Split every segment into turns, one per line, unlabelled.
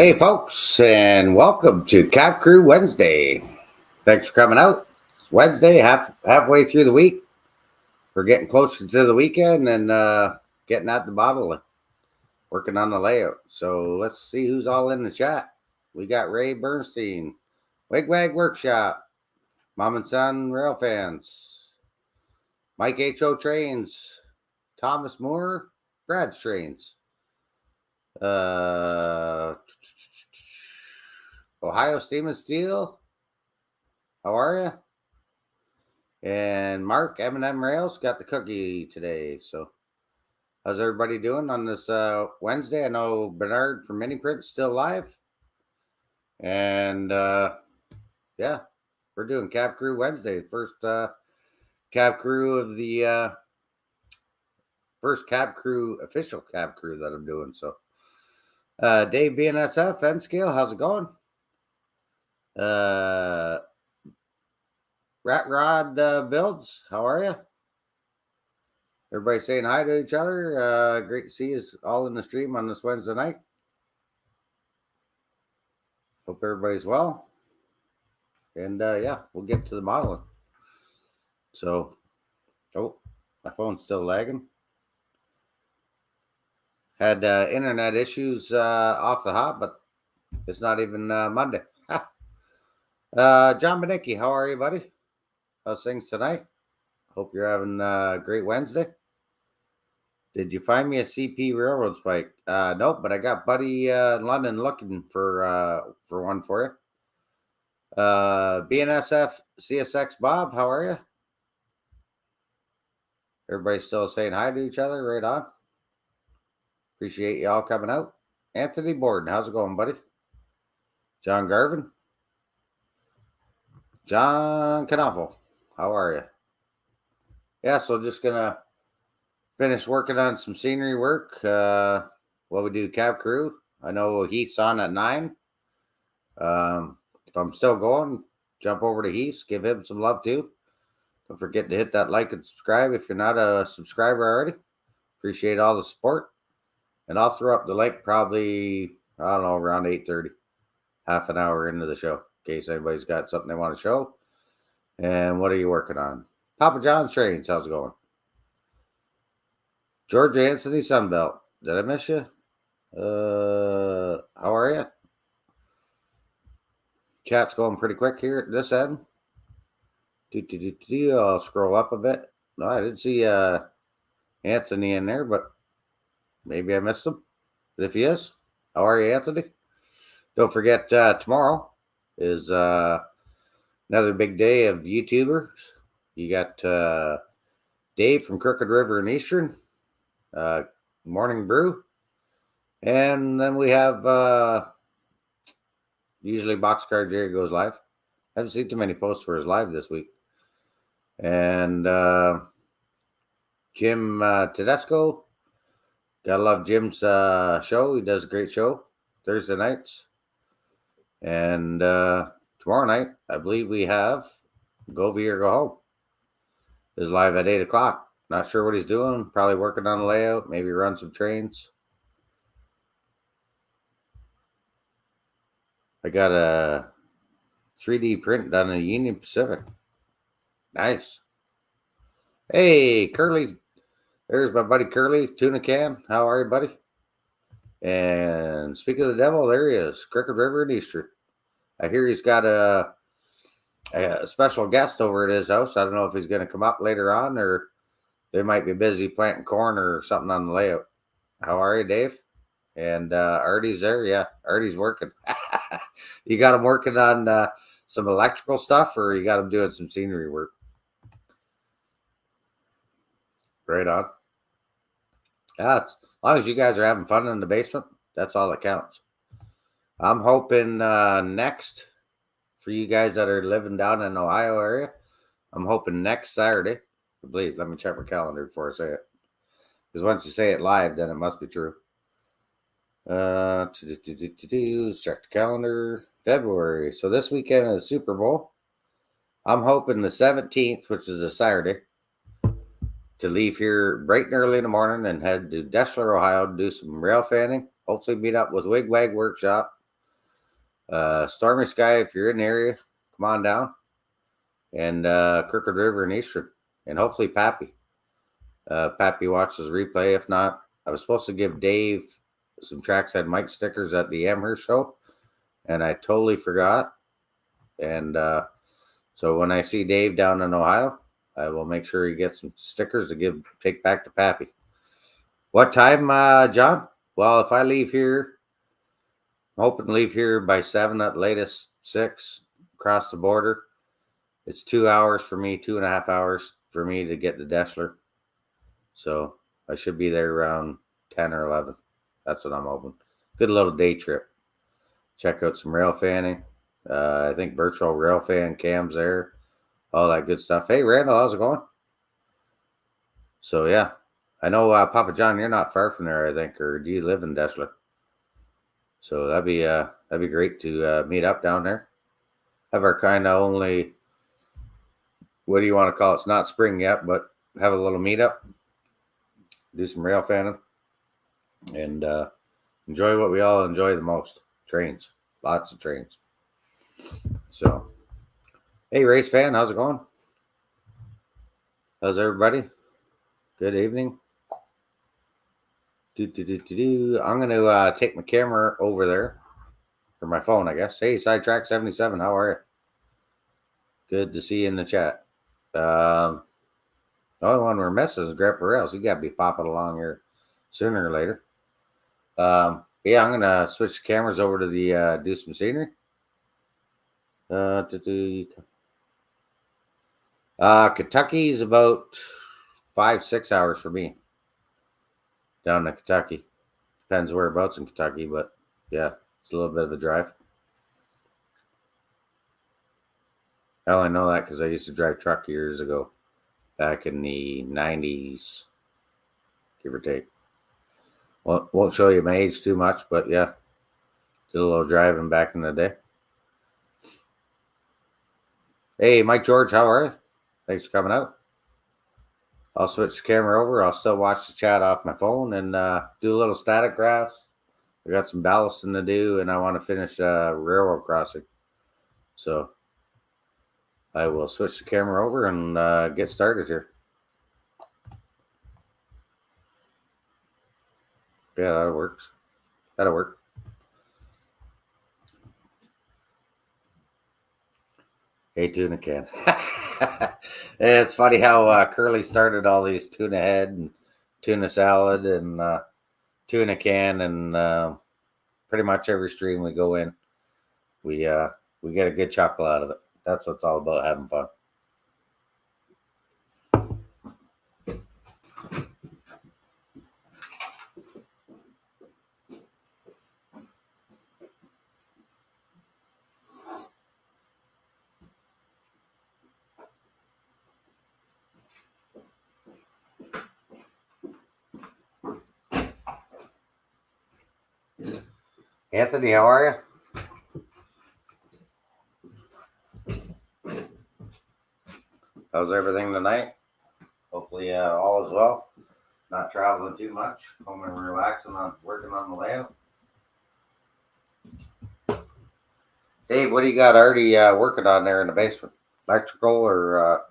Hey, folks, and welcome to Cab Crew Wednesday. Thanks for coming out. It's Wednesday, halfway through the week. We're getting closer to the weekend and getting out the bottle and working on the layout. So let's see who's all in the chat. We got Ray Bernstein, Wigwag Workshop, Mom and Son Rail Fans, Mike H.O. Trains, Thomas Moore, Brad's Trains, Ohio Steam and Steel. How are you? And Mark, M&M Rails, got the cookie today. So how's everybody doing on this Wednesday? I know Bernard from Mini Print still live. And yeah, we're doing Cab Crew Wednesday. First Cab Crew of the first Cab Crew, official Cab Crew that I'm doing. So Dave BNSF, N-Scale, how's it going? Rat Rod Builds, how are you? Everybody saying hi to each other. Great to see us all in the stream on this Wednesday night. Hope everybody's well. And yeah, we'll get to the modeling. So, oh, my phone's still lagging. Had internet issues off the hop, but it's not even Monday. John Benicki, how are you, buddy? How's things tonight? Hope you're having a great Wednesday. Did you find me a CP railroad spike? Nope, but I got Buddy in London looking for one for you. BNSF CSX Bob, how are you? Everybody still saying hi to each other, right on. Appreciate y'all coming out. Anthony Borden, how's it going, buddy? John Garvin. John Knopfel, how are you? Yeah, so just gonna finish working on some scenery work. What we do, Cab Crew. I know Heath's on at 9. If I'm still going, jump over to Heath, give him some love too. Don't forget to hit that like and subscribe if you're not a subscriber already. Appreciate all the support. And I'll throw up the link probably, I don't know, around 8:30, half an hour into the show, in case anybody's got something they want to show. And what are you working on? Papa John's Trains, how's it going? George Anthony Sunbelt, did I miss you? How are you? Chat's going pretty quick here at this end. I'll scroll up a bit. No, I didn't see Anthony in there, but maybe I missed him. But if he is, how are you, Anthony? Don't forget, tomorrow is another big day of YouTubers. You got Dave from Crooked River and Eastern, Morning Brew, and then we have usually Boxcar Jerry goes live. I haven't seen too many posts for his live this week. And Jim Tedesco. Gotta love Jim's show. He does a great show Thursday nights. And tomorrow night, I believe we have Go Be or Go Home. Is live at 8 o'clock. Not sure what he's doing. Probably working on a layout. Maybe run some trains. I got a 3D print done in Union Pacific. Nice. Hey, Curly. There's my buddy Curly, Tuna Can. How are you, buddy? And speaking of the devil, there he is, Crooked River and Eastern. I hear he's got a special guest over at his house. I don't know if he's going to come up later on or they might be busy planting corn or something on the layout. How are you, Dave? And Artie's there. Yeah, Artie's working. You got him working on some electrical stuff or you got him doing some scenery work? Right on. Yeah, as long as you guys are having fun in the basement, that's all that counts. I'm hoping next, for you guys that are living down in the Ohio area, I'm hoping next Saturday, I believe, let me check my calendar before I say it. Because once you say it live, then it must be true. Let's check the calendar. February. So this weekend is Super Bowl. I'm hoping the 17th, which is a Saturday, to leave here bright and early in the morning and head to Deshler, Ohio to do some rail fanning. Hopefully meet up with Wigwag Workshop Stormy Sky, if you're in the area, come on down. And Kirkwood River and Eastern. And hopefully Pappy. Pappy watches replay. If not, I was supposed to give Dave some Trackside Mike stickers at the Amherst show, and I totally forgot. And so when I see Dave down in Ohio, I will make sure he gets some stickers to take back to Pappy. What time, John? Well, if I leave here, I'm hoping to leave here by 7 at latest 6, across the border. It's 2 hours for me, 2.5 hours for me to get to Deshler. So I should be there around 10 or 11. That's what I'm hoping. Good little day trip. Check out some rail fanning. I think virtual rail fan cams there. All that good stuff. Hey, Randall, how's it going? So, yeah. I know, Papa John, you're not far from there, I think. Or do you live in Deshler? So that'd be great to meet up down there. Have our kind of only, what do you want to call it? It's not spring yet, but have a little meetup. Do some rail fanning. And enjoy what we all enjoy the most. Trains. Lots of trains. So, hey, race fan, how's it going? How's everybody? Good evening. I'm going to take my camera over there. Or my phone, I guess. Hey, Sidetrack 77, how are you? Good to see you in the chat. The only one we're missing is Grandpa Rails. He got to be popping along here sooner or later. Yeah, I'm going to switch cameras over to the do some scenery. Kentucky's about 5-6 hours for me down to Kentucky. Depends whereabouts in Kentucky, but yeah, it's a little bit of a drive. I only know that because I used to drive truck years ago, back in the 90s, give or take. Won't show you my age too much, but yeah, did a little driving back in the day. Hey, Mike George, how are you? Thanks for coming out. I'll switch the camera over. I'll still watch the chat off my phone and do a little static grass. I got some ballasting to do, and I want to finish railroad crossing. So I will switch the camera over and get started here. Yeah, that works. That'll work. Hey, tuna can. It's funny how Curly started all these tuna head and tuna salad and tuna can, and pretty much every stream we go in, we get a good chuckle out of it. That's what's all about, having fun. Anthony, how are you? How's everything tonight? Hopefully all is well. Not traveling too much. Home and relaxing on working on the layout. Dave, what do you got already working on there in the basement? Electrical or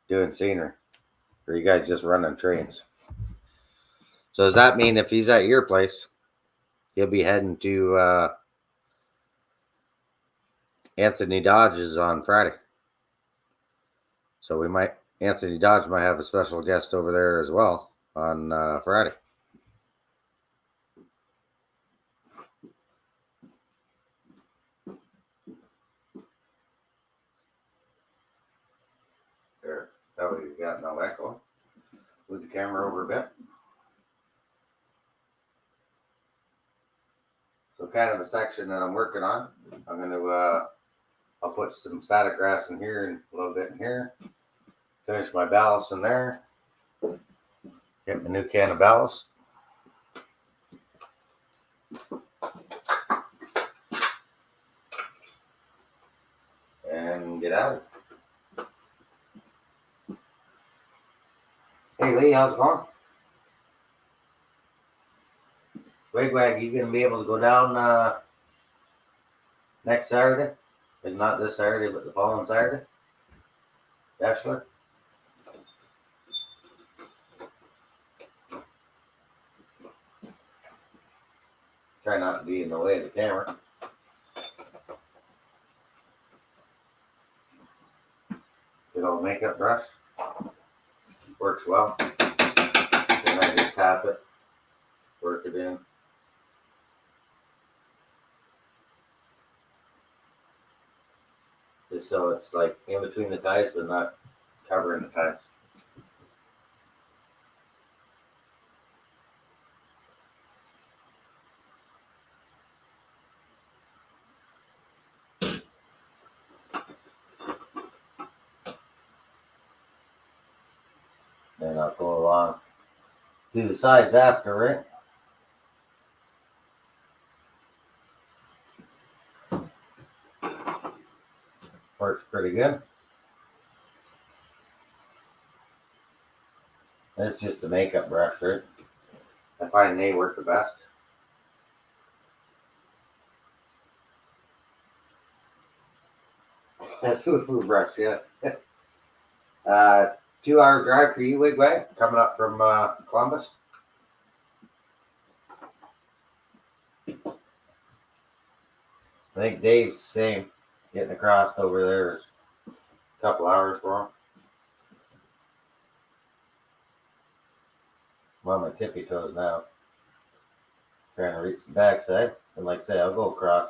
doing scenery? Or are you guys just running trains? So does that mean if he's at your place, he'll be heading to Anthony Dodge's on Friday? So Anthony Dodge might have a special guest over there as well on Friday. There, that way you've got no echo. Move the camera over a bit. So kind of a section that I'm working on. I'm going to, I'll put some static grass in here and a little bit in here. Finish my ballast in there. Get my new can of ballast. And get out. Hey Lee, how's it going? Wigwag, you gonna be able to go down next Saturday. Like not this Saturday, but the following Saturday. Bachelor. Try not to be in the way of the camera. Good old makeup brush. Works well. Then I just tap it, work it in. Just so it's like in between the ties, but not covering the ties. Then I'll go along, do the sides after, right? Works pretty good. It's just a makeup brush, right? I find they work the best. That foo brush, yeah. 2 hour drive for you, Wigwag, coming up from Columbus. I think Dave's the same. Getting across over there is a couple hours for him. I'm on my tippy toes now. Trying to reach the backside. And like I say, I'll go across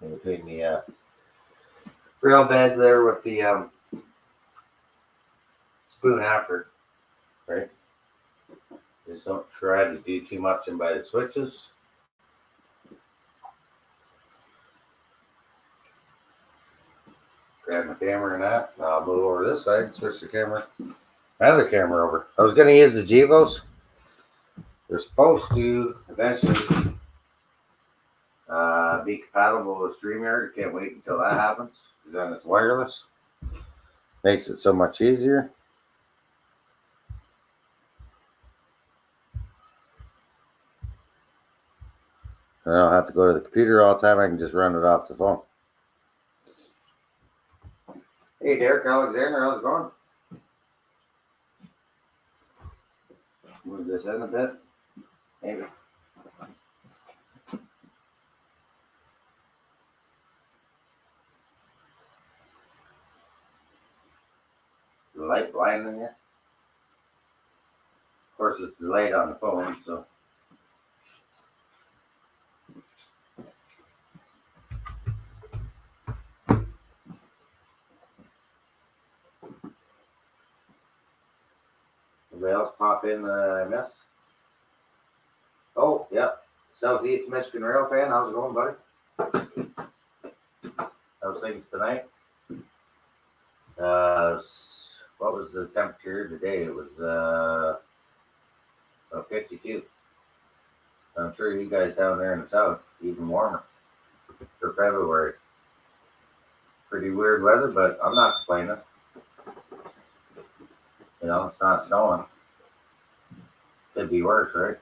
in between the rail bed there with the spoon after, right? Just don't try to do too much in by the switches. Grab my camera and that. I'll move over this side, switch the camera. Other camera over. I was going to use the Gevos. They're supposed to eventually be compatible with StreamYard. I can't wait until that happens, because then it's wireless. Makes it so much easier. I don't have to go to the computer all the time. I can just run it off the phone. Hey, Derek Alexander, how's it going? Move this in a bit. Maybe. The light blinding you. Of course, it's delayed on the phone, so. Anybody else pop in that I missed? Oh, yep. Southeast Michigan Rail fan. How's it going, buddy? How's things tonight? What was the temperature today? It was about 52. I'm sure you guys down there in the south, even warmer for February. Pretty weird weather, but I'm not complaining. You know, it's not snowing. Could be worse, right?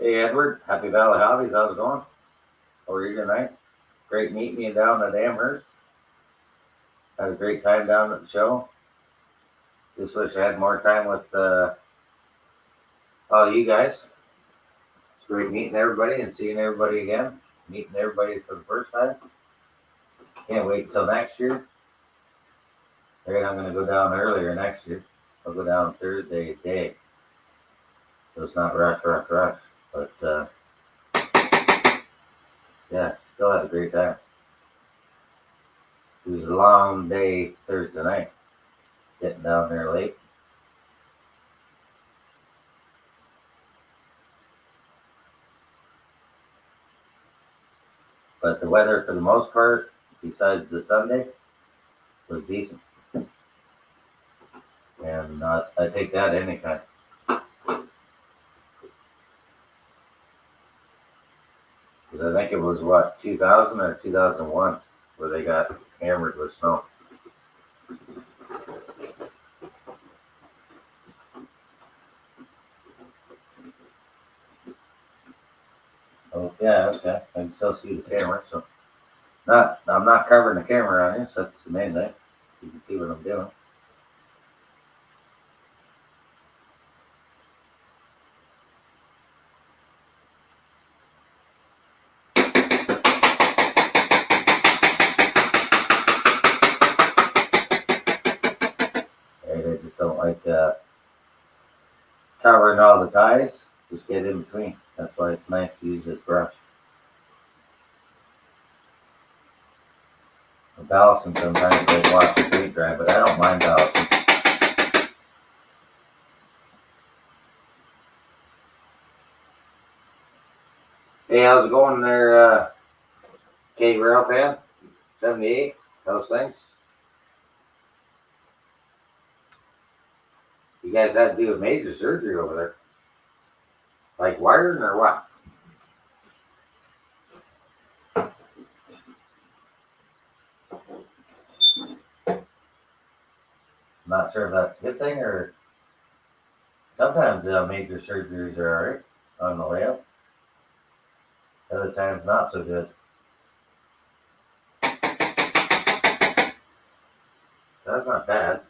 Hey, Edward. Happy Valley Hobbies. How's it going? How are you tonight? Great meeting you down at Amherst. Had a great time down at the show. Just wish I had more time with all you guys. It's great meeting everybody and seeing everybody again. Meeting everybody for the first time. Can't wait until next year. I'm going to go down earlier next year. I'll go down Thursday day. So it's not rush. But yeah, still had a great time. It was a long day Thursday night. Getting down there late. But the weather, for the most part, besides the Sunday, was decent. And I take that anytime. Because I think it was, 2000 or 2001, where they got hammered with snow. Yeah, okay. I can still see the camera, so I'm not covering the camera on you, so that's the main thing. You can see what I'm doing. And I just don't like covering all the ties. Just get in between. That's why it's nice to use this brush. Ballast sometimes they wash the paint dry, but I don't mind ballasting. Hey, how's it going there, K Rail fan? 78? Those things? You guys had to do a major surgery over there. Like wiring or what? I'm not sure if that's a good thing or sometimes major surgeries are alright on the layout. Other times not so good. That's not bad.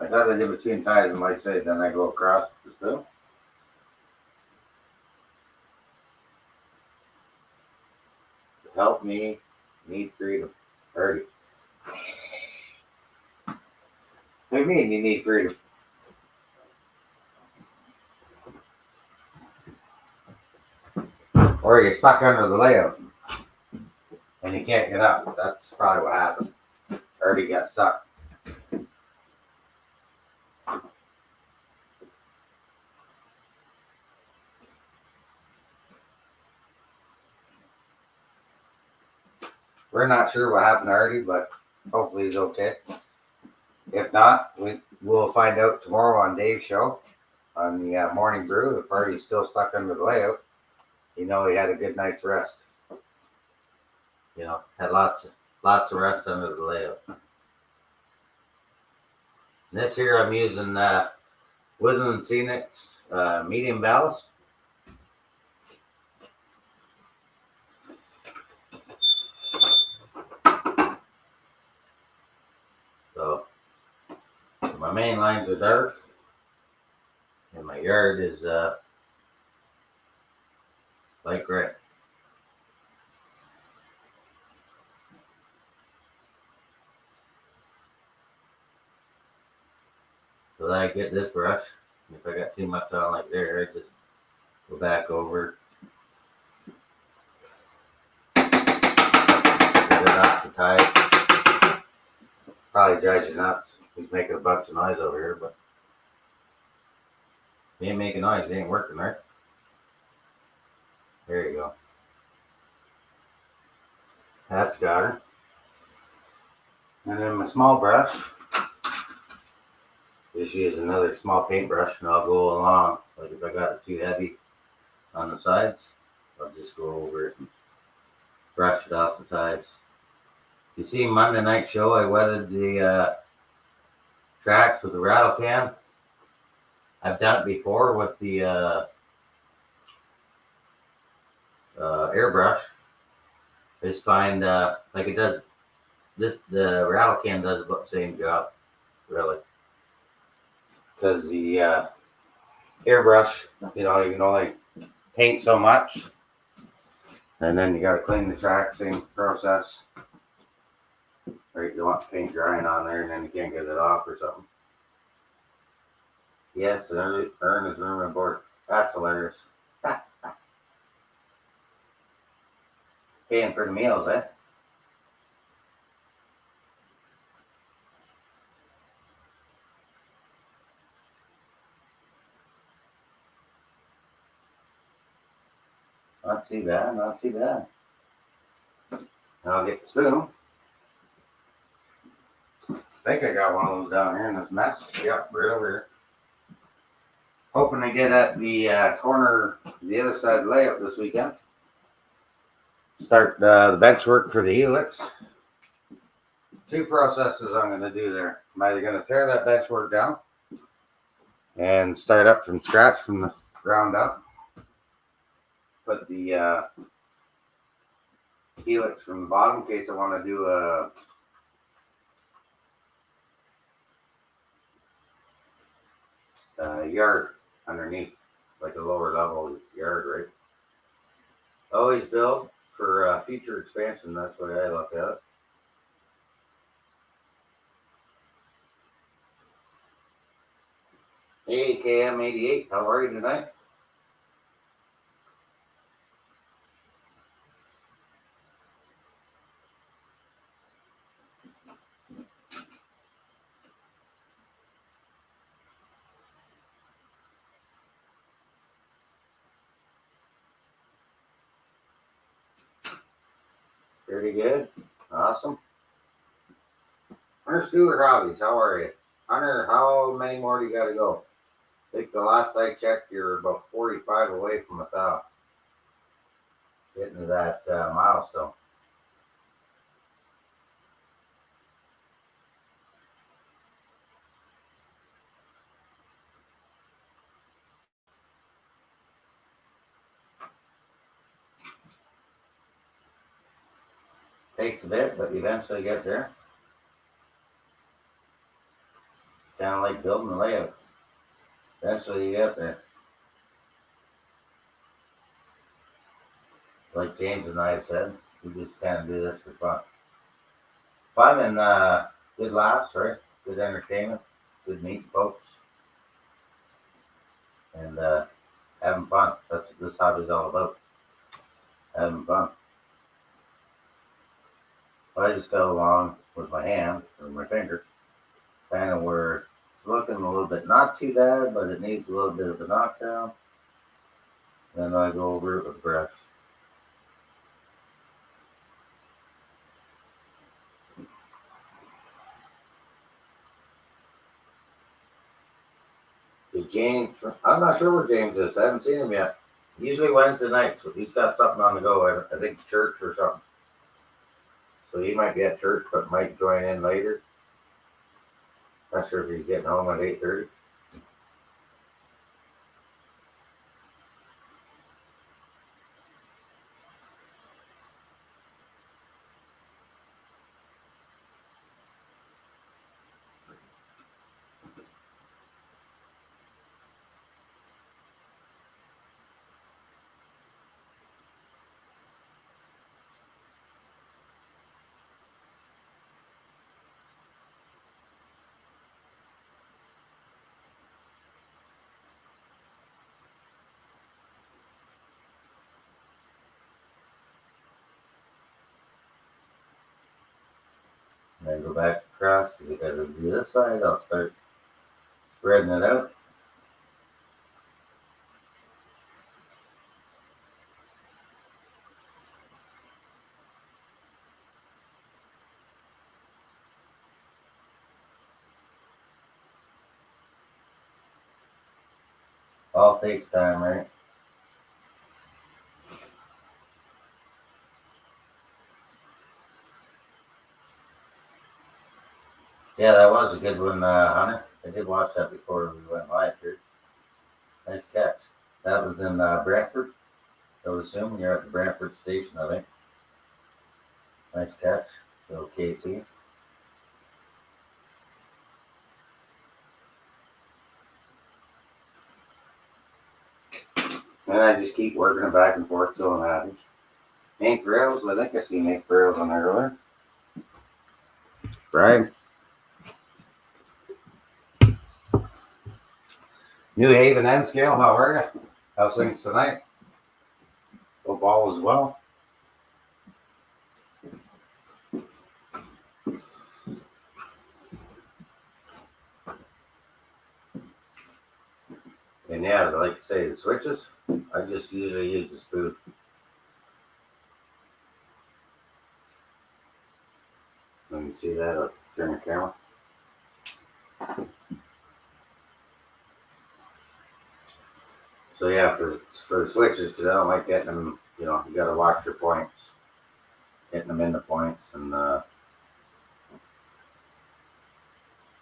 I got it in between ties and like I say, then I go across the spoon. Help me need freedom. Already. What do you mean you need freedom? Or you're stuck under the layout and you can't get up. That's probably what happened. Already got stuck. We're not sure what happened to Artie, but hopefully he's okay. If not, we'll find out tomorrow on Dave's show on the morning brew. If Artie's still stuck under the layout, he had a good night's rest. Had lots of rest under the layout. And this here I'm using Woodland Scenics medium ballast. So my main lines are dark, and my yard is light gray. So then I get this brush. If I got too much on like there, I just go back over. Get off the ties. Probably drives you nuts. He's making a bunch of noise over here, but he ain't making noise. He ain't working, right? There you go. That's got her. And then my small brush. Just use another small paintbrush and I'll go along. Like if I got it too heavy on the sides, I'll just go over it and brush it off the ties. You see Monday night show, I wetted the tracks with the rattle can. I've done it before with the airbrush. I just find like it does the rattle can does about the same job, really. Because the airbrush, you can only paint so much, and then you got to clean the track, same process. Right, you want the paint drying on there, and then you can't get it off or something. Yes, earn his room and board. That's hilarious. Paying for the meals, eh? Not too bad, not too bad. Now I'll get the spoon. I think I got one of those down here in this mess. Yep, right over here. Hoping to get at the corner, the other side of the layout this weekend. Start the bench work for the Helix. Two processes I'm going to do there. I'm either going to tear that bench work down and start up from scratch from the ground up. Put the helix from the bottom in case I want to do a yard underneath, like a lower level yard, right? Always build for future expansion. That's the way I look at it. Hey, KM88, how are you tonight? Pretty good. Awesome. Hunter Stewart Hobbies, how are you? Hunter, how many more do you got to go? I think the last I checked, you're about 45 away from 1,000. Getting to that milestone. Takes a bit, but you eventually get there. It's kind of like building a layout. Eventually you get there. Like James and I have said, we just kind of do this for fun. Fun and good laughs, right? Good entertainment, good meeting folks, and having fun. That's what this hobby's all about. Having fun. I just go along with my hand or my finger, kind of where it's looking a little bit not too bad, but it needs a little bit of a knockdown. Then I go over it with a brush. Is James? I'm not sure where James is. I haven't seen him yet. Usually Wednesday night, so he's got something on the go. I think church or something. So he might be at church, but might join in later. Not sure if he's getting home at 8:30. And then go back across because I got to do this side. I'll start spreading it out. All takes time, right? Yeah, that was a good one, Hunter. I did watch that before we went live here. Nice catch. That was in Brantford. I would assume you're at the Brantford station, I think. Nice catch. Little KC. And I just keep working it back and forth till it happens. Hank Rails, I think I seen Hank Rails on there earlier. Brian. New Haven and Scale, how are you? How's things tonight? Hope all is well. And yeah, like I say, the switches, I just usually use the spoon. Let me see that. I'll turn the camera. So yeah, for the switches, because I don't like getting them, you got to watch your points, getting them in the points and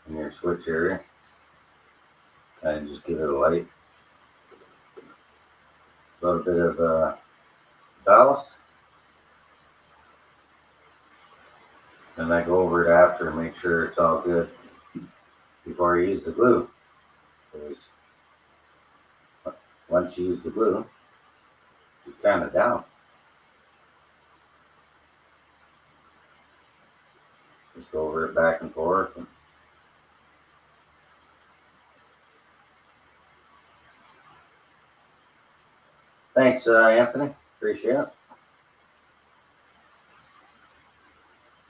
in your switch area. And just give it a light. A little bit of ballast. And I go over it after and make sure it's all good before I use the glue. Because once you use the glue, it's kind of down. Just go over it back and forth. Thanks, Anthony. Appreciate it.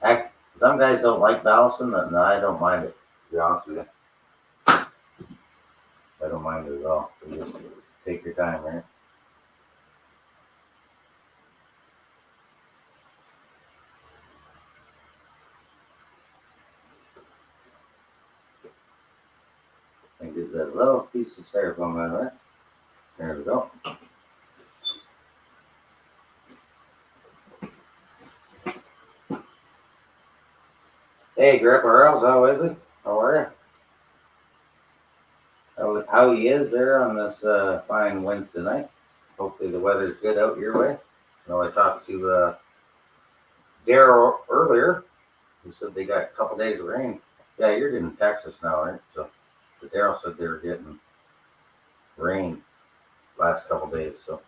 Heck, some guys don't like ballasting, and I don't mind it, to be honest with you. I don't mind it at all. You just take your time, right? And get that little piece of styrofoam out of there. There we go. Hey, Grandpa Earls, how is it? How are you? How he is there on this fine Wednesday night? Hopefully the weather's good out your way. I talked to Daryl earlier. He said they got a couple days of rain. Yeah, you're in Texas now, right? So Daryl said they were getting rain last couple days. So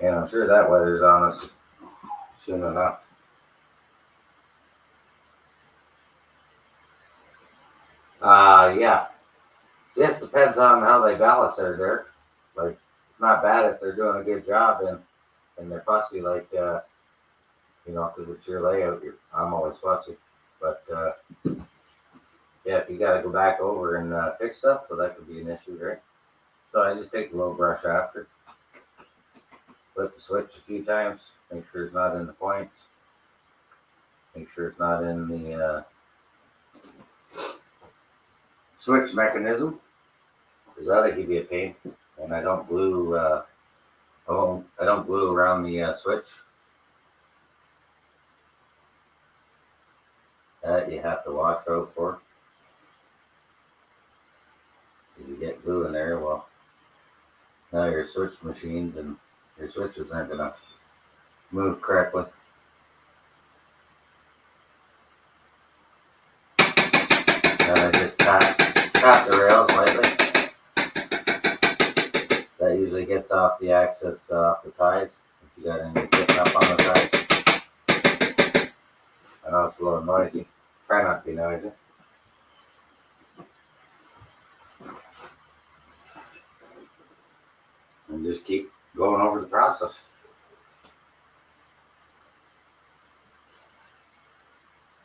and I'm sure that weather's on us soon enough. Yeah. Just depends on how they balance there. Like, it's not bad if they're doing a good job and they're fussy, like, because it's your layout. I'm always fussy. But, yeah, if you got to go back over and fix stuff, well, that could be an issue, right? So I just take a little brush after, flip the switch a few times, make sure it's not in the points, make sure it's not in the switch mechanism, because that'll give you a pain. And I don't glue. I don't glue around the switch. That you have to watch out for. Because you get glue in there, well, now your switch machines and your switches aren't gonna move correctly. And I just tap the rails lightly. That usually gets off the axis off the ties. If you got any sitting up on the ties. I know it's a little noisy. Try not to be noisy. And just keep going over the process.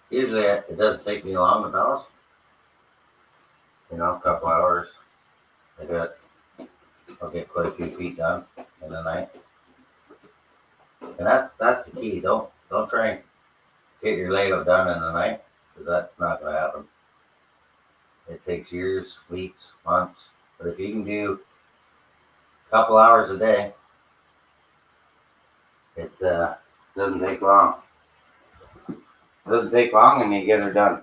Usually it doesn't take me long to ballast. A couple hours. I'll get quite a few feet done in the night. And that's the key. Don't try and get your layout done in the night, because that's not going to happen. It takes years, weeks, months. But if you can do a couple hours a day, it doesn't take long. It doesn't take long, and you get her done.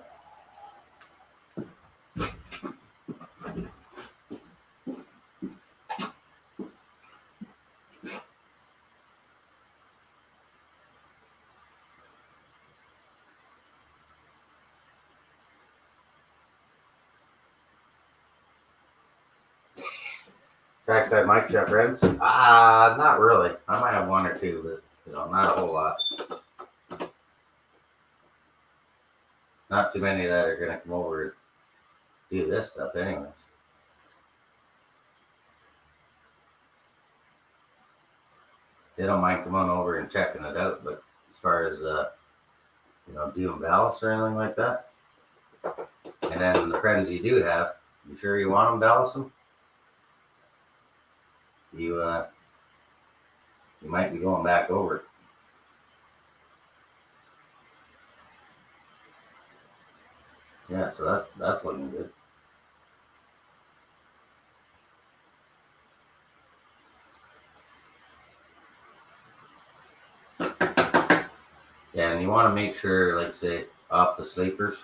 Trackside Mike's got friends? Not really. I might have one or two, but not a whole lot. Not too many that are gonna come over and do this stuff anyways. They don't mind coming over and checking it out, but as far as doing ballast or anything like that. And then the friends you do have, you sure you want them ballasting? You might be going back over it. Yeah, so that's looking good. Yeah, and you want to make sure, like say, off the sleepers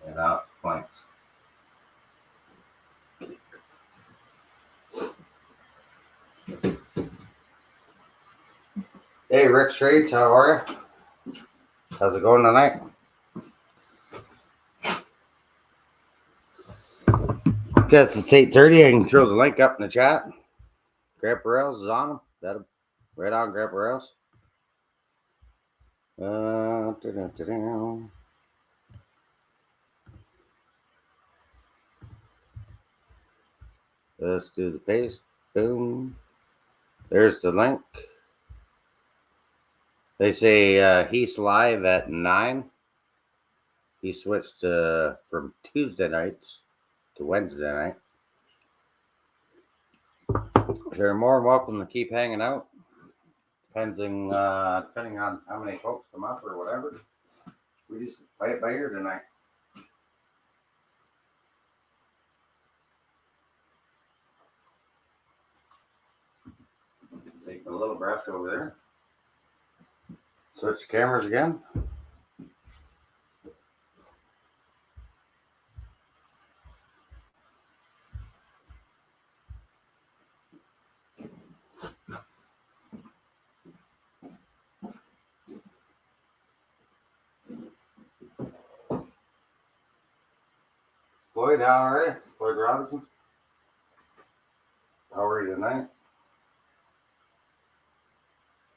and off the points. Hey, Rick Trades, how are you? How's it going tonight? Guess it's 8:30. I can throw the link up in the chat. Grant Burrells is on them. That right on, Grant Burrells. Let's do the paste. Boom. There's the link. They say he's live at 9. He switched from Tuesday nights to Wednesday night. You're more than welcome to keep hanging out. Depending on how many folks come up or whatever. We just play it by ear tonight. Take a little brush over there. Switch cameras again. Floyd, how are you? Floyd Robinson. How are you tonight?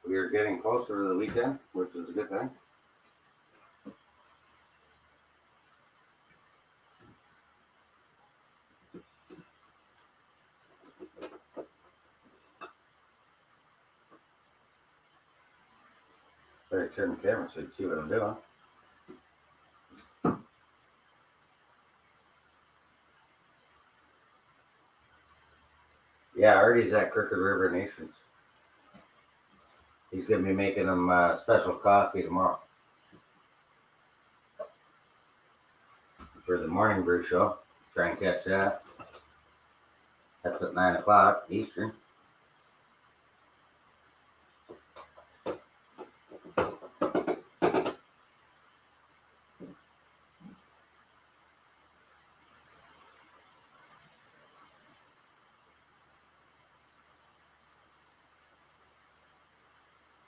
We are getting closer to the weekend, which is a good thing. Better turn the camera so you can see what I'm doing. Yeah, Artie's at Crooked River Nations. He's going to be making them special coffee tomorrow for the morning brew show. Try and catch that. That's at 9 o'clock Eastern.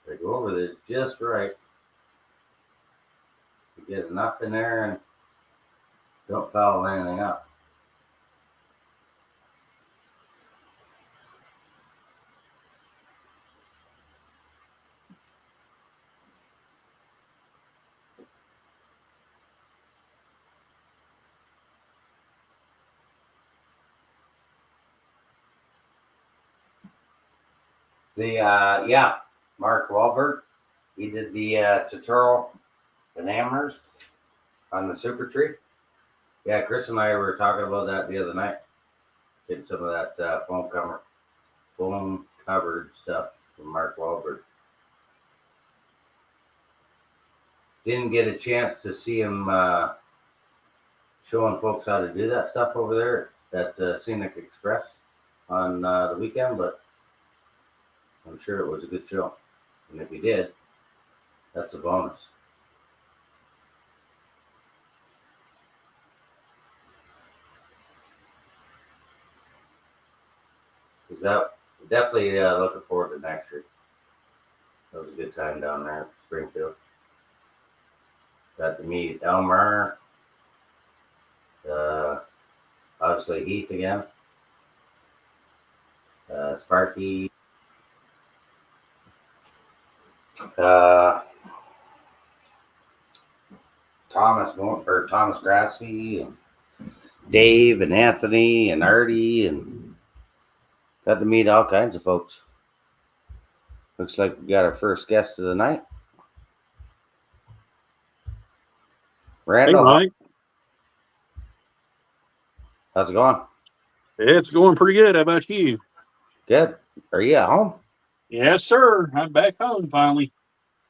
They go over this just right. You get enough in there and don't foul anything up. Mark Wahlberg, he did the tutorial in Amherst on the Super Tree. Yeah, Chris and I were talking about that the other night. Getting some of that foam covered stuff from Mark Wahlberg. Didn't get a chance to see him showing folks how to do that stuff over there at Scenic Express on the weekend, but I'm sure it was a good show. And if he did, that's a bonus. Definitely looking forward to next year. That was a good time down there at Springfield. Got to meet Elmer, obviously Heath again, Sparky, Thomas Grassi, and Dave and Anthony and Artie, and got to meet all kinds of folks. Looks like we got our first guest of the night. Randall,
hey, Mike.
How's it going?
It's going pretty good. How about you?
Good. Are you at home?
Yes, sir. I'm back home finally.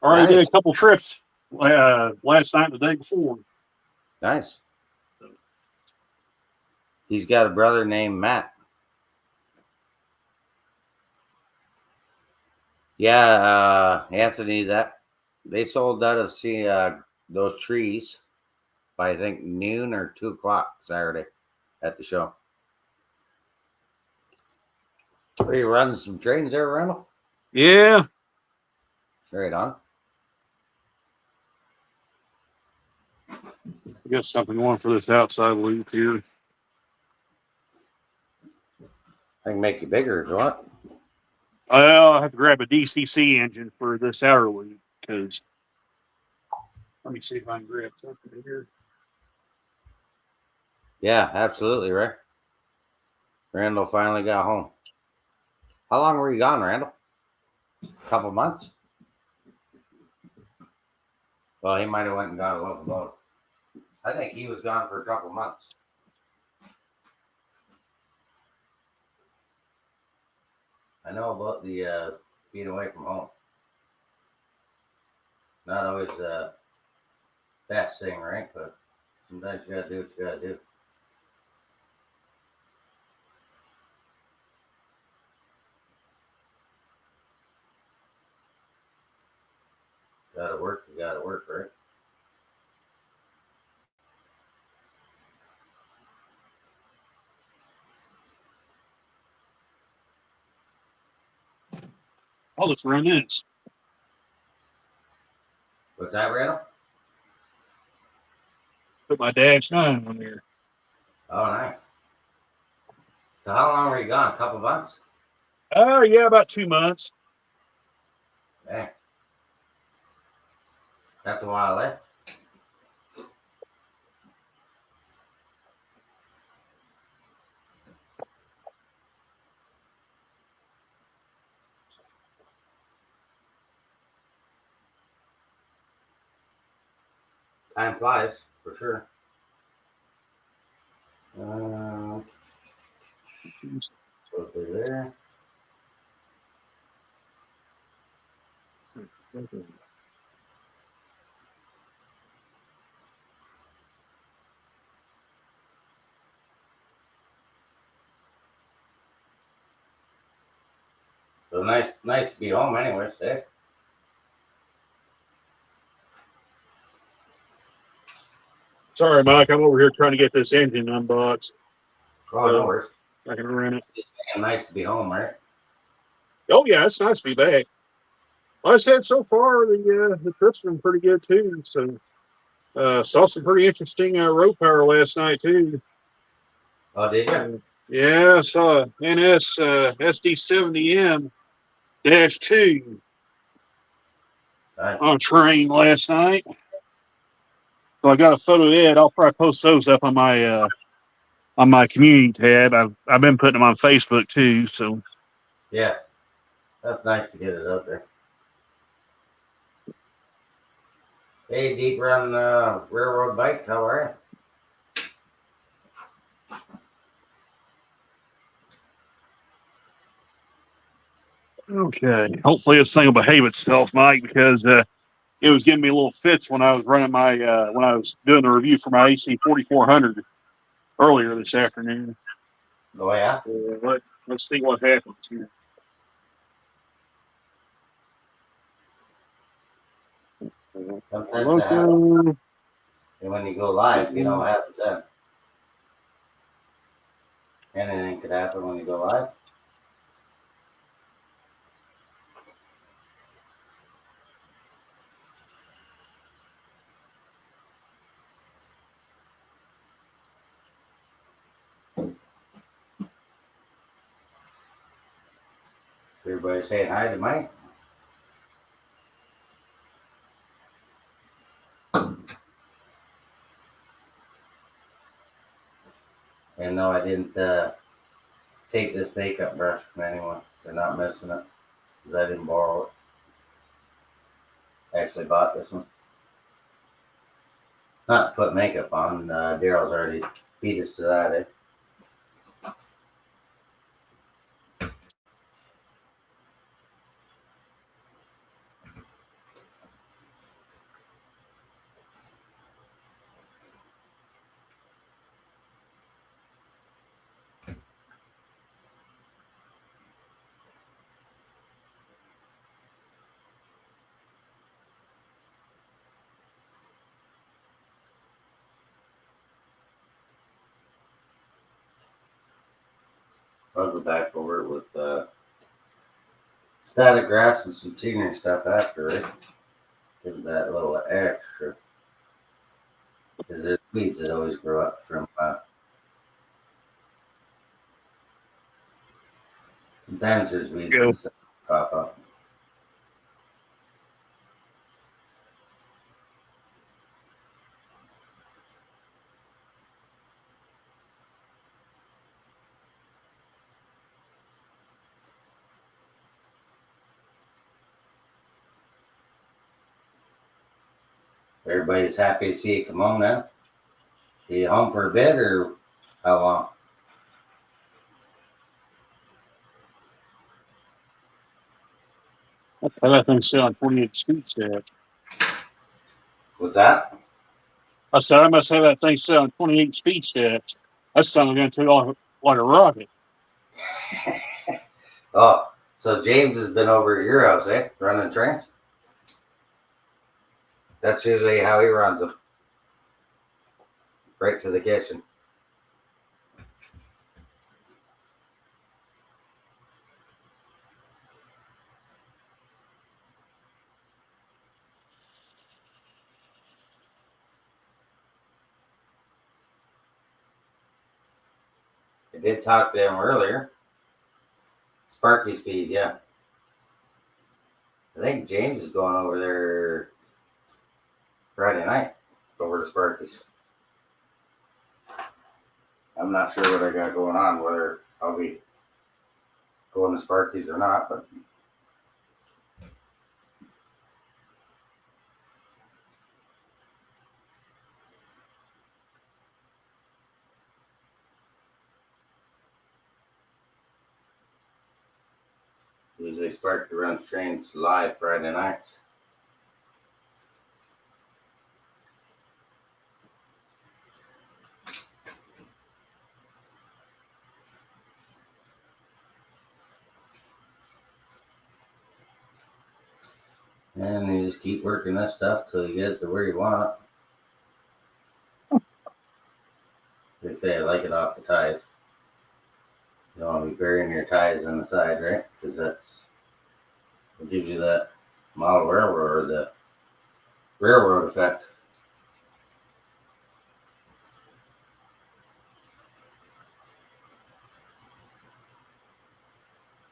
Already did a couple trips last night and the day before.
Nice. He's got a brother named Matt. Yeah, Anthony, that they sold out of those trees by I think noon or 2 o'clock Saturday at the show. Are you running some trains there, Randall?
Yeah.
Right on.
I got something going for this outside loop here.
I can make you bigger if you want.
I'll have to grab a DCC engine for this outer loop because let me see if I can grab something here.
Yeah, absolutely, right. Randall finally got home. How long were you gone, Randall? A couple months? Well, he might have went and got a local boat. I think he was gone for a couple months. I know about the being away from home. Not always the best thing, right? But sometimes you gotta do what you gotta do. Gotta work, you gotta work, right?
Oh, let's run this.
What's that, Randall?
Put my dash 9 on there.
Oh, nice. So how long were you gone? A couple months?
Oh, yeah, about 2 months.
Dang. That's a while, eh? Time flies, for sure. So through there. So nice to be home anyways, eh?
Sorry, Mike. I'm over here trying to get this engine unboxed.
Oh, no worries.
I can run it.
Just saying, nice to be home, right?
Oh, yeah, it's nice to be back. Like I said, so far, the trip's been pretty good, too. So, saw some pretty interesting rope power last night, too.
Oh, did you?
Yeah, I saw a NS SD70M-2
Nice.
on train last night. So I got a photo of that. I'll probably post those up on my community tab. I've been putting them on Facebook too. So
Yeah. That's nice to get it out there. Hey, Deep Run Railroad Bike, how are
okay, hopefully this thing will behave itself, Mike, because it was giving me a little fits when I was running my when I was doing the review for my AC 4400 earlier this afternoon.
you? Oh, yeah?
Let's see what happens here.
Sometimes that happens. And when you go live, you know what happens then. Anything could happen when you go live. Everybody saying hi to Mike. And no, I didn't take this makeup brush from anyone. They're not missing it because I didn't borrow it. I actually bought this one. Not to put makeup on. Daryl's already beat us to that, eh? I'll go back over it with static grass and some scenery stuff after, right? Give it that little extra. Because there's weeds that always grow up from. Sometimes there's weeds
Yeah.
that pop up. Everybody's happy to see you come home now. Are you home for a bit or how long?
That thing sit on 28 speed set.
What's that?
I said I must have that thing set on 28 speed steps. That's something going to take like a rocket.
Oh, so James has been over at your house, eh? Running trains? That's usually how he runs them. Right to the kitchen. I did talk to him earlier. Sparky Speed, yeah. I think James is going over there Friday night over to Sparky's. I'm not sure what I got going on, whether I'll be going to Sparky's or not, but usually Sparky runs trains live Friday nights. And you just keep working that stuff till you get it to where you want it. They say I like it off the ties. You don't want to be burying your ties on the side, right? Because that's what gives you that model railroad or the railroad effect.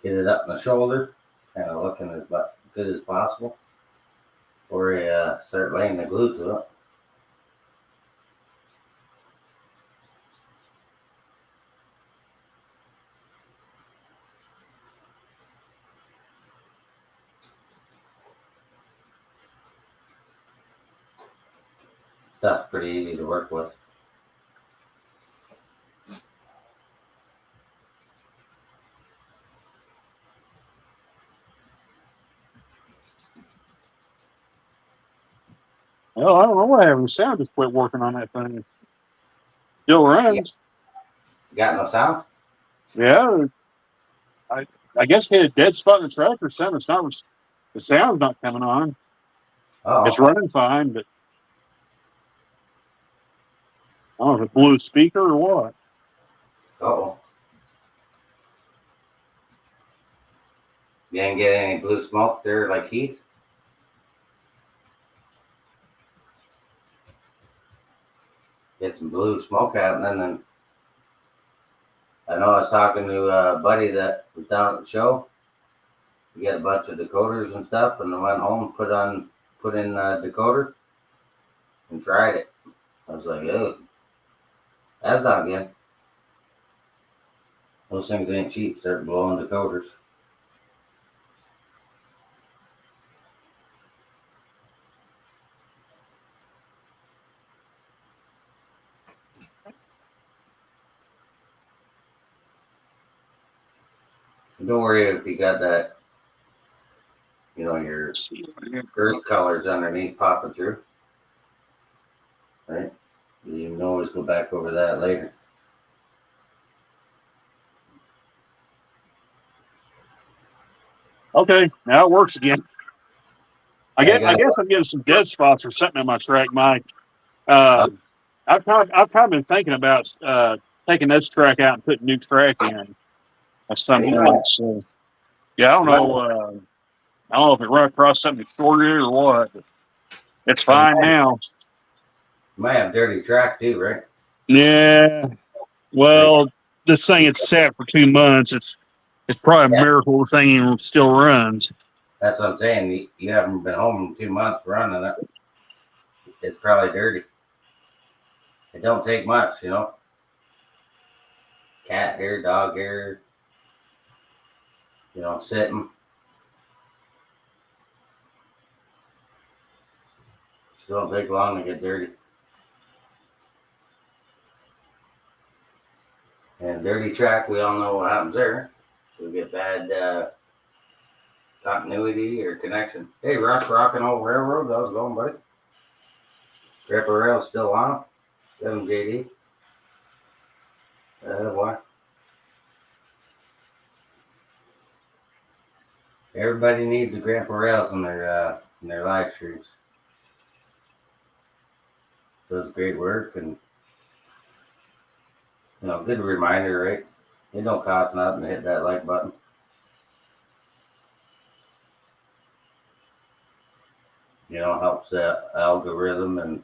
Get it up in the shoulder, kind of looking as good as possible, before you start laying the glue to it. Stuff's pretty easy to work with.
Well, I don't know what happened. The sound just quit working on that thing. Still runs.
Got no sound?
Yeah. I guess he had a dead spot in the track or something. It's not. The sound's not coming on.
Oh,
It's running fine, but I don't know if it blew a speaker or what.
oh. You didn't get any blue smoke there like Heath? Get some blue smoke out, and then I know I was talking to a buddy that was down at the show. We got a bunch of decoders and stuff, and I went home, put in decoder, and tried it. I was like, oh, that's not good. Those things ain't cheap. Start blowing decoders. Don't worry if you got that, your earth colors underneath popping through. Right? You can always go back over that later.
Okay, now it works again. I guess I'm getting some dead spots or something in my track, Mike. I've kind of been thinking about taking this track out and putting new track in at some point. So, yeah, I don't know. I don't know if it run across something shorted or what. But it's
It
fine now.
might have dirty track too, right?
Yeah. Well, this thing had sat for 2 months. It's probably a
Yeah.
miracle the thing still runs.
That's what I'm saying. You haven't been home in 2 months running it. It's probably dirty. It don't take much, you know. Cat hair, dog hair, you know, sitting. It don't take long to get dirty. And dirty track, we all know what happens there. We get bad continuity or connection. Hey, Rockin' Old Railroad, how's it going, buddy? Grandpa Rail still on. Get him, JD. What? Everybody needs a Grandpa Rails in their live streams. Does great work and good reminder, right? It don't cost nothing to hit that like button. Helps the algorithm and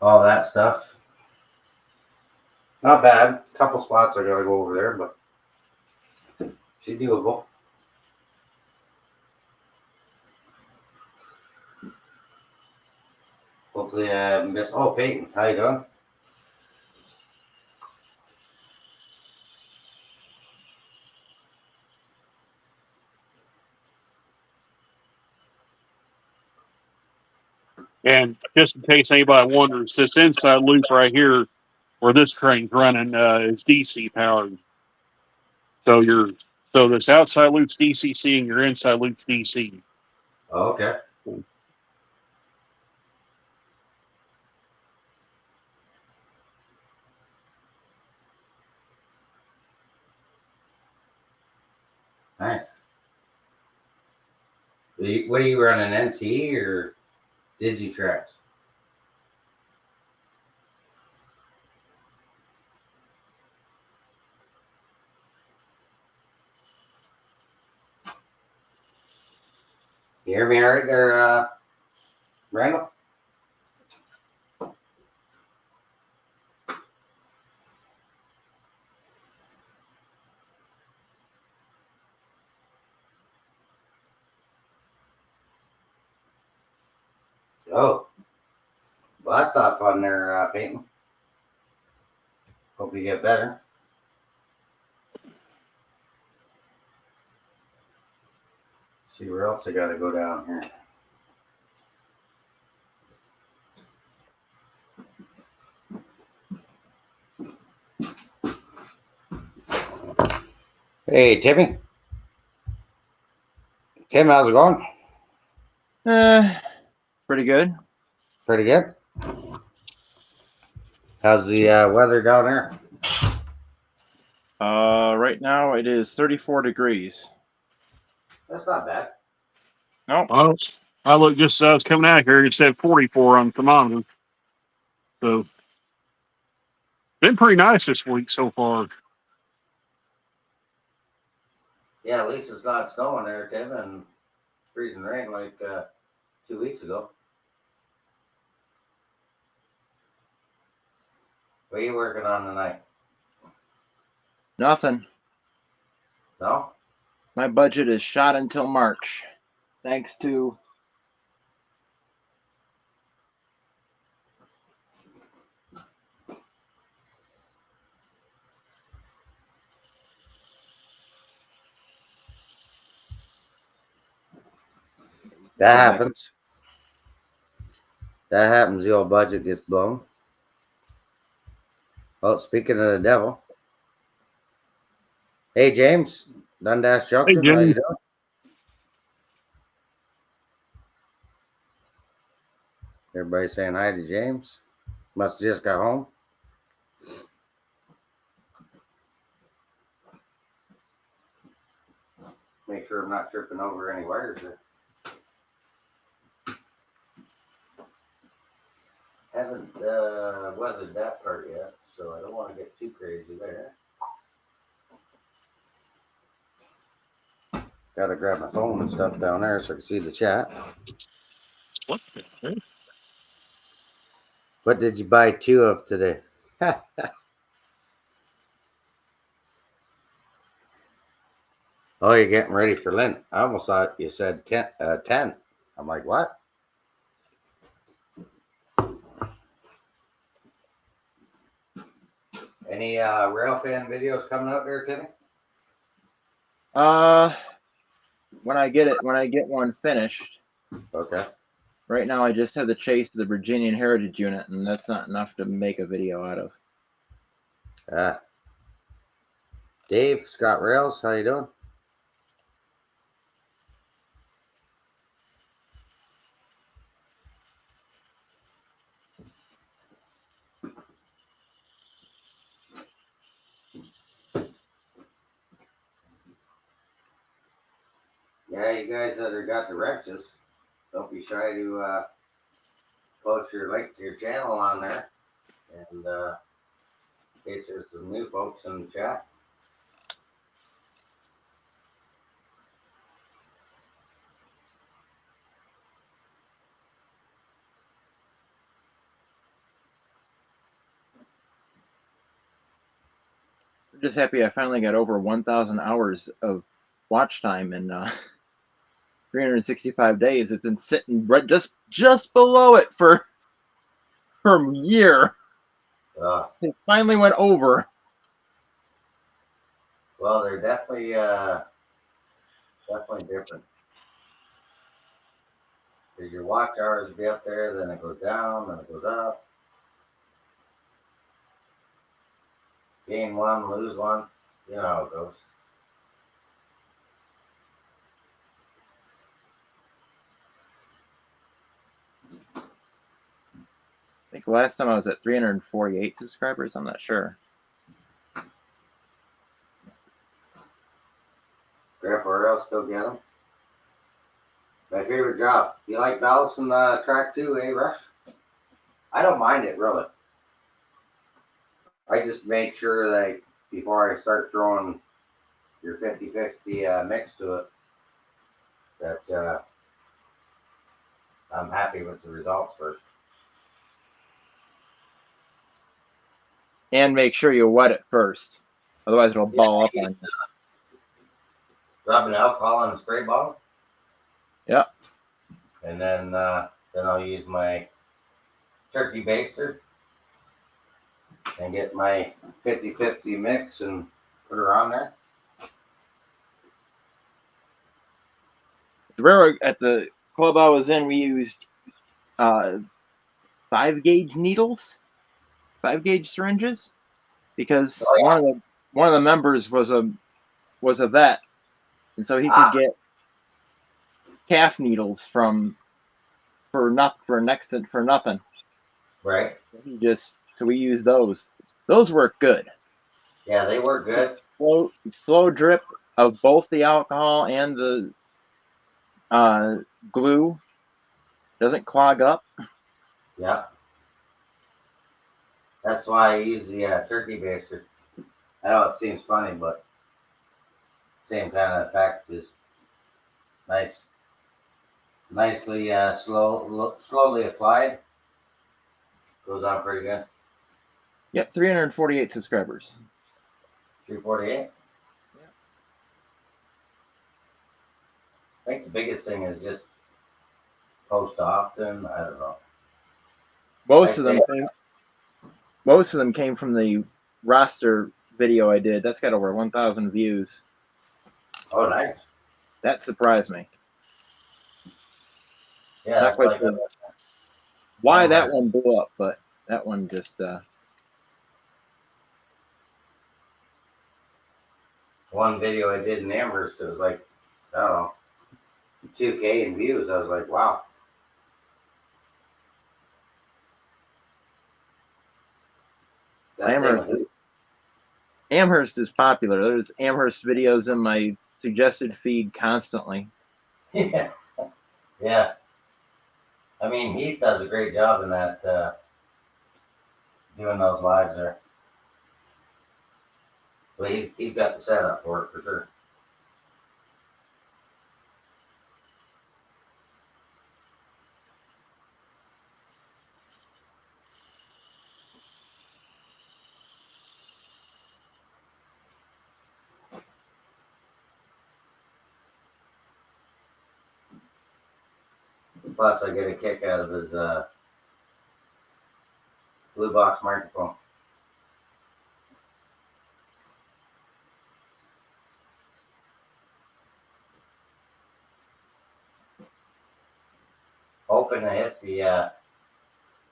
all that stuff. Not bad. A couple spots I gotta go over there, but she's doable. Hopefully I haven't missed. Oh, Peyton, how you doing?
And just in case anybody wonders, this inside loop right here, where this train's running, is DC powered. So this outside loop's DCC and your inside loop's DC.
Oh, okay. Nice. What are you running, NCE or Digitrax? You hear me all right there, Randall? Oh, well, that's not fun there, Peyton. Hope you get better. See where else I gotta go down here. Hey, Timmy. Tim, how's it going?
Pretty good.
Pretty good. How's the weather down there?
Right now it is 34 degrees.
That's not bad.
No,
Well, I look just as I was coming out here, it said 44 on the thermometer. So, been pretty nice this week so far.
Yeah, at least it's not snowing there, Tim, and freezing rain like 2 weeks ago. What are you working on tonight?
nothing.
No?
My budget is shot until March, thanks to
That happens. That happens. The old budget gets blown. Well, speaking of the devil. Hey, James. Dundas Junction. How you
Jimmy.
doing? Everybody saying hi to James. Must have just got home. Make sure I'm not tripping over any wires there. Haven't weathered that part yet, so I don't want to get too crazy there. Gotta grab my phone and stuff down there so I can see the chat.
What?
What did you buy 2 of today? Oh, you're getting ready for Lent. I almost thought you said 10. I'm like, what? Any Railfan videos coming out there, Timmy?
When I get one finished.
Okay.
Right now, I just have the chase of the Virginian Heritage Unit, and that's not enough to make a video out of.
Dave, Scott Rails, how you doing? Yeah, you guys that have got the wrenches, don't be shy to post your link to your channel on there. And in case there's some new folks in the chat.
I'm just happy I finally got over 1,000 hours of watch time in 365 days. It's been sitting right just below it for a year. It finally went over.
Well, they're definitely different. Because your watch hours will be up there, then it goes down, then it goes up. Gain one, lose one. You know how it goes.
I think last time I was at 348 subscribers. I'm not sure.
Grandpa Rail still get them. My favorite job. You like balancing the track too, eh, Rush? I don't mind it, really. I just make sure that before I start throwing your 50-50 mix to it, that I'm happy with the results first.
And make sure you wet it first. Otherwise, it'll ball up on you.
Rubbing alcohol in a spray bottle.
Yep.
And then I'll use my turkey baster and get my 50-50 mix and put her on there.
The railroad at the club I was in, we used 5-gauge needles, 5-gauge syringes, because one of the members was a vet, and so he could get calf needles for nothing.
Right.
So we used those. Those work good.
Yeah, they work good.
Slow drip of both the alcohol and the glue. Doesn't clog up.
Yeah. That's why I use the turkey baster. I know it seems funny, but same kind of effect is nice. Nicely slowly applied. Goes on pretty good.
Yep, 348 subscribers.
348?
Yeah.
I think the biggest thing is just post often. I don't know.
Most of them came from the roster video I did. That's got over 1,000 views.
Oh, nice.
That surprised me.
Yeah,
Not quite sure why that one blew up, but that one just.
One video I did in Amherst, it was like, I don't know, 2K in views. I was like, wow.
Amherst is popular. There's Amherst videos in my suggested feed constantly.
Yeah. Yeah. I mean, Heath does a great job in that, doing those lives there. But he's got the setup for it for sure. plus I get a kick out of his blue box microphone. Hoping to hit the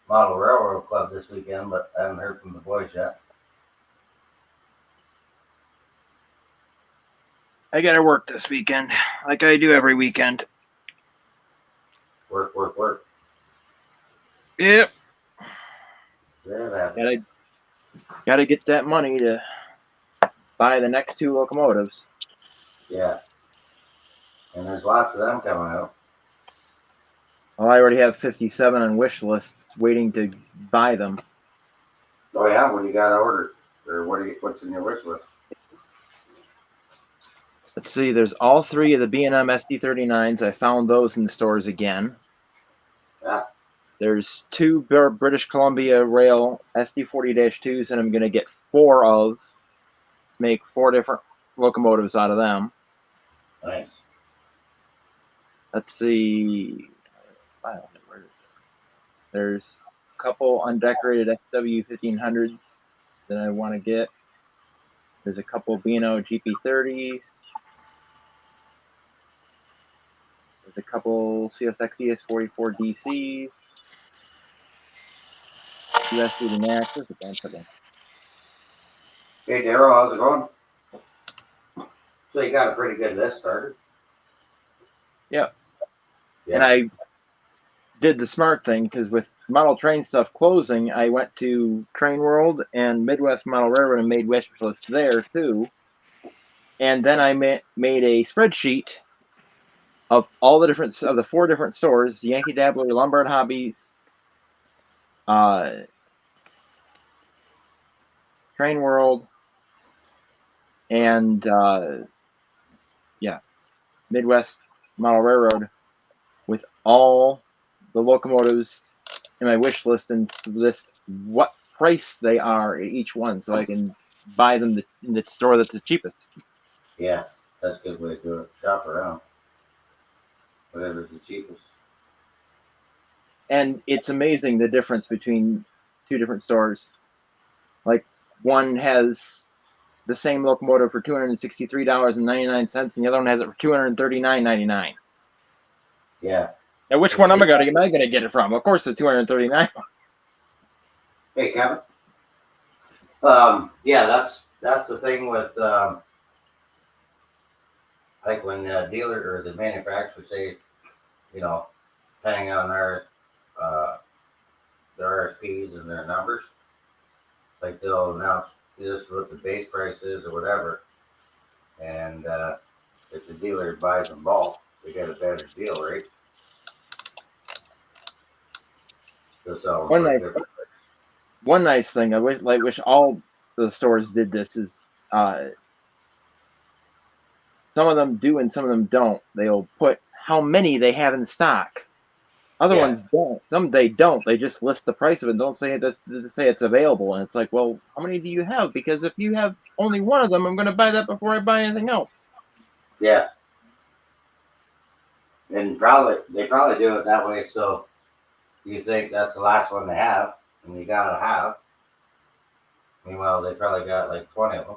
Model Railroad Club this weekend, but I haven't heard from the boys yet.
I gotta work this weekend, like I do every weekend.
Work, work, work.
Yep.
Yeah, that happens.
Gotta get that money to buy the next 2 locomotives.
Yeah. And there's lots of them coming out.
Well, I already have 57 on wish lists waiting to buy them.
Oh yeah, what do you got ordered? Or what's in your wish list?
Let's see, there's all 3 of the B&M SD39s. I found those in the stores again.
Yeah.
There's 2 British Columbia Rail SD40-2s, and I'm going to get 4 of, make 4 different locomotives out of them.
Nice.
Let's see. There's a couple undecorated FW1500s that I want to get. There's a couple B&O GP30s. There's a couple CSX ES44 DCs. US 80 Max. There's a bunch of them.
Hey Daryl, how's it going? So you got a pretty good list started.
Yep.
Yeah.
And I did the smart thing because with model train stuff closing, I went to Train World and Midwest Model Railroad and made wish lists there too. And then I made a spreadsheet of all the 4 different stores: Yankee Dabbler, Lombard Hobbies, Train World, and Midwest Model Railroad, with all the locomotives in my wish list and list what price they are at each one, so I can buy them in the store that's the cheapest.
Yeah, that's a good way to do it. Shop around. Whatever's the cheapest.
And it's amazing the difference between 2 different stores. Like, one has the same locomotive for $263.99, and the other one has it for $239.99.
Yeah.
Now, which one am I gonna get it from? Of course, the $239.
Hey Kevin. Yeah, that's the thing with like when the dealer or the manufacturer say, you know, depending on their RSPs and their numbers, like they'll announce this what the base price is or whatever, and if the dealer buys in bulk, they get a better deal, right? So
One nice thing I wish all the stores did this is some of them do and some of them don't. They'll put how many they have in stock. Other ones don't. Some they don't. They just list the price of it and don't say it's available. And it's like, well, how many do you have? Because if you have only one of them, I'm going to buy that before I buy anything else.
Yeah. And they probably do it that way so you think that's the last one they have, and you gotta have. Meanwhile, they probably got like 20 of them,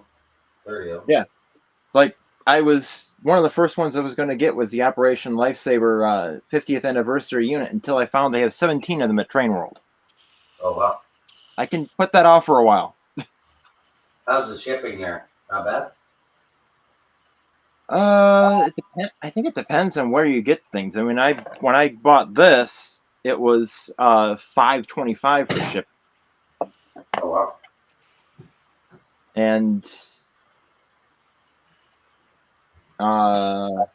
30 of them.
Yeah. Like, one of the first ones I was going to get was the Operation Lifesaver 50th anniversary unit until I found they have 17 of them at Train World.
Oh, well.
I can put that off for a while.
How's the shipping there? Not bad?
I think it depends on where you get things. I mean, when I bought this, it was $5.25 for shipping.
Oh, wow.
And I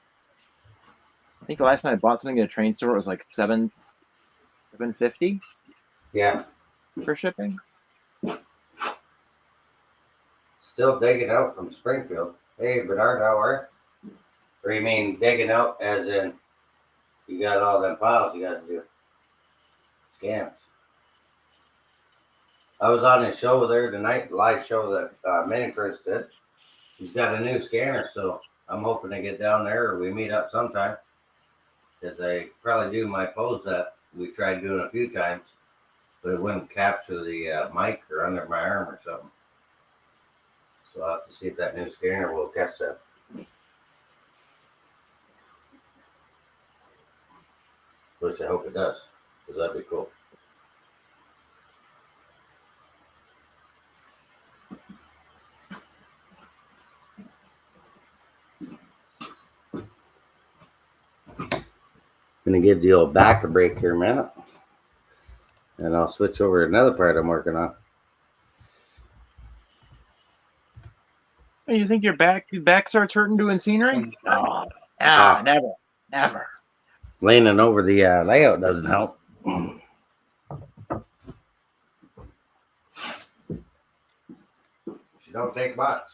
think the last time I bought something at a train store, it was like $7.50.
Yeah.
For shipping.
Still digging out from Springfield. Hey, Bernard, how are you? Or you mean digging out as in you got all them files you got to do? Scans. I was on his show there tonight, live show that Mini Prince did. He's got a new scanner, so I'm hoping to get down there or we meet up sometime because I probably do my pose that we tried doing a few times, but it wouldn't capture the mic or under my arm or something. So I'll have to see if that new scanner will catch that. Which I hope it does, because that'd be cool. Gonna give the old back a break here a minute, and I'll switch over to another part I'm working on.
You think your back starts hurting doing scenery? No, never.
Leaning over the layout doesn't help. She don't take much.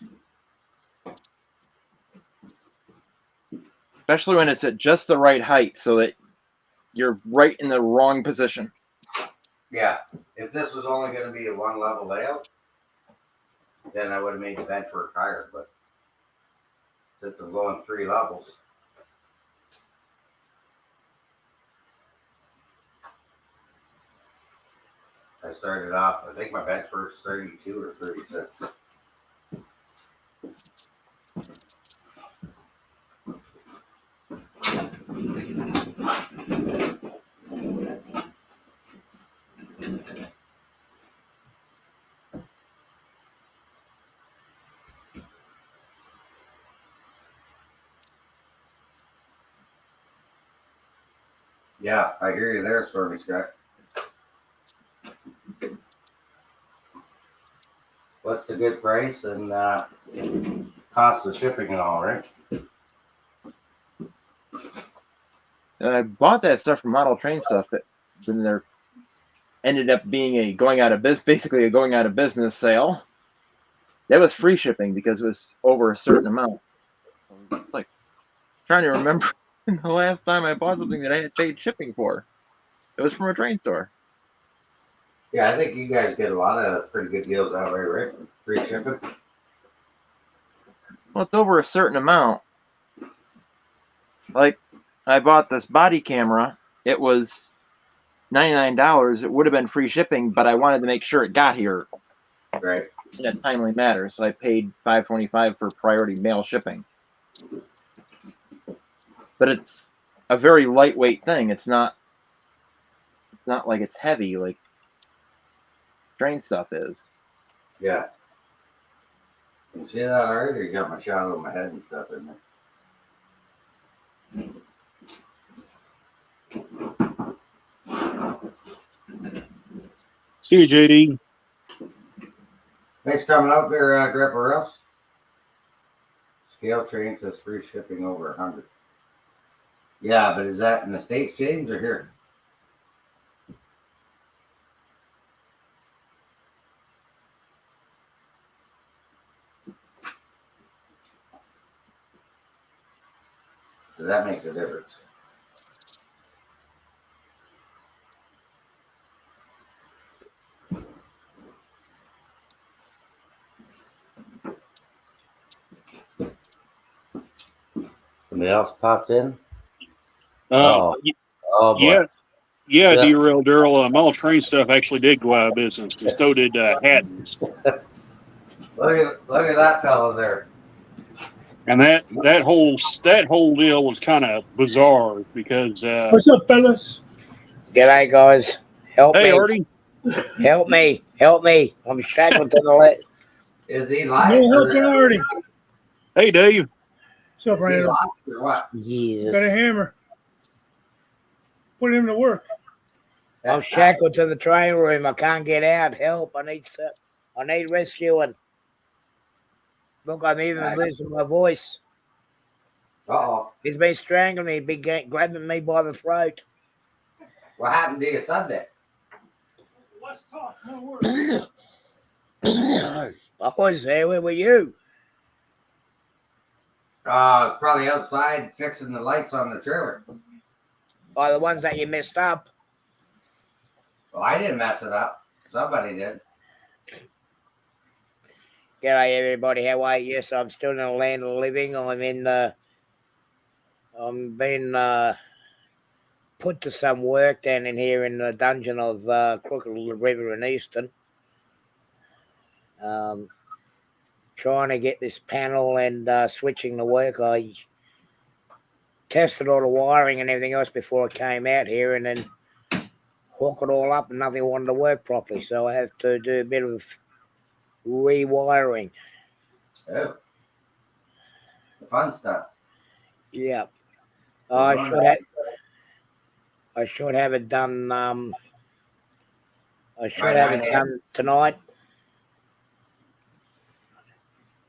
Especially when it's at just the right height so that you're right in the wrong position.
Yeah, if this was only going to be a one level layout, then I would have made the bench work higher. But since I'm going 3 levels, I started off, I think my bench work's 32 or 36. Yeah, I hear you there, Stormy Sky. What's the good price and cost of shipping and all, right?
I bought that stuff from Model Train Stuff, but then there ended up being basically a going out of business sale. That was free shipping because it was over a certain amount. So it's like trying to remember the last time I bought something that I had paid shipping for. It was from a train store.
Yeah, I think you guys get a lot of pretty good deals that way, right? Free shipping.
Well, it's over a certain amount. Like, I bought this body camera. It was $99. It would have been free shipping, but I wanted to make sure it got here
Right.
in a timely manner, so I paid $5.25 for priority mail shipping. But it's a very lightweight thing. It's not like it's heavy like train stuff is.
Yeah. You see that already? Or you got my shot on my head and stuff in there.
See you, JD.
Thanks for coming out there, Grandpa Russ. Scale train says free shipping over 100. Yeah, but is that in the States, James, or here? Because that makes a difference. Somebody else popped in? Oh, boy.
Yeah, Derail Daryl. Model Train Stuff actually did go out of business, and so did Hatton's.
Look at that fellow there.
And that whole deal was kind of bizarre because.
What's up, fellas?
G'day, guys. Help
Hey,
me.
Artie.
Help me. Help me. I'm shackled to the left.
Is he live?
No helping already.
Hey, Dave.
What's up,
Is he
Randall?
live or what?
Jesus.
Got a hammer. Put him to work.
I'm shackled to the train room. I can't get out. Help. I need rescuing. Look, I'm even losing my voice.
Uh-oh.
He's been strangling me. He's been grabbing me by the throat.
What happened to you Sunday?
Let's talk. No worries.
I was there. Where were you?
It's probably outside fixing the lights on the trailer.
By the ones that you messed up.
Well, I didn't mess it up. Somebody did.
G'day, everybody. How are you? Yes, I'm still in the land of the living. I'm been put to some work down in here in the dungeon of Crooked River in Easton. Trying to get this panel and switching to work. I tested all the wiring and everything else before I came out here, and then hook it all up and nothing wanted to work properly. So I have to do a bit of rewiring.
Oh, the fun stuff.
Yeah.
Well,
I
done.
should have it done. I should
By
have
9
it
a.m.
done tonight.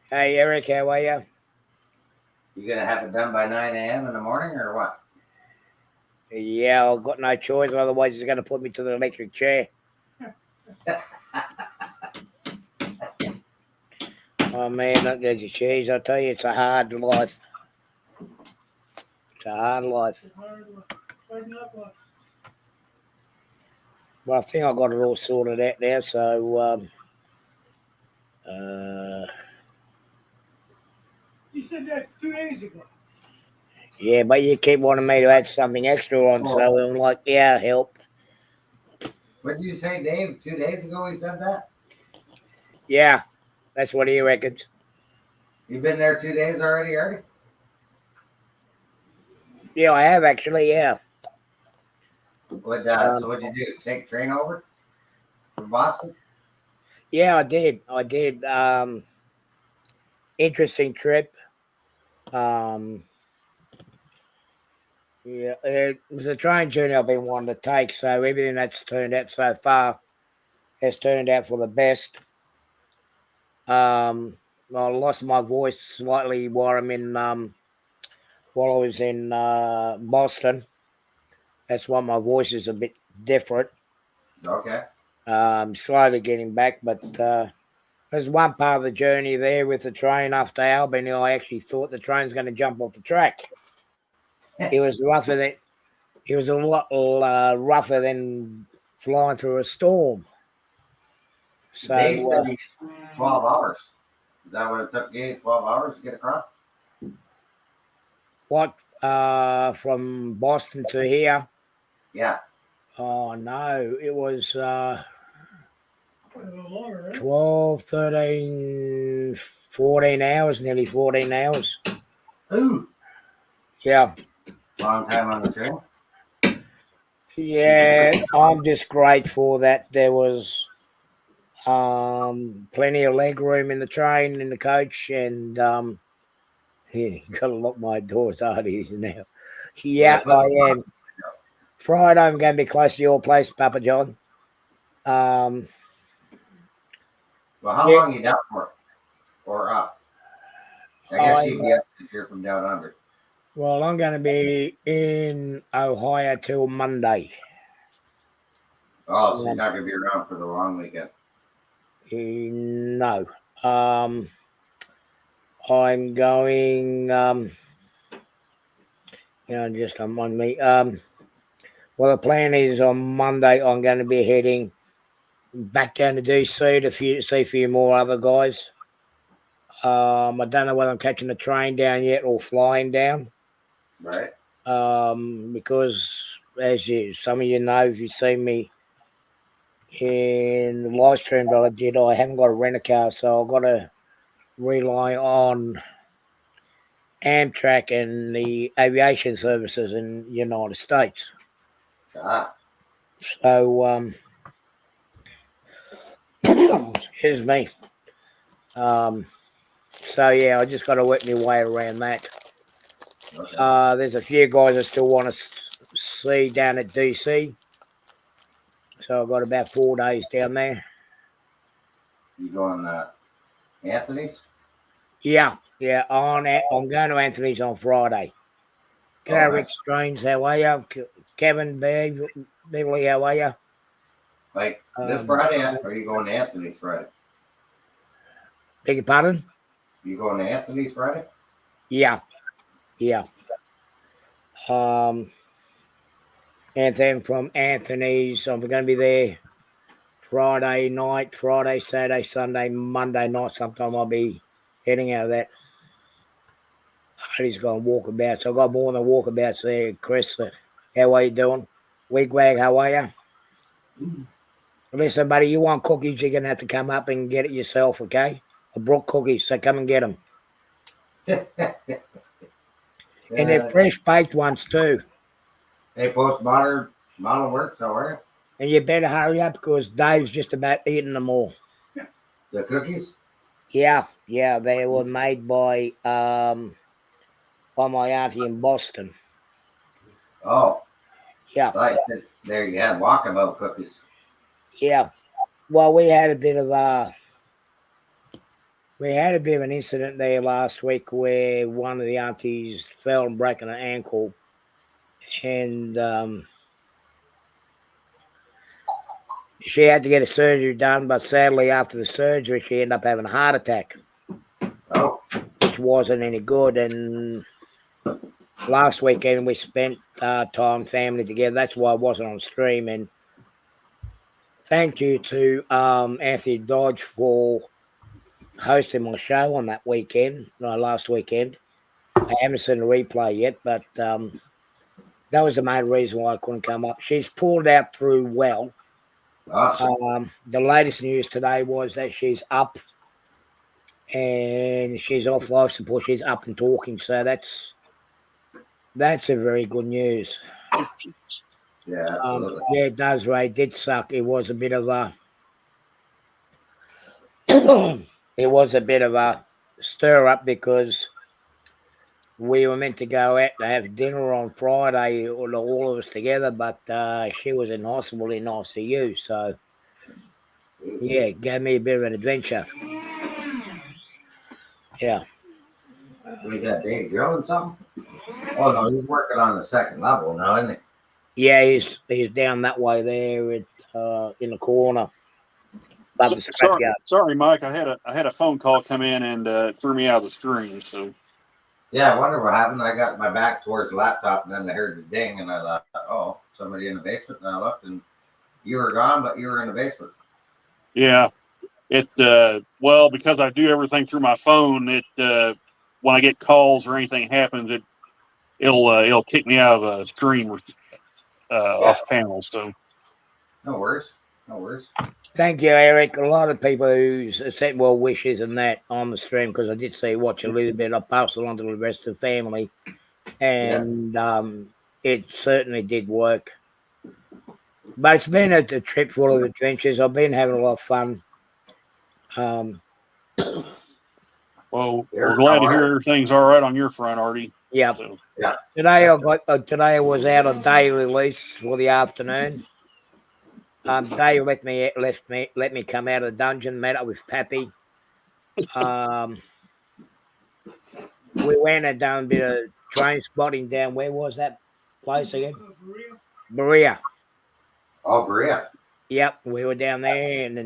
Hey, Eric, how are you?
You gonna have it done by 9 a.m. in the morning or what?
Yeah, I've got no choice. Otherwise, he's going to put me to the electric chair. Oh, man, look at your cheese. I tell you, it's a hard life. It's a hard life. Well, I think I got it all sorted out now. So,
You said that 2 days ago.
yeah, but you keep wanting me to add something extra on. So I'm like, yeah, help.
What did you say, Dave? 2 days ago he said that?
Yeah, that's what he reckons.
You've been there 2 days already, Artie?
Yeah, I have actually, yeah.
What, so what'd you do? Take train over from Boston?
Yeah, I did. Interesting trip. Yeah, it was a train journey I've been wanting to take, so everything that's turned out so far has turned out for the best. I lost my voice slightly while I was in Boston. That's why my voice is a bit different.
Okay.
Slowly getting back, but there's one part of the journey there with the train after Albany. I actually thought the train's going to jump off the track. It was rougher than it was a lot rougher than flying through a storm. So
Dave said he 12 hours. Is that what it took you? 12 hours to get across?
what from Boston to here?
Yeah.
Oh no, it was
A little longer, right?
12, 13, 14 hours, nearly 14 hours.
Ooh.
Yeah.
Long time on the train.
Yeah, I'm just grateful that there was plenty of leg room in the train, in the coach, and yeah, you gotta lock my doors hard now. Yeah, I am. Friday, I'm going to be close to your place, Papa John.
Well, how
Yeah.
long you down for? Or up? I guess you'd be up if you're from down under.
Well, I'm going to be in Ohio till Monday.
Oh, so you're not going to be around for the long weekend.
No. I'm going, just on me. Well, the plan is on Monday, I'm going to be heading back down to DC to see a few more other guys. I don't know whether I'm catching a train down yet or flying down.
Right.
Because as some of you know, if you've seen me in the live stream that I did, I haven't got a rent-a-car, so I've got to rely on Amtrak and the aviation services in the United States.
Ah.
So, excuse me. So yeah, I just got to work my way around that.
Okay.
There's a few guys I still want to see down at DC. So I've got about 4 days down there.
You going Anthony's?
Yeah. I'm going to Anthony's on Friday. G'day, Rick Strange. How are you? Kevin Beverly, how are you?
Like this Friday, or are you going to Anthony's Friday?
Beg your pardon?
You going to Anthony's Friday?
Yeah. Anthony from Anthony's. I'm going to be there Friday night, Friday, Saturday, Sunday, Monday night. Sometime I'll be heading out of that. He's going walkabouts. I've got more than walkabouts there, Chris. How are you doing? Wigwag, how are you? Listen, buddy, you want cookies, you're going to have to come up and get it yourself, okay? A Brook cookies, so come and get them. And they're fresh baked ones, too.
Hey, postmodern model works, how are
And you better hurry up because Dave's just about eating them all.
you? The cookies?
Yeah, they were made by my auntie in Boston.
Oh,
Yeah,
like there you have walkabout cookies.
yeah. Well, we had a bit of an incident there last week where one of the aunties fell and broke an ankle, and she had to get a surgery done. But sadly, after the surgery, she ended up having a heart attack,
Oh,
which wasn't any good. And last weekend we spent time family together. That's why I wasn't on stream. And thank you to Anthony Dodge for hosting my show on that weekend, last weekend. I haven't seen the replay yet, but that was the main reason why I couldn't come up. She's pulled out through well.
awesome.
The latest news today was that she's up and she's off life support. She's up and talking, so that's a very good news.
Yeah, absolutely.
Yeah, it does, Ray. It did suck. It was a bit of a stir up because we were meant to go out and have dinner on Friday, all of us together, but she was in hospital in ICU. So, yeah, it gave me a bit of an adventure. Yeah.
We got Dave drilling something? Oh, no, he's working on the second level now, isn't he?
Yeah, he's down that way there in the corner. Above the scrapyard.
Sorry, Mike. I had a phone call come in and it threw me out of the stream. So
Yeah, I wonder what happened. I got my back towards the laptop and then I heard the ding and I thought, oh, somebody in the basement. And I looked and you were gone, but you were in the basement.
yeah, well, because I do everything through my phone, when I get calls or anything happens, it'll kick me out of a stream with off panel. So
No worries. No worries.
Thank you, Eric. A lot of people who sent well wishes and that on the stream because I did see watch a little bit. I passed it on to the rest of the family, and it certainly did work. But it's been a trip full of adventures. I've been having a lot of fun.
well, we're glad to hear everything's all right on your front, Artie.
Yeah.
So,
Yeah.
Today I was out on day release for the afternoon. Dave let me come out of the dungeon, met up with Pappy. We went and done a bit of train spotting down. Where was that place again? Berea.
Oh, Berea.
Yep, we were down there, and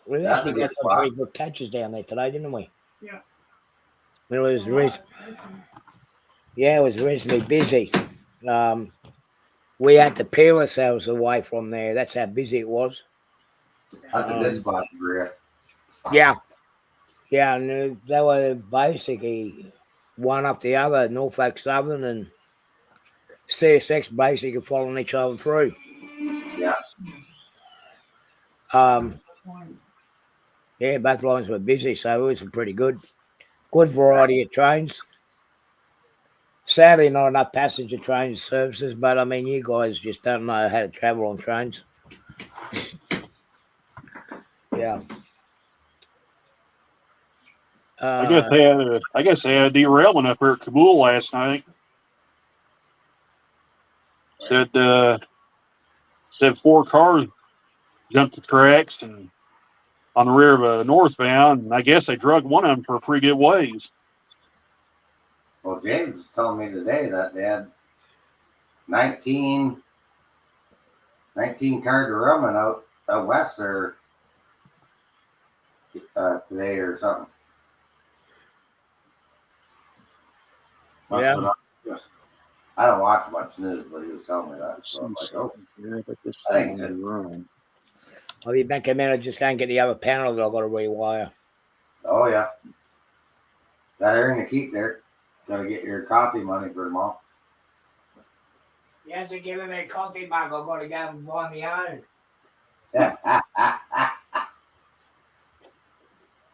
we
That's
actually
a good
got some
spot.
pretty good catches down there today, didn't we?
Yeah.
It was it was reasonably busy. We had to peel ourselves away from there. That's how busy it was.
That's a good spot, Berea.
Yeah. Yeah, and they were basically one up the other, Norfolk Southern and CSX basically following each other through.
Yeah.
Yeah, both lines were busy, so it was pretty good. Good variety of trains. Sadly, not enough passenger train services, but I mean, you guys just don't know how to travel on trains. Yeah.
I guess they had a derailment up here at Kabul last night. Said 4 cars jumped the tracks and on the rear of a northbound, and I guess they drug one of them for a pretty good ways.
Well, James was telling me today that they had 19 car derailment out west there today or something. Must have been on news. I don't watch much news, but he was telling me that. So I'm like, oh, I think that-
I'll be back in a minute. Just go and get the other panel that I've got to rewire.
oh yeah. Got everything to keep there. Gotta get your coffee money for tomorrow.
You have to give him a coffee mug. I've got to go and buy my own.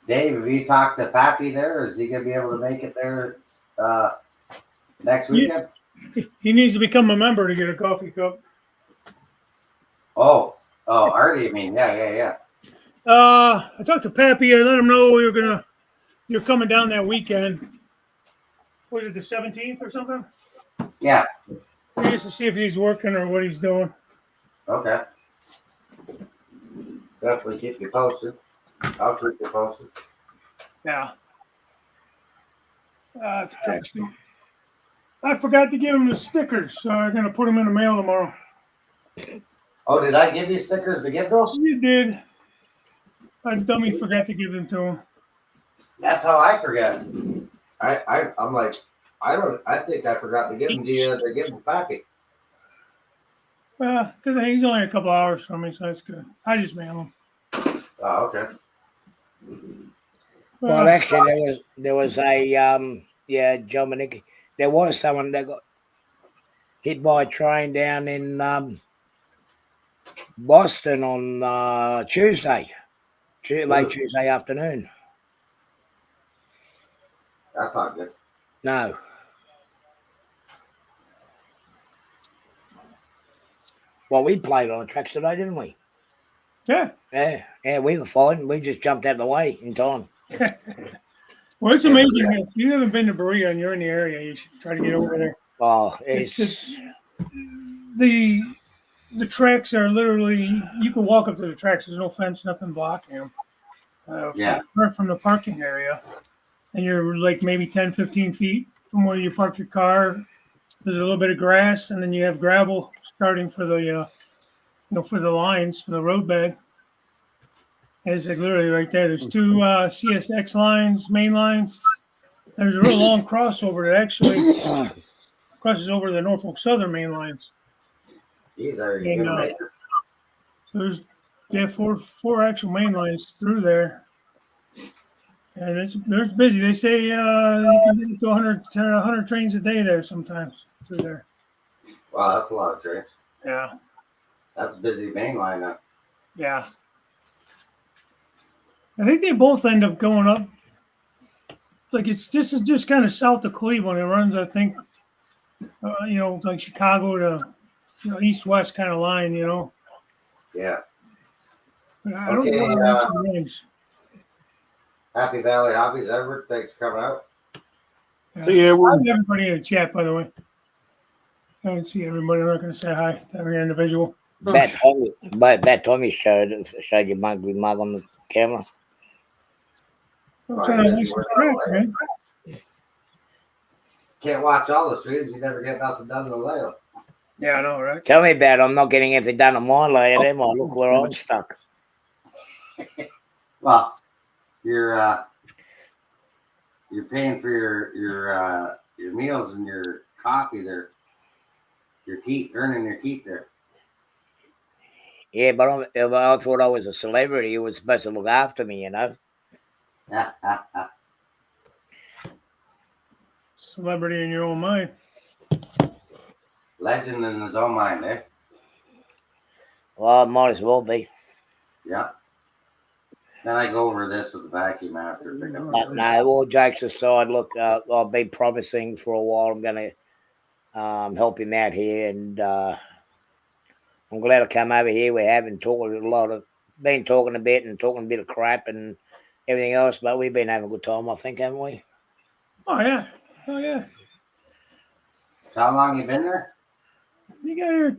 Dave, have you talked to Pappy there? Is he going to be able to make it there next weekend?
He needs to become a member to get a coffee cup.
Oh, Artie, you mean? Yeah.
I talked to Pappy. I let him know you're coming down that weekend. Was it the 17th or something?
Yeah.
Just to see if he's working or what he's doing.
Okay. Definitely keep you posted. I'll keep you posted.
Yeah. I have to text him. I forgot to give him the stickers, so I'm going to put them in the mail tomorrow.
Oh, did I give you stickers to give to him?
You did. I dummy forgot to give them to him.
That's how I forget. I'm like, I think I forgot to give them to you to give them Pappy.
Because he's only a couple hours from me, so that's good. I just mail him.
Oh, okay.
Well, actually, there was a Joe Manicki. There was someone that got hit by a train down in Boston on Tuesday, late Tuesday afternoon.
That's not good.
No. Well, we played on the tracks today, didn't we?
Yeah.
Yeah, we were fine. We just jumped out of the way in time.
Well, it's amazing. If you haven't been to Berea and you're in the area, you should try to get over there.
Oh,
It's just, the tracks are literally, you can walk up to the tracks. There's no fence, nothing blocking them. From the parking area. And you're like maybe 10, 15 feet from where you park your car. There's a little bit of grass, and then you have gravel starting for the, for the lines, for the roadbed. And it's like literally right there. There's two CSX lines, main lines. There's a real long crossover that actually crosses over the Norfolk Southern main lines.
These are you gonna make it.
There's four actual main lines through there. And it's busy. They say you can get to 100 trains a day there sometimes through there.
Wow, that's a lot of trains.
Yeah.
That's a busy main line now.
Yeah. I think they both end up going up. Like this is just kind of south of Cleveland. It runs, I think, like Chicago to, east-west kind of line,
Yeah.
I don't know the names.
Happy Valley Hobbies, Everett. Thanks for coming out.
See you, Edward.
I have everybody in the chat, by the way. I didn't see everybody. I'm not going to say hi to every individual.
That Tommy showed your mug on the camera.
I'm trying to make some tracks, man.
Can't watch all the streams. You never get nothing done in the layout.
Yeah, I know, right?
Tell me about it. I'm not getting anything done on my layout. Am I? Look where I'm stuck.
Well, you're paying for your meals and your coffee there. Earning your keep there.
Yeah, but I thought I was a celebrity who was supposed to look after me,
Celebrity in your own mind.
Legend in his own mind, eh?
Well, it might as well be.
Yeah. Then I go over this with the vacuum after.
No, all jokes aside, look, I've been promising for a while I'm going to help him out here, and I'm glad to come over here. We haven't been talking a bit and talking a bit of crap and everything else, but we've been having a good time, I think, haven't we?
Oh, yeah.
So how long you been there?
You got here.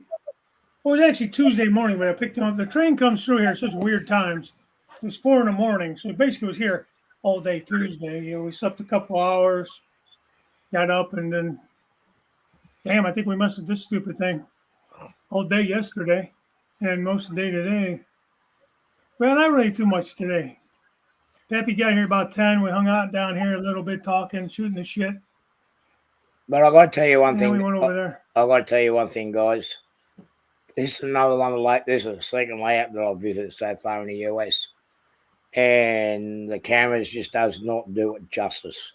Well, it was actually Tuesday morning, but I picked him up. The train comes through here at such weird times. It was 4 a.m, so it basically was here all day Tuesday. We slept a couple hours, got up, and then, damn, I think we must have did this stupid thing all day yesterday and most of the day today. Well, not really too much today. Pappy got here about 10. We hung out down here a little bit, talking, shooting the shit.
But I got to tell you one thing.
We went over there.
I got to tell you one thing, guys. This is another one this is the second layout that I've visited so far in the US. And the cameras just does not do it justice.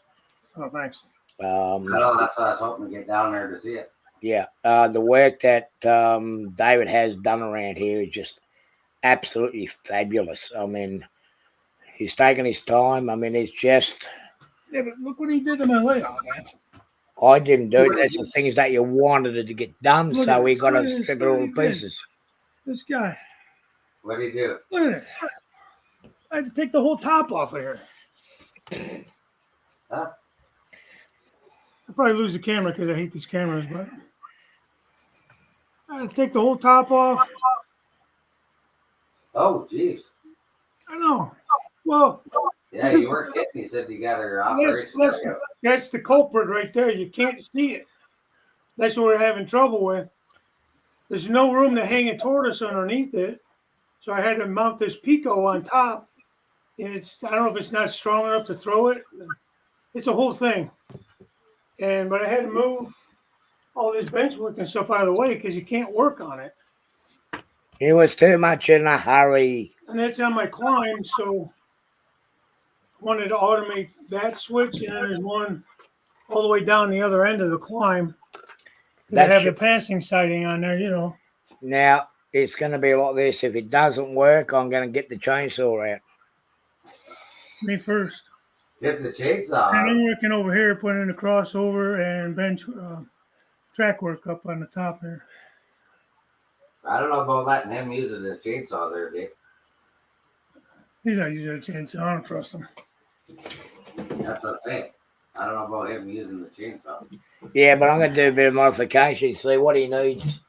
Oh, thanks.
That's what I was hoping to get down there to see it.
Yeah, the work that David has done around here is just absolutely fabulous. I mean, he's taken his time. I mean, it's just
Yeah, but look what he did to my layout, man.
I didn't do it. That's the things that you wanted it to get done,
Look
so
at
we
this,
got to
look at this,
strip it
look
all
what
to
he did.
pieces.
This guy.
What do you do?
Look at it. I had to take the whole top off of here.
Huh?
I'll probably lose the camera because I hate these cameras, but I had to take the whole top off.
Oh, geez.
I know. Well,
Yeah, you weren't kidding. You said you got her operation.
that's the culprit right there. You can't see it. That's what we're having trouble with. There's no room to hang a tortoise underneath it. So I had to mount this Pico on top. And I don't know if it's not strong enough to throw it. It's a whole thing. But I had to move all this bench work and stuff out of the way because you can't work on it.
He was too much in a hurry.
And that's on my climb, so I wanted to automate that switch, and then there's one all the way down the other end of the climb. I have the passing sighting on there, you know.
Now, it's going to be like this. If it doesn't work, I'm going to get the chainsaw out.
Me first.
Get the chainsaw.
And I'm working over here, putting in the crossover and bench track work up on the top there.
I don't know about letting him using the chainsaw there, Dick.
He's not using a chainsaw. I don't trust him.
That's what I'm saying. I don't know about him using the chainsaw.
Yeah, but I'm going to do a bit of modification. See what he needs.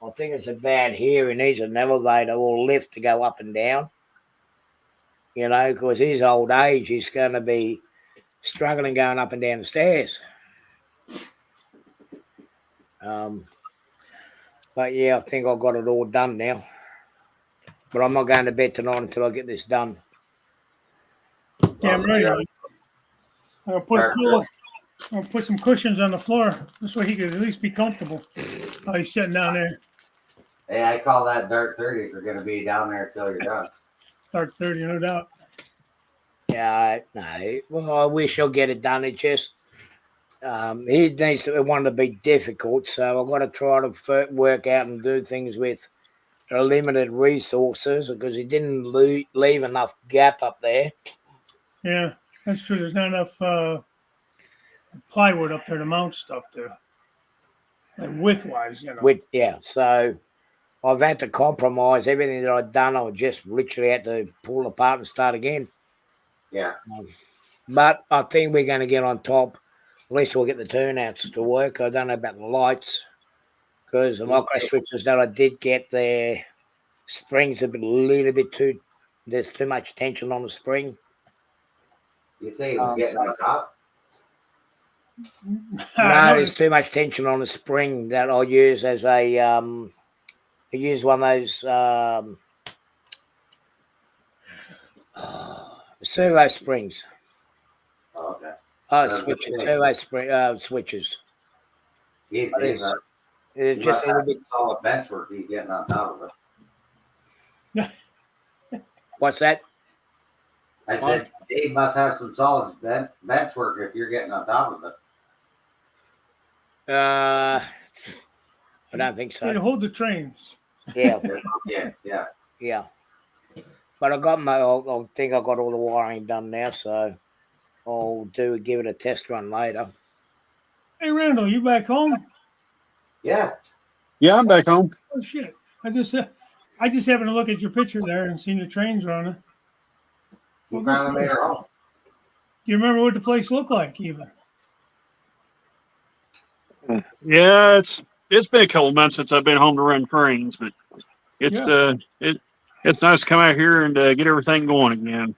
I think it's about here. He needs an elevator or lift to go up and down. You know, because his old age, he's going to be struggling going up and down the stairs. But yeah, I think I've got it all done now. But I'm not going to bed tonight until I get this done.
Yeah, I'm ready. I'm gonna put some cushions on the floor. This way he could at least be comfortable. Oh, he's sitting down there.
Hey, I call that dark 30 if you're going to be down there until you're done.
Dark 30, no doubt.
Yeah, no. Well, I wish I'll get it done. It just he needs to want to be difficult, so I've got to try to work out and do things with limited resources because he didn't leave enough gap up there.
Yeah, that's true. There's not enough plywood up there to mount stuff to, like width-wise, you know.
So I've had to compromise everything that I've done. I just literally had to pull apart and start again.
Yeah.
But I think we're going to get on top. At least we'll get the turnouts to work. I don't know about the lights because the micro switches that I did get, their springs have been a little bit too. There's too much tension on the spring.
You say he was getting on top?
No, there's too much tension on the spring that I'll use as a. I use one of those servo springs.
Oh, okay.
Switches, servo switches.
He's
It's just a little bit.
solid bench work he's getting on top of it.
What's that?
I said Dave must have some solid bench work if you're getting on top of it.
I don't think
They
so.
hold the trains.
Yeah.
Yeah.
But I think I got all the wiring done now, so I'll give it a test run later.
Hey, Randall, you back home?
Yeah.
Yeah, I'm back home.
Oh shit! I just happened to look at your picture there and seen the trains running.
You finally made her home.
Do you remember what the place looked like, even?
Yeah, it's been a couple of months since I've been home to run trains, but it's nice to come out here and get everything going again.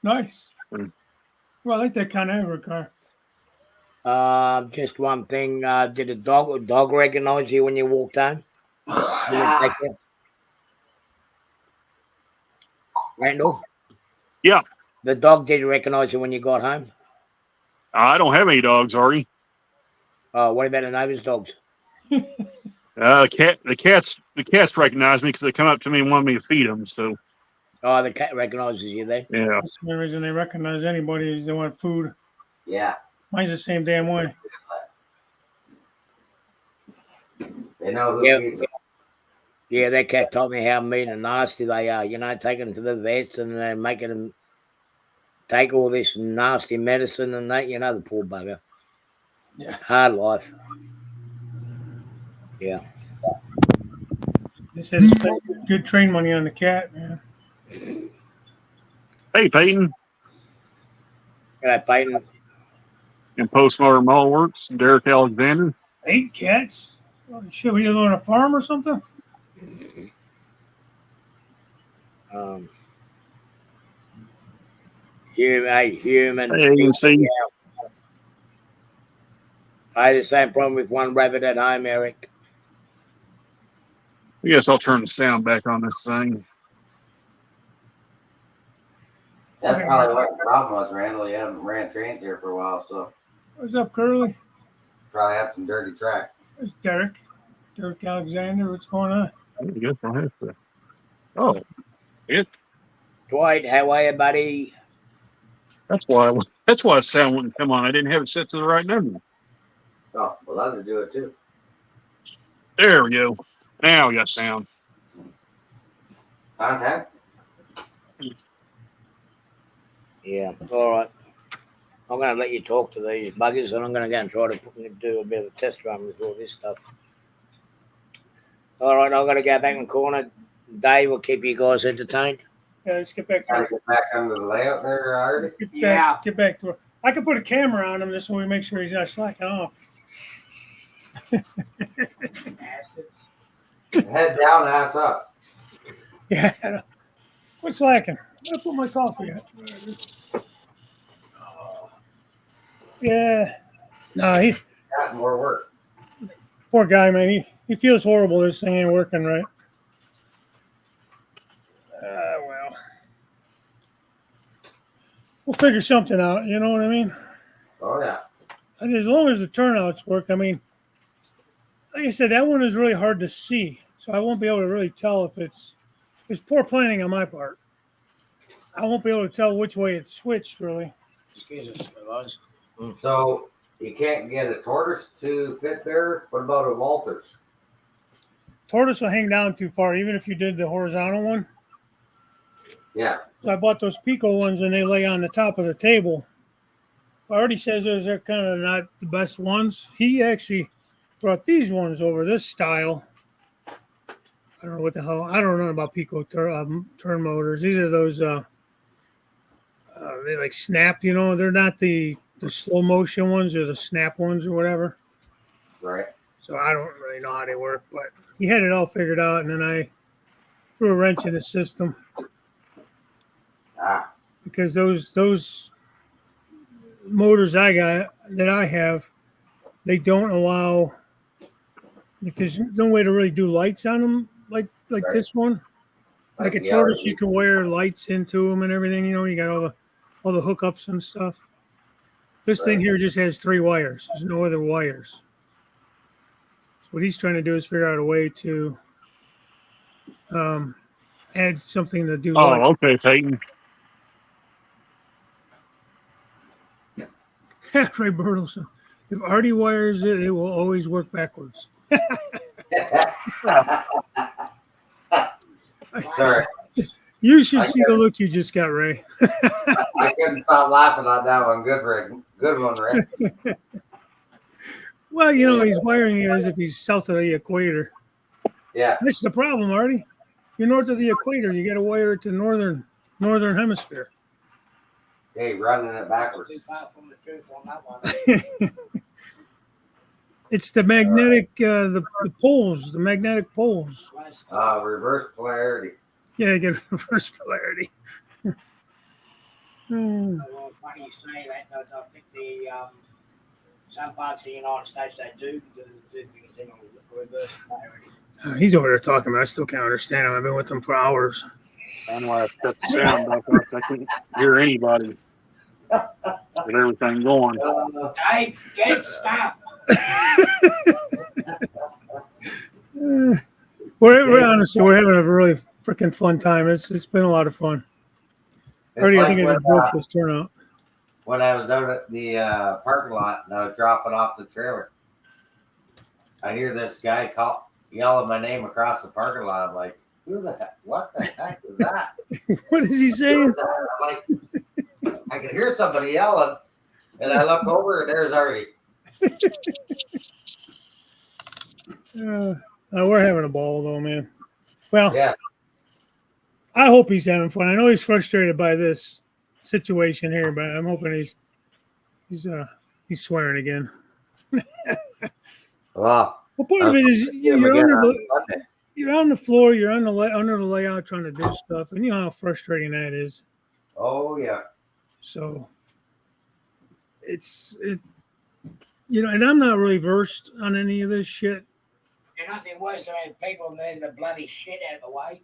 Nice. Well, I like that kind of average car.
Just one thing. Did a dog recognize you when you walked home? Randall?
Yeah.
The dog did recognize you when you got home?
I don't have any dogs, Artie.
What about the neighbor's dogs?
The cats recognize me because they come up to me and want me to feed them. So.
Oh, the cat recognizes you there.
Yeah.
That's the only reason they recognize anybody is they want food.
Yeah.
Mine's the same damn way.
They know who
Yeah.
feeds them.
Yeah, that cat told me how mean and nasty they are. You know, taking them to the vets and they're making them take all this nasty medicine and that. You know, the poor bugger.
Yeah.
Hard life. Yeah.
They said to spend good train money on the cat, man.
Hey, Peyton,
G'day, Peyton.
in Postmodern Mall Works, Derek Alexander.
8 cats? Oh, shit, we live on a farm or something?
Human.
Hey, you can see.
I had the same problem with one rabbit at home, Eric.
I guess I'll turn the sound back on this thing.
That's probably what the problem was, Randall. You haven't ran trains here for a while, so
What's up, Curly?
probably had some dirty track.
It's Derek. Derek Alexander. What's going on?
I guess I'll have to. Oh,
Dwight, how are you, buddy?
that's why the sound wouldn't come on. I didn't have it set to the right number.
Oh, well, that'll do it too.
There we go. Now we got sound.
Contact?
Yeah, all right. I'm going to let you talk to these buggers, and I'm going to go and try to do a bit of a test run with all this stuff. All right, I'm going to go back in the corner. Dave will keep you guys entertained.
Yeah, let's get back to
Gotta get back under the layout there, Artie.
Get back to it. I can put a camera on him just so we make sure he's not slacking off.
Head down, ass up.
Yeah. What's slacking? I'm gonna put my coffee out. Yeah. No, he
Got more work.
poor guy, man. He feels horrible. This thing ain't working right. Well, we'll figure something out. You know what I mean?
Oh, yeah.
And as long as the turnouts work, I mean, like I said, that one is really hard to see, so I won't be able to really tell if it's poor planning on my part. I won't be able to tell which way it switched, really.
Excuse us, guys.
So you can't get a tortoise to fit there? What about a Walters?
Tortoise will hang down too far, even if you did the horizontal one.
Yeah.
So I bought those Pico ones, and they lay on the top of the table. Artie says those are kind of not the best ones. He actually brought these ones over, this style. I don't know what the hell. I don't know about Pico turn motors. These are those, they like snap, you know. They're not the slow motion ones or the snap ones or whatever.
Right.
So I don't really know how they work, but he had it all figured out, and then I threw a wrench in the system. Because those motors I have, they don't allow. There's no way to really do lights on them like
Right.
this one. Like a
Yeah,
tortoise, you can wire lights into them and everything. You know, you got all the hookups and stuff. This thing
Right.
here just has 3 wires. There's no other wires. So what he's trying to do is figure out a way to add something to do.
Oh, okay, Peyton.
Ray Bertelson. If Artie wires it, it will always work backwards.
Sorry.
You should see the look you just got, Ray.
I couldn't stop laughing on that one. Good, Rick. Good one, Rick.
Well, you know, he's wiring it as if he's south of the equator.
Yeah.
That's the problem, Artie. You're north of the equator. You got to wire it to northern hemisphere.
Hey, running it backwards.
Too far from the truth on that one.
It's the magnetic, the poles, the magnetic poles.
Reverse polarity.
Yeah, you get reverse polarity.
Well, funny you say that, but I think some parts of the United States they do things in reverse polarity.
He's over there talking, but I still can't understand him. I've been with him for hours.
I'm gonna cut the sound back off. I can't hear anybody. Get everything going.
Dave, get stuff.
We're honestly, we're having a really freaking fun time. It's been a lot of fun.
It's
Already, I
like
think
when,
it broke this turnout.
when I was out at the parking lot and I was dropping off the trailer. I hear this guy yelling my name across the parking lot. I'm like, who the heck? What the heck is that?
What is he
Who
saying?
is that? I'm like, I can hear somebody yelling, and I look over, and there's Artie.
We're having a ball though, man. Well,
Yeah,
I hope he's having fun. I know he's frustrated by this situation here, but I'm hoping he's swearing again.
well,
Well, part of it is
yeah,
you're
again
under
on
the,
Sunday.
you're on the floor, you're on the under the layout trying to do stuff, and you know how frustrating that is.
Oh yeah,
So and I'm not really versed on any of this shit.
There's nothing worse than having people move the bloody shit out of the way.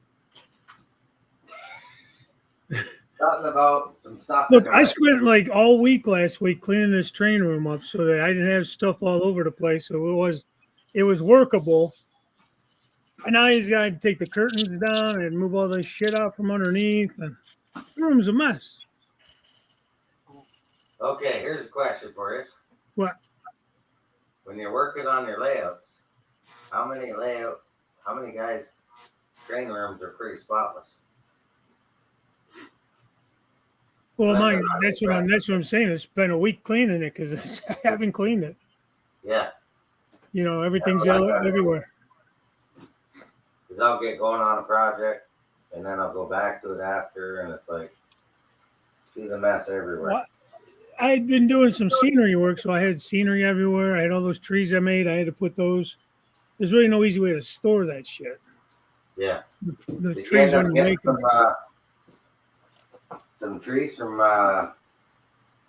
talking about some stuff.
Look,
that
I spent like all week last week cleaning this train room up so that I didn't have stuff all over the place. So it was workable. And now he's got to take the curtains down and move all this shit out from underneath, and the room's a mess.
Okay, here's a question for you.
What?
When you're working on your layouts, how many guys' train rooms are pretty spotless?
Well, that's what I'm saying. It's been a week cleaning it because I haven't cleaned it.
Yeah,
You know, everything's everywhere.
because I'll get going on a project, and then I'll go back to it after, and it's like, she's a mess everywhere.
What? I had been doing some scenery work, so I had scenery everywhere. I had all those trees I made. I had to put those. There's really no easy way to store that shit.
Yeah.
The
Did you
trees
end up
aren't
getting
making.
some trees from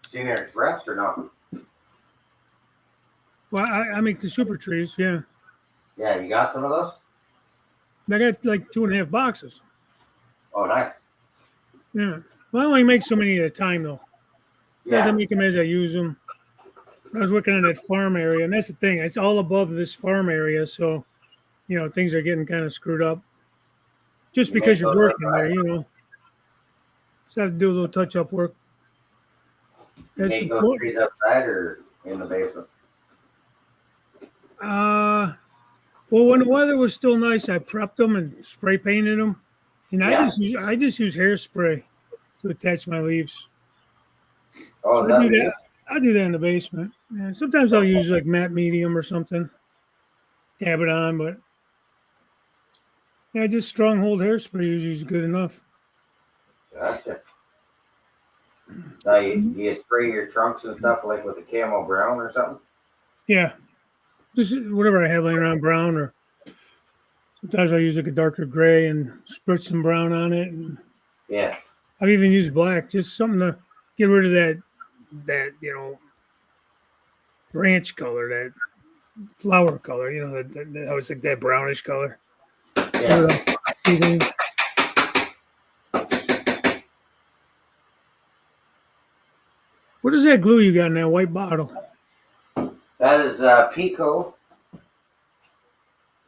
Senior Express or no?
Well, I make the super trees. Yeah,
Yeah, you got some of those?
I got like 2.5 boxes.
Oh, nice.
Yeah. Well, I only make so many at a time though. As I
Yeah,
make them as I use them. I was working on that farm area, and that's the thing. It's all above this farm area, so things are getting kind of screwed up. Just
You
because
make
you're
those
working
outside?
there, so I have to do a little touch-up work.
you
That's
make those
important.
trees outside or in the basement?
Well, when the weather was still nice, I prepped them and spray painted them, and
Yeah.
I just use hairspray to attach my leaves.
Oh,
So
is that what you use?
I do that in the basement. Yeah, sometimes I'll use like matte medium or something, dab it on, but yeah, just stronghold hairspray is usually good enough.
Gotcha. Now, you spray your trunks and stuff like with the camo brown or something?
Yeah, just whatever I have laying around brown, or sometimes I use like a darker gray and spritz some brown on it. And
Yeah.
I've even used black, just something to get rid of that branch color, that flower color. That I was like that brownish color.
Yeah.
What is that glue you got in that white bottle?
That is Pico.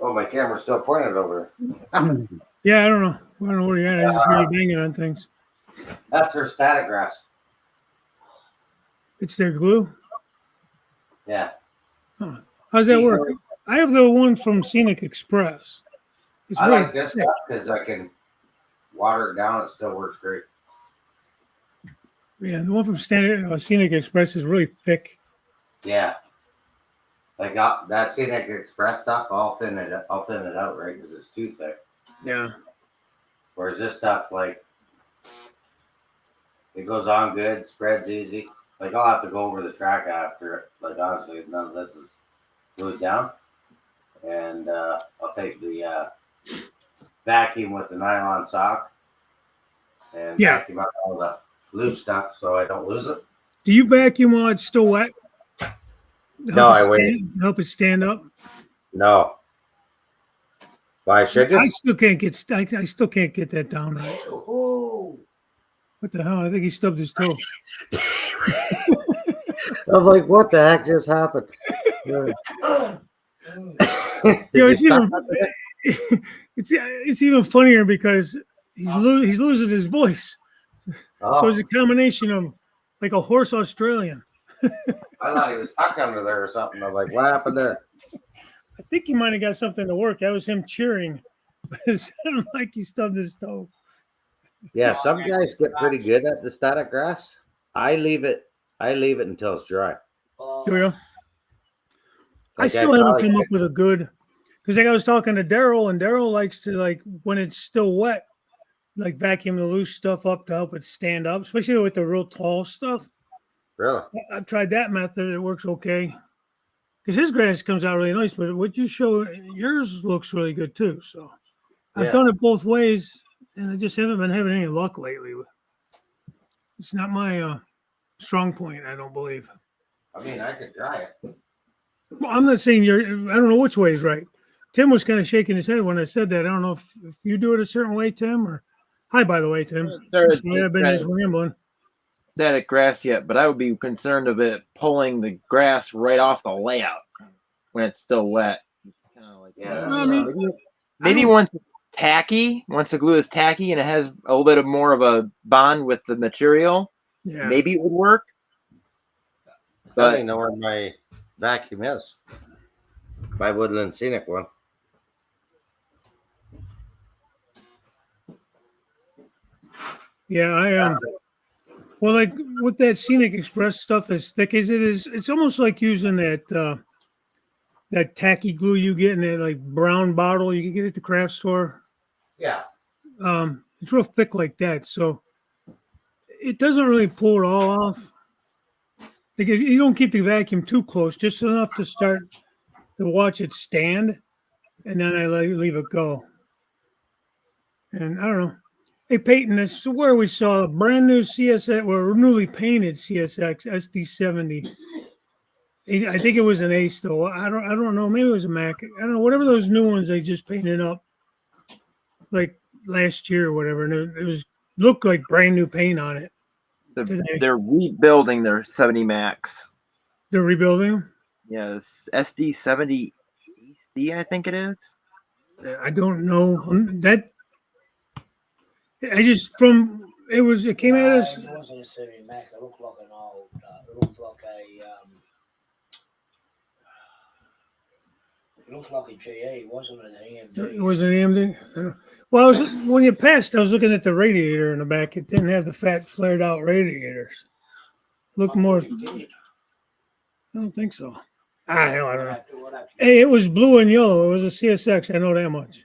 Oh, my camera's still pointed over.
Yeah, I don't know where you're at. I just hear you banging on things.
That's her static grass.
It's their glue.
Yeah.
How's that work? I have the one from Scenic Express. It's
I
really
like this
thick.
stuff because I can water it down. It still works great.
Yeah, the one from Scenic Express is really thick.
Yeah. Like that Scenic Express stuff, I'll thin it out, right? Because it's too thick.
Yeah.
Whereas this stuff, like, it goes on good, spreads easy. Like, I'll have to go over the track after it. Like, honestly, none of this is glued down. And I'll take the vacuum with the nylon sock and vacuum out all the loose stuff so I don't lose it.
Do you vacuum while it's still wet?
No, I wait.
Help it stand up.
No. Why should you?
I still can't get that down right.
Ooh.
What the hell? I think he stubbed his toe.
I'm like, what the heck just happened?
It's even funnier because he's losing his voice. So it's a combination of like a horse Australian.
I thought he was stuck under there or something. I'm like, what happened there?
I think he might have got something to work. That was him cheering. It sounded like he stubbed his toe.
Yeah, some guys get pretty good at the static grass. I leave it until it's dry.
Do you? I
Like,
still haven't
probably
come up with a good, because like I was talking to Daryl, and Daryl likes to, like, when it's still wet, like vacuum the loose stuff up to help it stand up, especially with the real tall stuff.
really.
I've tried that method. It works okay. Because his grass comes out really nice, but what you show, yours looks really good too. So I've
Yeah.
done it both ways, and I just haven't been having any luck lately. It's not my strong point, I don't believe.
I mean, I could try it.
Well, I'm not saying I don't know which way is right. Tim was kind of shaking his head when I said that. I don't know if you do it a certain way, Tim, or hi, by the way, Tim.
Sorry,
Sorry, I've been just rambling.
static grass yet, but I would be concerned of it pulling the grass right off the layout when it's still wet. Kinda like,
Yeah,
Well, I mean,
maybe once it's tacky, once the glue is tacky and it has a little bit of more of a bond with the material,
Yeah.
maybe it would work.
I don't
But
even know where my vacuum is. My Woodland Scenic one.
Yeah, I well, like with that Scenic Express stuff, as thick as it is, it's almost like using that tacky glue you get in that like brown bottle you can get at the craft store.
Yeah.
It's real thick like that, so it doesn't really pull it all off. Like you don't keep the vacuum too close, just enough to start to watch it stand, and then I leave it go. And I don't know. Hey Peyton, this is where we saw a brand new CSX, or newly painted CSX SD70. I think it was an Ace though. I don't know. Maybe it was a Mac. I don't know. Whatever those new ones they just painted up, like last year or whatever, and it was looked like brand new paint on it. Today.
they're rebuilding their 70 Max.
They're rebuilding.
Yeah, SD70 EC, I think it is.
I don't know that. I just it came at us.
It wasn't a 70 Mac. It looked like an old. It looked like a. It looked like a GE. It wasn't an AMD.
It was an AMD. Well, when you passed, I was looking at the radiator in the back. It didn't have the fat, flared out radiators. Look more. I don't think so. Hell, I don't know. Hey, it was blue and yellow. It was a CSX. I know that much.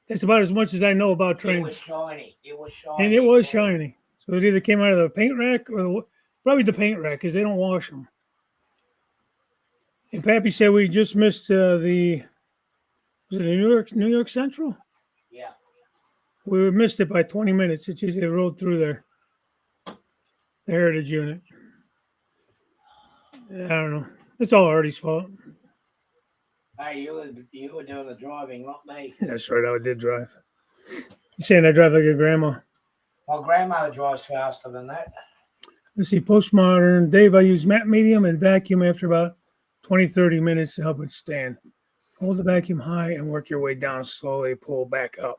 That's about as much as I know about
It
trains.
was shiny. It was shiny.
And it was shiny. So it either came out of the paint rack or probably the paint rack because they don't wash them. And Pappy said we just missed was it New York Central?
Yeah.
We missed it by 20 minutes. It's just they rode through there. The Heritage unit. I don't know. It's all Artie's fault.
Hey, you were doing the driving, not me.
That's right. I did drive. You saying I drive like a grandma?
My grandmother drives faster than that.
Let's see. Postmodern. Dave, I use matte medium and vacuum after about 20, 30 minutes to help it stand. Hold the vacuum high and work your way down slowly. Pull back up.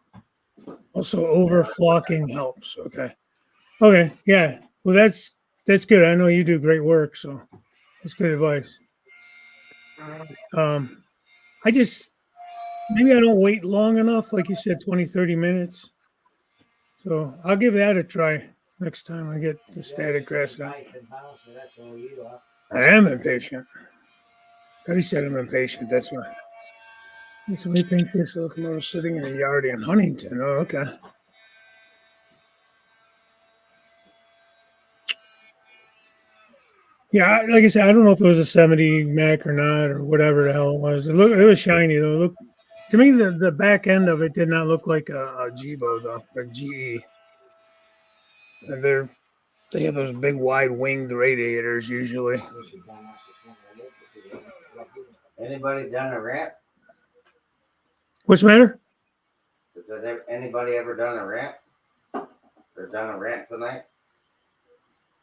Also, overflocking helps. Okay. Okay. Yeah. Well, that's good. I know you do great work, so that's good advice. Maybe I don't wait long enough, like you said, 20, 30 minutes. So I'll give that a try next time I get the static grass out.
That's all you are.
I am impatient. He said I'm impatient. That's why. So he thinks this locomotive sitting in the yard in Huntington. Oh, okay. Yeah, like I said, I don't know if it was a 70 Mac or not, or whatever the hell it was. It was shiny though. Look, to me, the back end of it did not look like a Jibo though, a GE. And they have those big wide winged radiators usually.
Anybody done a rant?
What's the matter?
Has anybody ever done a rant? Or done a rant tonight?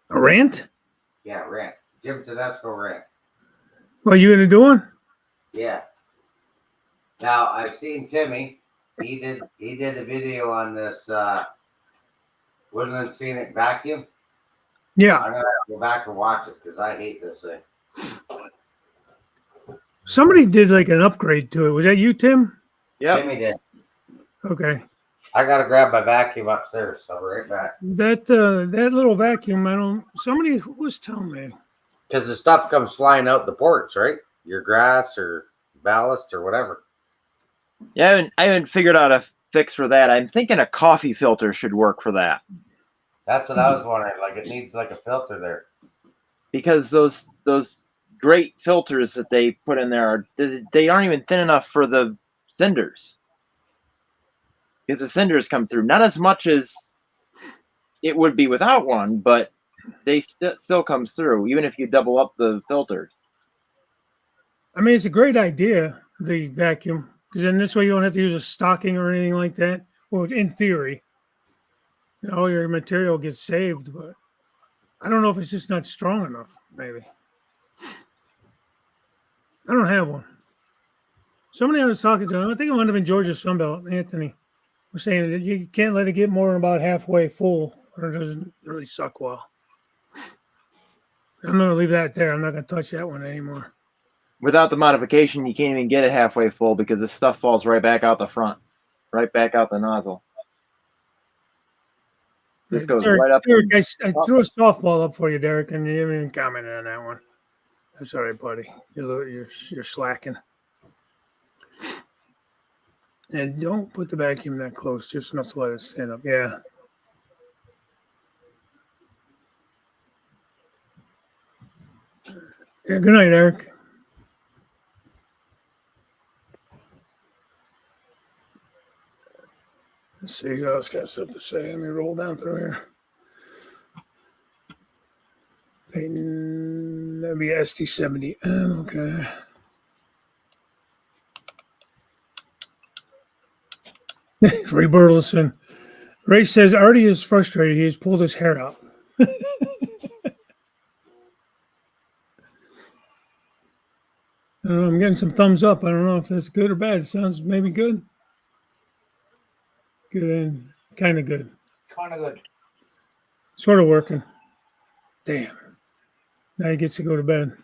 A rant?
Yeah, rant. Jim Tedesco rant.
What are you gonna do one?
Yeah. Now I've seen Timmy. He did a video on this Woodland Scenic vacuum.
Yeah.
I'm gonna have to go back and watch it because I hate this thing.
Somebody did like an upgrade to it. Was that you, Tim?
Yep.
Timmy did.
Okay.
I gotta grab my vacuum upstairs. So I'll be right back.
That little vacuum, I don't. Somebody was telling me.
Because the stuff comes flying out the ports, right? Your grass or ballast or whatever.
Yeah, I haven't figured out a fix for that. I'm thinking a coffee filter should work for that
That's what I was wondering. Like it needs like a filter there.
because those great filters that they put in there they aren't even thin enough for the cinders. Because the cinders come through not as much as it would be without one, but they still comes through even if you double up the filters.
I mean, it's a great idea, the vacuum, because then this way you don't have to use a stocking or anything like that. Well, in theory, all your material gets saved, but I don't know if it's just not strong enough, maybe. I don't have one. Somebody I was talking to, I think it might have been Georgia Sunbelt, Anthony, was saying that you can't let it get more than about halfway full or it doesn't really suck well. I'm going to leave that there. I'm not going to touch that one anymore.
Without the modification, you can't even get it halfway full because the stuff falls right back out the front, right back out the nozzle. This goes
Derek,
right up.
Derek, I threw a softball up for you, Derek, and you haven't even commented on that one. That's all right, buddy. You're slacking. And don't put the vacuum that close, just enough to let it stand up. Yeah. Yeah. Good night, Eric. Let's see who else got stuff to say. Let me roll down through here. Peyton, that'd be ST70M. Okay. Ray Burleson. Ray says Artie is frustrated. He has pulled his hair out. I don't know. I'm getting some thumbs up. I don't know if that's good or bad. It sounds maybe good. Good and kind of good.
Kind of good.
Sort of working. Damn. Now he gets to go to bed.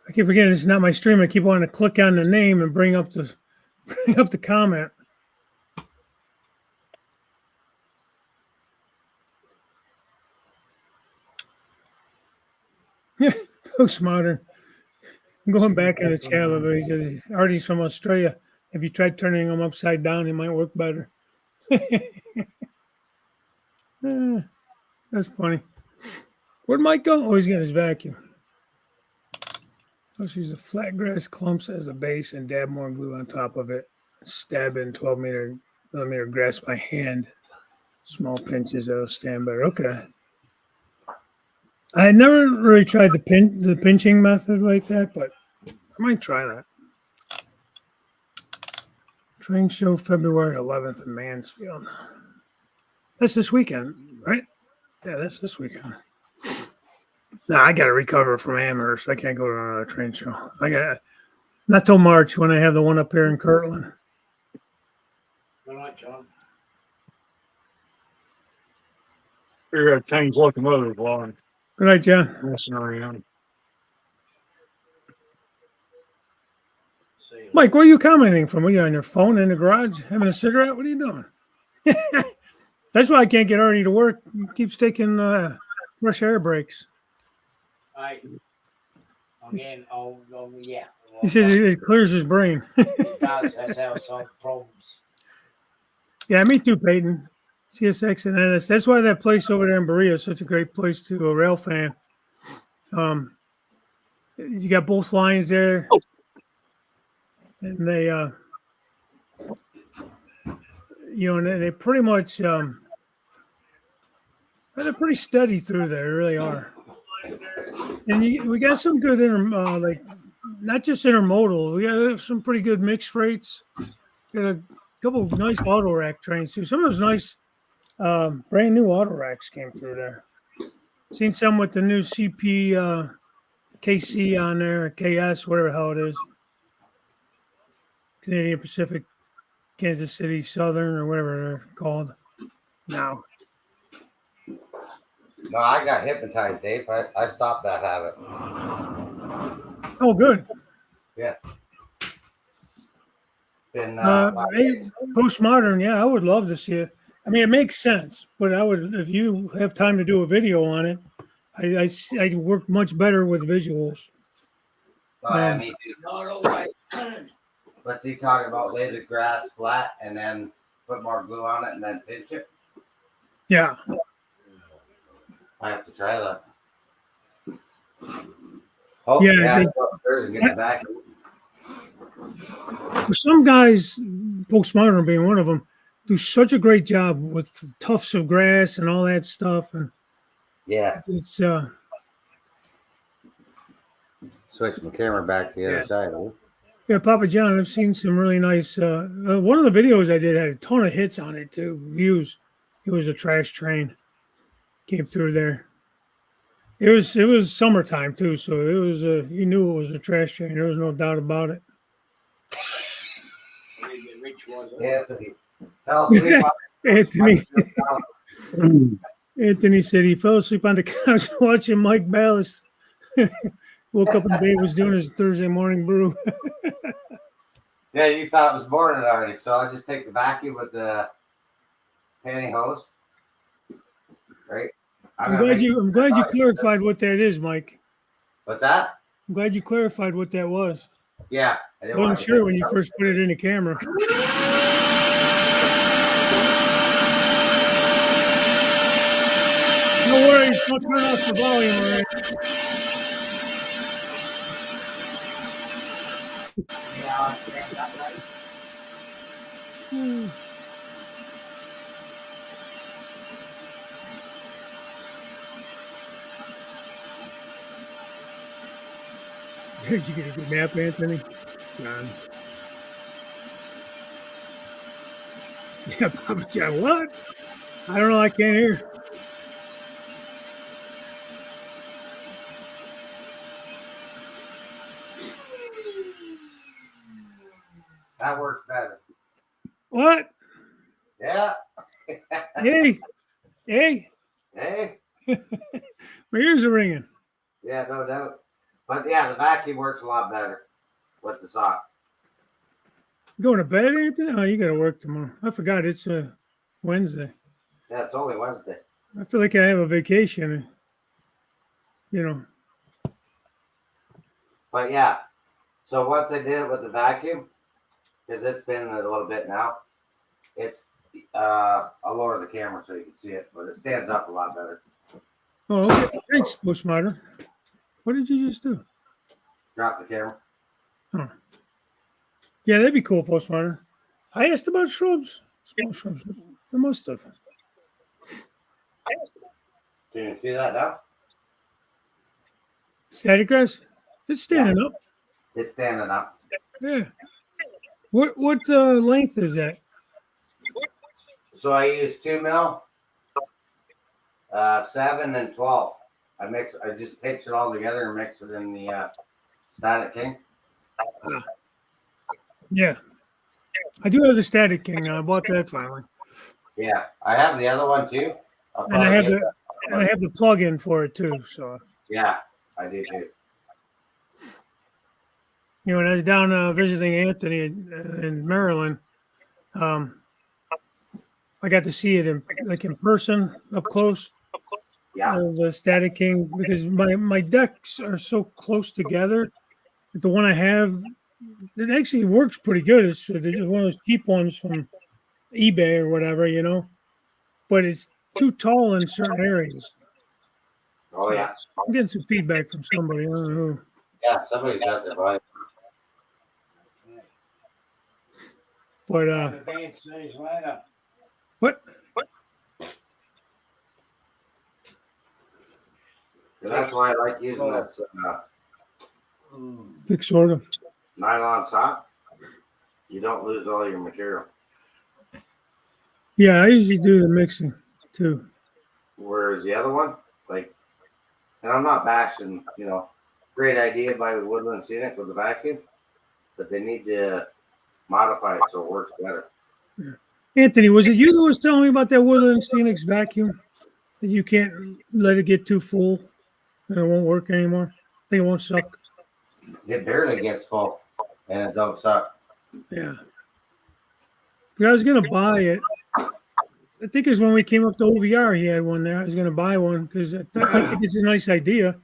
I keep forgetting it's not my stream. I keep wanting to click on the name and bring up the comment. Postmodern. I'm going back in the channel. He says Artie's from Australia. If you tried turning him upside down, it might work better. That's funny. Where'd Mike go? Oh, he's got his vacuum. Let's use the flat grass clumps as a base and dab more glue on top of it. Stab in 12 millimeter grass by hand. Small pinches that'll stand better. Okay. I had never really tried the pinching method like that, but I might try that. Train show February 11th in Mansfield. That's this weekend, right? Yeah, that's this weekend. No, I got to recover from Amherst. I can't go to another train show. I got not till March when I have the one up here in Kirtland.
Good night, John.
You're going to change locomotives while I'm
Good night, John.
messing around.
See you.
Mike, where are you commenting from? Are you on your phone in the garage having a cigarette? What are you doing? That's why I can't get Artie to work. He keeps taking fresh air breaks.
Hey. Again, yeah.
He says it clears his brain.
It does. That's how it solves problems.
Yeah, me too, Peyton. CSX and NS. That's why that place over there in Berea is such a great place to a rail fan. You got both lines there, and they, and they pretty much, they're pretty steady through there. They really are. And we got some good like not just intermodal. We got some pretty good mixed freights. Got a couple of nice auto rack trains too. Some of those nice. Brand new auto racks came through there. Seen some with the new CP KC on there, KS, whatever the hell it is. Canadian Pacific, Kansas City Southern, or whatever they're called now.
No, I got hypnotized, Dave. I stopped that habit.
Oh, good.
Been
Postmodern, yeah, I would love to see it. I mean, it makes sense, but I would, if you have time to do a video on it, I work much better with visuals.
me too. What's he talking about? Lay the grass flat and then put more glue on it and then pinch it.
Yeah.
I have to try that. Oh
Yeah,
yeah,
it's-
go upstairs and get the back.
Some guys, Postmodern being one of them, do such a great job with tufts of grass and all that stuff, and
Yeah,
it's
switch my camera back to the other side.
yeah, Papa John. I've seen some really nice. One of the videos I did had a ton of hits on it too, views. It was a trash train came through there. It was summertime too, so it was you knew it was a trash train. There was no doubt about it.
Anthony fell asleep.
Anthony said he fell asleep on the couch watching Mike Ballas. Woke up and Dave was doing his Thursday morning brew.
Yeah, you thought it was morning already, so I'll just take the vacuum with the pantyhose. Right?
I'm glad you clarified what that is, Mike.
What's that?
I'm glad you clarified what that was.
Yeah.
I wasn't sure when you first put it in the camera. No worries, don't turn off the volume, all right? Did you get a good nap, Anthony? John. Yeah, Papa John, what? I don't know, I can't hear.
That works better.
What?
Yeah.
Hey,
Hey.
my ears are ringing.
Yeah, no doubt. But yeah, the vacuum works a lot better with the sock.
You going to bed, Anthony? Oh, you got to work tomorrow. I forgot it's Wednesday.
Yeah, it's only Wednesday.
I feel like I have a vacation. You know.
But yeah, so once I did it with the vacuum, because it's been a little bit now, it's I'll lower the camera so you can see it, but it stands up a lot better.
Oh, okay. Thanks, Postmodern. What did you just do?
Drop the camera.
Yeah, that'd be cool, Postmodern. I asked about shrubs. Small shrubs. I must have.
Can you see that now?
Static grass? It's standing up.
It's standing up.
Yeah. What length is that?
So I use 2 mil, 7 and 12. I just pitch it all together and mix it in the Static King.
Yeah. I do have the Static King now. I bought that finally.
Yeah, I have the other one too.
And I have the plug-in for it too. So
Yeah, I do too.
you know, when I was down visiting Anthony in Maryland, I got to see it in person up close.
Yeah,
The Static King, because my decks are so close together. But the one I have, it actually works pretty good. It's one of those cheap ones from eBay or whatever, you know. But it's too tall in certain areas.
oh yeah,
I'm getting some feedback from somebody. I don't know.
yeah. Somebody's got their bike.
But what?
That's why I like using this
Big sort of.
nylon sock. You don't lose all your material.
Yeah, I usually do the mixing too.
Whereas the other one, like, and I'm not bashing, great idea by Woodland Scenic with the vacuum, but they need to modify it so it works better.
Anthony, was it you that was telling me about that Woodland Scenics vacuum? You can't let it get too full, and it won't work anymore. I think it won't suck.
It barely gets full, and it don't suck.
Yeah. But I was gonna buy it. I think it was when we came up to OVR. He had one there. I was gonna buy one because I think it's a nice idea.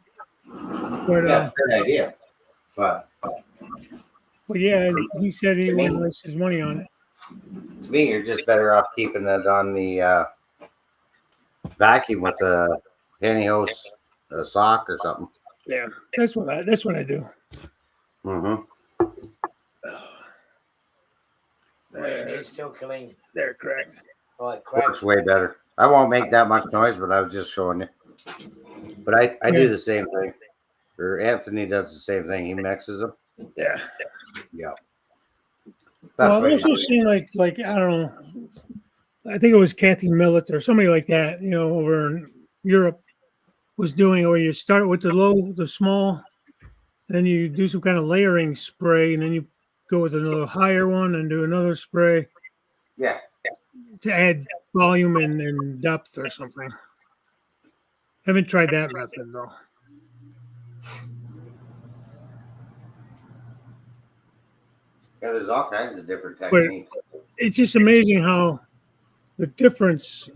But
That's a good idea. But
yeah, he said he wouldn't waste his money on it.
to me, you're just better off keeping it on the vacuum with a pantyhose, a sock, or something.
Yeah, that's what I do.
Mm-hmm.
It's still clean.
They're correct.
Right, crack.
Works way better. I won't make that much noise, but I was just showing you. But I do the same thing. Or Anthony does the same thing. He mixes them.
Yeah.
Yeah.
Well,
way
I've
to
also
do it.
seen like I don't know. I think it was Kathy Millett or somebody like that. Over in Europe was doing where you start with the small, then you do some kind of layering spray, and then you go with another higher one and do another spray
Yeah.
to add volume and depth or something. Haven't tried that method though.
Yeah, there's all kinds of different techniques.
It's just amazing how the difference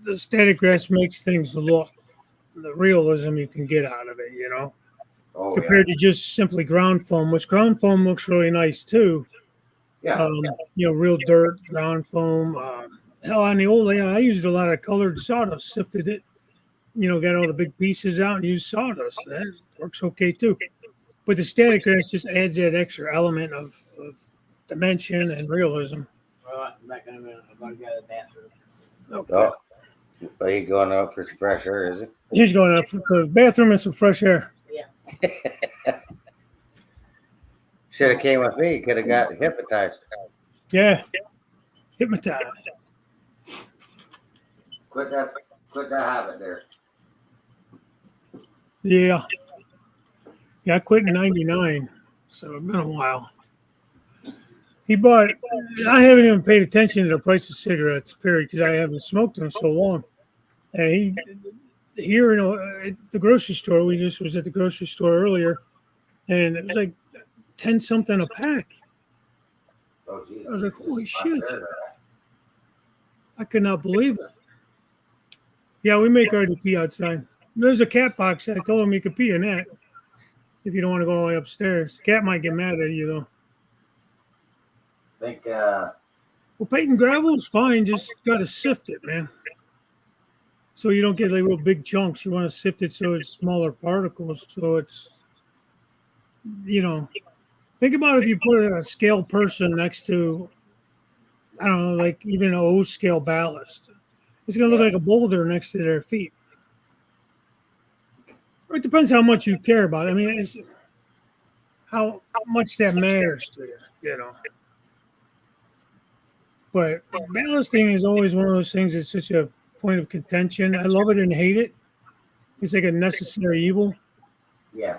the static grass makes things look, the realism you can get out of it,
Oh, yeah.
compared to just simply ground foam, which ground foam looks really nice too.
Yeah.
Real dirt, ground foam. Hell, on the old layout, I used a lot of colored sawdust, sifted it, got all the big pieces out and used sawdust. That works okay too. But the static grass just adds that extra element of dimension and realism.
All right, I'm back in a minute. I'm going to go to the bathroom.
Okay.
Oh, are you going out for some fresh air, is it?
He's going up to the bathroom and some fresh air.
Should have came with me. You could have got hypnotized.
Yeah. Hypnotized.
Quit that habit there.
Yeah. Yeah, I quit in 99, so it's been a while. I haven't even paid attention to the price of cigarettes, period, because I haven't smoked them so long. And here, at the grocery store, we just was at the grocery store earlier, and it was like 10 something a pack.
Oh, geez.
I was like, holy shit. I could not believe it. Yeah, we make RDP outside. There's a cat box. I told him you could pee in that if you don't want to go all the way upstairs. Cat might get mad at you, though.
I think
Well, Peyton gravel's fine. Just got to sift it, man. So you don't get like real big chunks. You want to sift it so it's smaller particles. So it's, think about if you put a scale person next to, I don't know, like even an O scale ballast. It's going to look like a boulder next to their feet. It depends how much you care about it. I mean, it's how much that matters to you, But ballasting is always one of those things that's such a point of contention. I love it and hate it. It's like a necessary evil.
yeah.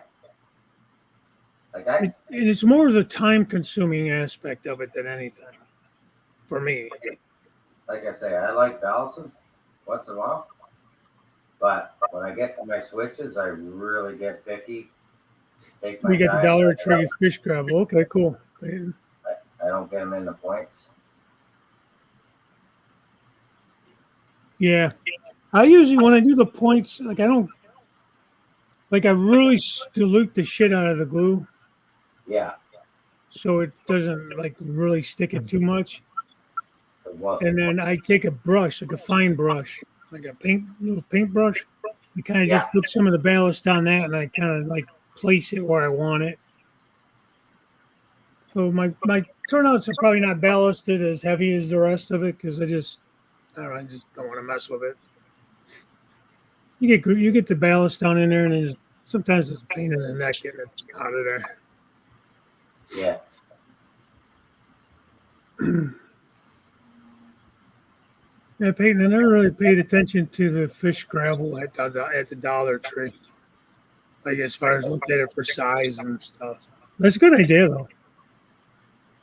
Like
And it's more of the time-consuming aspect of it than anything, for me.
like I say, I like balancing once in a while. But when I get to my switches, I really get picky.
We get the Dollar Tree fish gravel. Okay, cool.
I don't get them in the points.
Yeah. I usually, when I do the points, I really dilute the shit out of the glue
Yeah.
so it doesn't really stick it too much.
Well,
And then I take a brush, like a fine brush, like a little paintbrush. I kind of just put some of the ballast on that, and I kind of place it where I want it. So my turnouts are probably not ballasted as heavy as the rest of it because I just don't want to mess with it. You get the ballast down in there, and sometimes it's a pain in the neck getting it out of there.
yeah.
Yeah, Peyton, I never really paid attention to the fish gravel at the Dollar Tree. As far as looking at it for size and stuff. That's a good idea, though.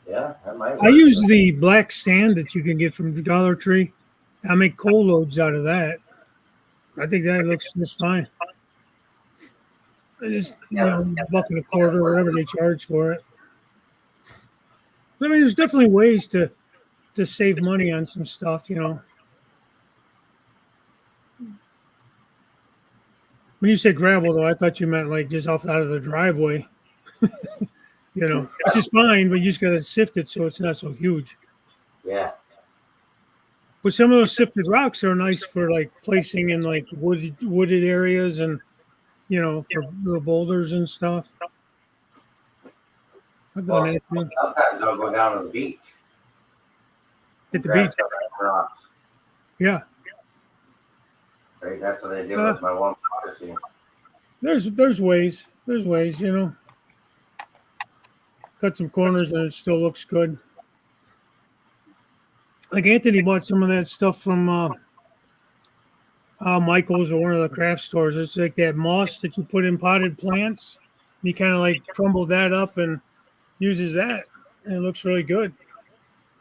Yeah, that might work.
I use the black sand that you can get from the Dollar Tree. I make coal loads out of that. I think that looks just fine. I just, buck and a quarter, whatever they charge for it. I mean, there's definitely ways to save money on some stuff, When you said gravel, though, I thought you meant like just off out of the driveway. Which is fine, but you just got to sift it so it's not so huge.
Yeah.
But some of those sifted rocks are nice for like placing in like wooded areas and for the boulders and stuff. I've done that too.
Sometimes I'll go down to the beach.
At the
grab
beach.
some rocks.
Yeah.
Right, that's what I did with my one water scene.
There's ways. There's ways, Cut some corners and it still looks good. Like Anthony bought some of that stuff from Michael's or one of the craft stores. It's like that moss that you put in potted plants. He kind of like crumbled that up and uses that, and it looks really good.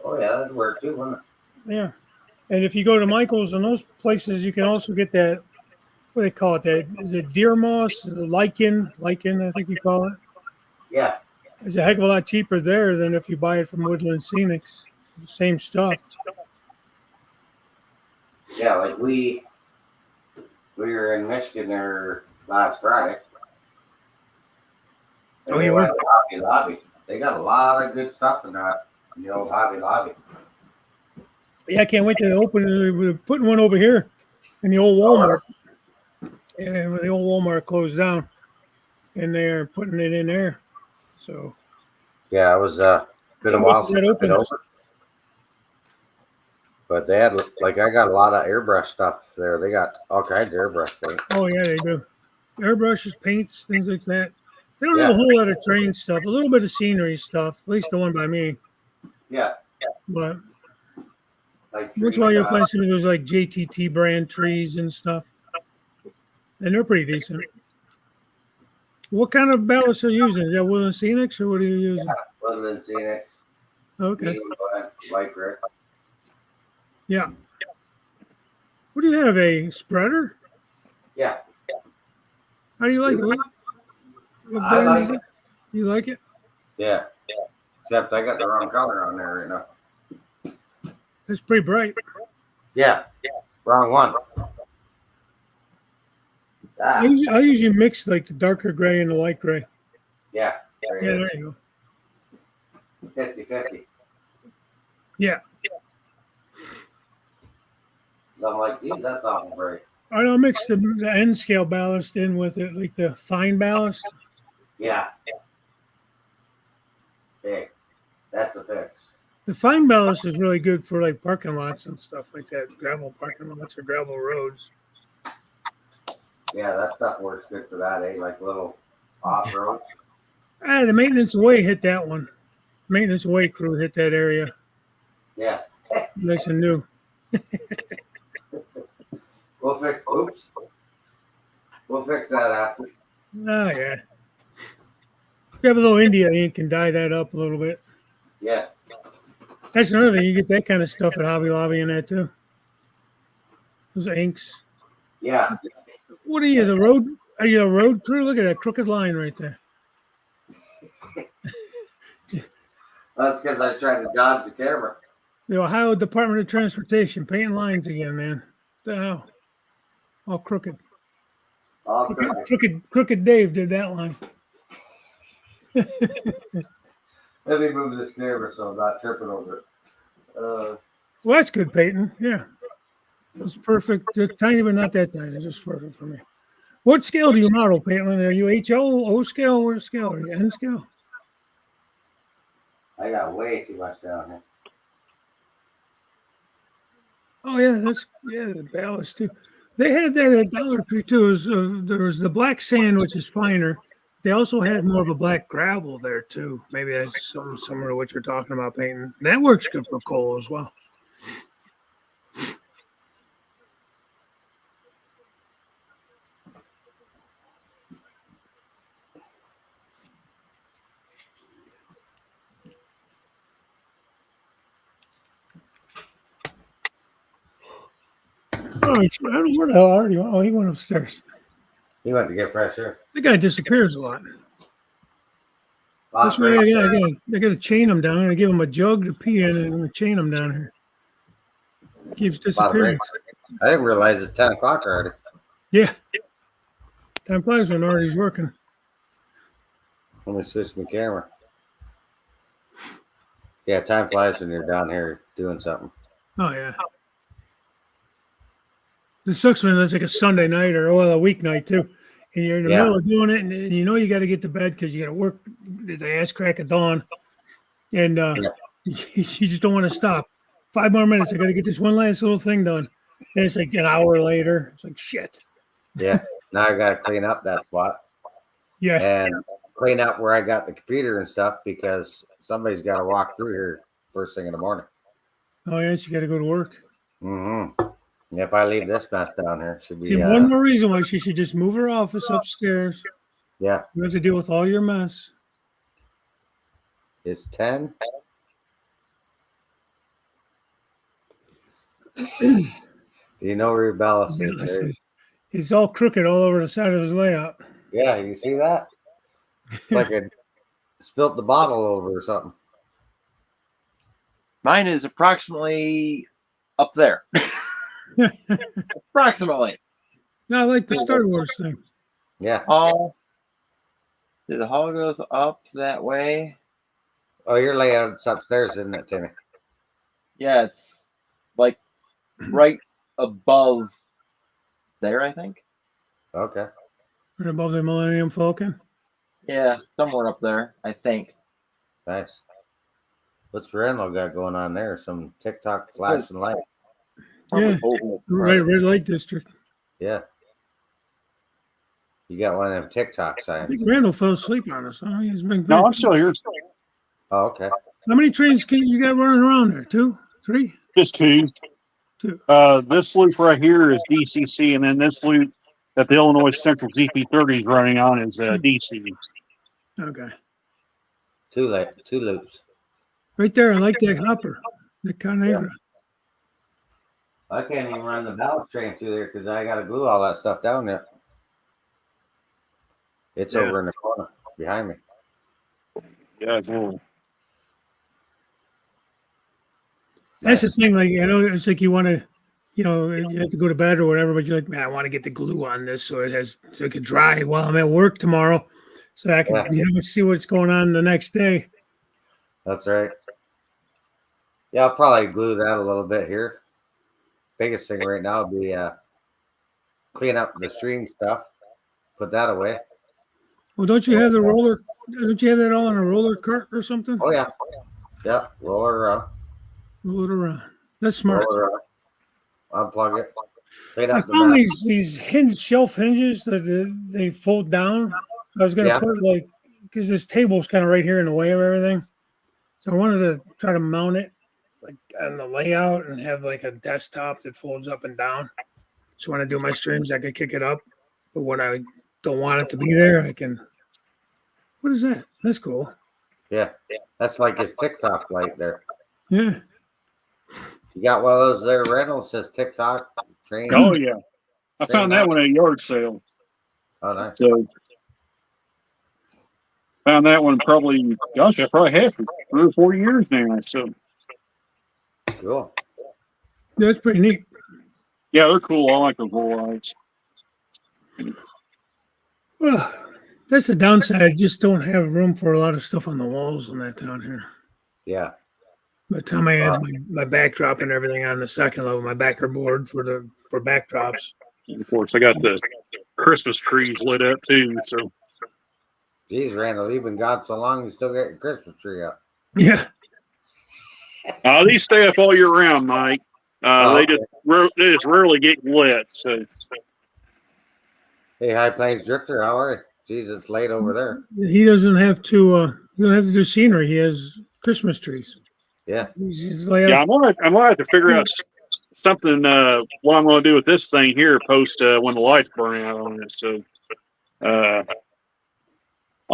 Oh yeah, that'd work too, wouldn't it?
Yeah. And if you go to Michael's and those places, you can also get that. What do they call it? That is it deer moss, lichen, I think you call it.
Yeah.
It's a heck of a lot cheaper there than if you buy it from Woodland Scenics. Same stuff.
Yeah, like we were in Michigan there last Friday. And
Oh,
we
you
went
were?
to Hobby Lobby. They got a lot of good stuff in the old Hobby Lobby.
Yeah, I can't wait to open it. We're putting one over here in the old Walmart. And when the old Walmart closed down, and they're putting it in there. So
Yeah, it was been a while since I've been over. But they had I got a lot of airbrush stuff there. They got all kinds of airbrush paint.
Oh yeah, they do. Airbrushes, paints, things like that. They don't have a whole lot of train stuff. A little bit of scenery stuff, at least the one by me.
Yeah.
But
Like
once in a while you'll find some of those like JTT brand trees and stuff. And they're pretty decent. What kind of ballast are you using? Is that Woodland Scenics or what are you using?
Woodland Scenics.
Okay.
White grit.
Yeah. What do you have? A spreader?
Yeah.
How do you like it? What
I
brand
like
is
it.
it? You like it?
Yeah. Except I got the wrong color on there right now.
It's pretty bright.
Yeah. Wrong one.
I usually mix like the darker gray and the light gray.
Yeah.
Yeah, there you go.
50-50.
Yeah.
I'm like, geez, that's awful bright.
I'll mix the end scale ballast in with it, like the fine ballast.
Yeah. Hey, that's a fix.
The fine ballast is really good for like parking lots and stuff like that, gravel parking lots or gravel roads.
Yeah, that stuff works good for that, eh? Like little off roads.
The maintenance away hit that one. Maintenance away crew hit that area.
Yeah.
Nice and new.
We'll fix. Oops. We'll fix that after.
Oh yeah. Grab a little India ink and dye that up a little bit.
Yeah.
That's another thing. You get that kind of stuff at Hobby Lobby and that too. Those inks.
Yeah.
What are you, the road? Are you a road crew? Look at that crooked line right there.
That's because I tried to dodge the camera.
The Ohio Department of Transportation painting lines again, man. What the hell? All crooked.
All crooked.
Crooked Dave did that line.
Let me move this camera so I'm not tripping over it.
Well, that's good painting. Yeah. It's perfect. Just tiny, but not that tiny. Just perfect for me. What scale do you model, Paitlin? Are you HO, O scale? What scale? Are you N scale?
I got way too much down here.
Oh, yeah. The ballast, too. They had that at Dollar Tree, too. There was the black sand, which is finer. They also had more of a black gravel there, too. Maybe that's something similar to what you're talking about painting. That works good for coal as well. Oh, I don't know where the hell Artie went. Oh, he went upstairs.
He went to get fresh air.
The guy disappears a lot. That's why I got to chain him down. I give him a jug to pee in and I'm gonna chain him down here. Keeps
A lot of
disappearing.
breaks. I didn't realize it's 10 o'clock already.
Yeah. Time flies when Artie's working.
Let me switch my camera. Yeah, time flies when you're down here doing something.
Oh yeah. This sucks when it's like a Sunday night or a weeknight too, and you're in the
Yeah.
middle of doing it, and you know you got to get to bed because you got to work the ass crack of dawn, and you just don't want to stop. 5 more minutes. I got to get this one last little thing done, and it's like an hour later. It's like shit.
Yeah. Now I got to clean up that spot
Yeah.
and clean up where I got the computer and stuff because somebody's got to walk through here first thing in the morning.
Oh yes, you got to go to work.
Mm-hmm. If I leave this mess down here, it should be.
See, one more reason why she should just move her office upstairs.
Yeah.
You have to deal with all your mess.
It's 10. Do you know where your ballast is? There?
It's all crooked all over the side of his layout.
Yeah, you see that? It's like it spilt the bottle over or something.
Mine is approximately up there. Approximately.
No, I like the Star Wars thing.
Yeah.
Hall. The hall goes up that way.
Oh, your layout's upstairs, isn't it, Timmy?
Yeah, it's like right above there, I think.
Okay.
Right above the Millennium Falcon.
Yeah, somewhere up there, I think.
Nice. What's Randall got going on there? Some TikTok flashing light.
Yeah.
Over-
Red Light District.
Yeah. You got one of them TikTok
I
signs.
think Randall fell asleep on us. Oh, he's been
No, I'm still here.
Oh, okay.
How many trains can you got running around there? 2? 3?
Just two.
Two.
This loop right here is DCC, and then this loop that the Illinois Central ZP30 is running on is DC.
Okay.
Two loops.
Right there, I like that hopper. The Conagra.
I can't even run the ballast train through there because I got to glue all that stuff down there. It's
Yeah.
over in the corner behind me.
Yeah, it's cool.
That's the thing, like, you know, it's like you want to, you know, you have to go to bed or whatever, but you're like, man, I want to get the glue on this so it can dry while I'm at work tomorrow. So I can,
Yeah.
you know, see what's going on the next day.
That's right. Yeah, I'll probably glue that a little bit here. Biggest thing right now will be clean up the stream stuff. Put that away.
Well, don't you have the roller? Don't you have that all in a roller cart or something?
Oh yeah. Yep. Roll it around.
Roll it around. That's smart.
Roll it around. Unplug it. Clean
I
up the
found
back.
these hinge shelf hinges that they fold down. I was gonna
Yeah.
put like because this table's kind of right here in the way of everything, so I wanted to try to mount it like on the layout and have like a desktop that folds up and down. So when I do my streams, I can kick it up. But when I don't want it to be there, I can. What is that? That's cool.
Yeah. That's like his TikTok light there.
Yeah.
You got one of those there, Reynolds says TikTok train.
Oh, yeah. I found that one at a yard sale.
Oh, nice.
So, found that one probably, gosh, I probably had for 3 or 4 years now. So,
Cool.
That's pretty neat.
yeah, they're cool. I like those little lights.
Well, that's the downside. I just don't have room for a lot of stuff on the walls in that down here.
Yeah.
By the time I add my backdrop and everything on the second level, my backer board for backdrops.
And of course, I got the Christmas trees lit up too. So,
Geez, Randall, you've been gone so long, you still got your Christmas tree up.
Yeah.
these stay up all year round, Mike.
Oh,
They just rarely get lit. So,
Hey, High Plains Drifter, how are you? Geez, it's late over there.
He doesn't have to do scenery. He has Christmas trees.
Yeah.
He's laid
yeah,
out-
I'm gonna have to figure out something. What I'm gonna do with this thing here, post when the lights burn out on it. So, I'll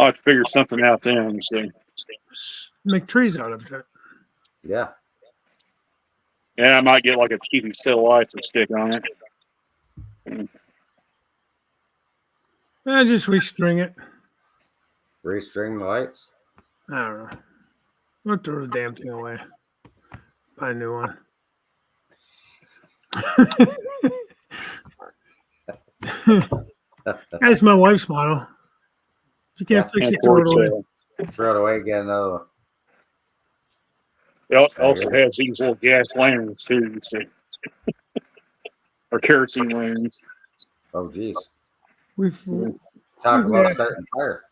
have to figure something out then. So,
make trees out of it.
Yeah.
yeah, I might get like a cheap set of lights and stick on it.
Just restring it.
Restring the lights.
I don't know. I'll throw the damn thing away. Buy a new one. That's my wife's motto. If you can't fix
And
it,
of
throw it
course,
away.
Throw it away, get another one.
it also has these little gas lanterns too, so. Or kerosene lanterns.
Oh, geez.
We've
Talk about
Yeah.
starting fire.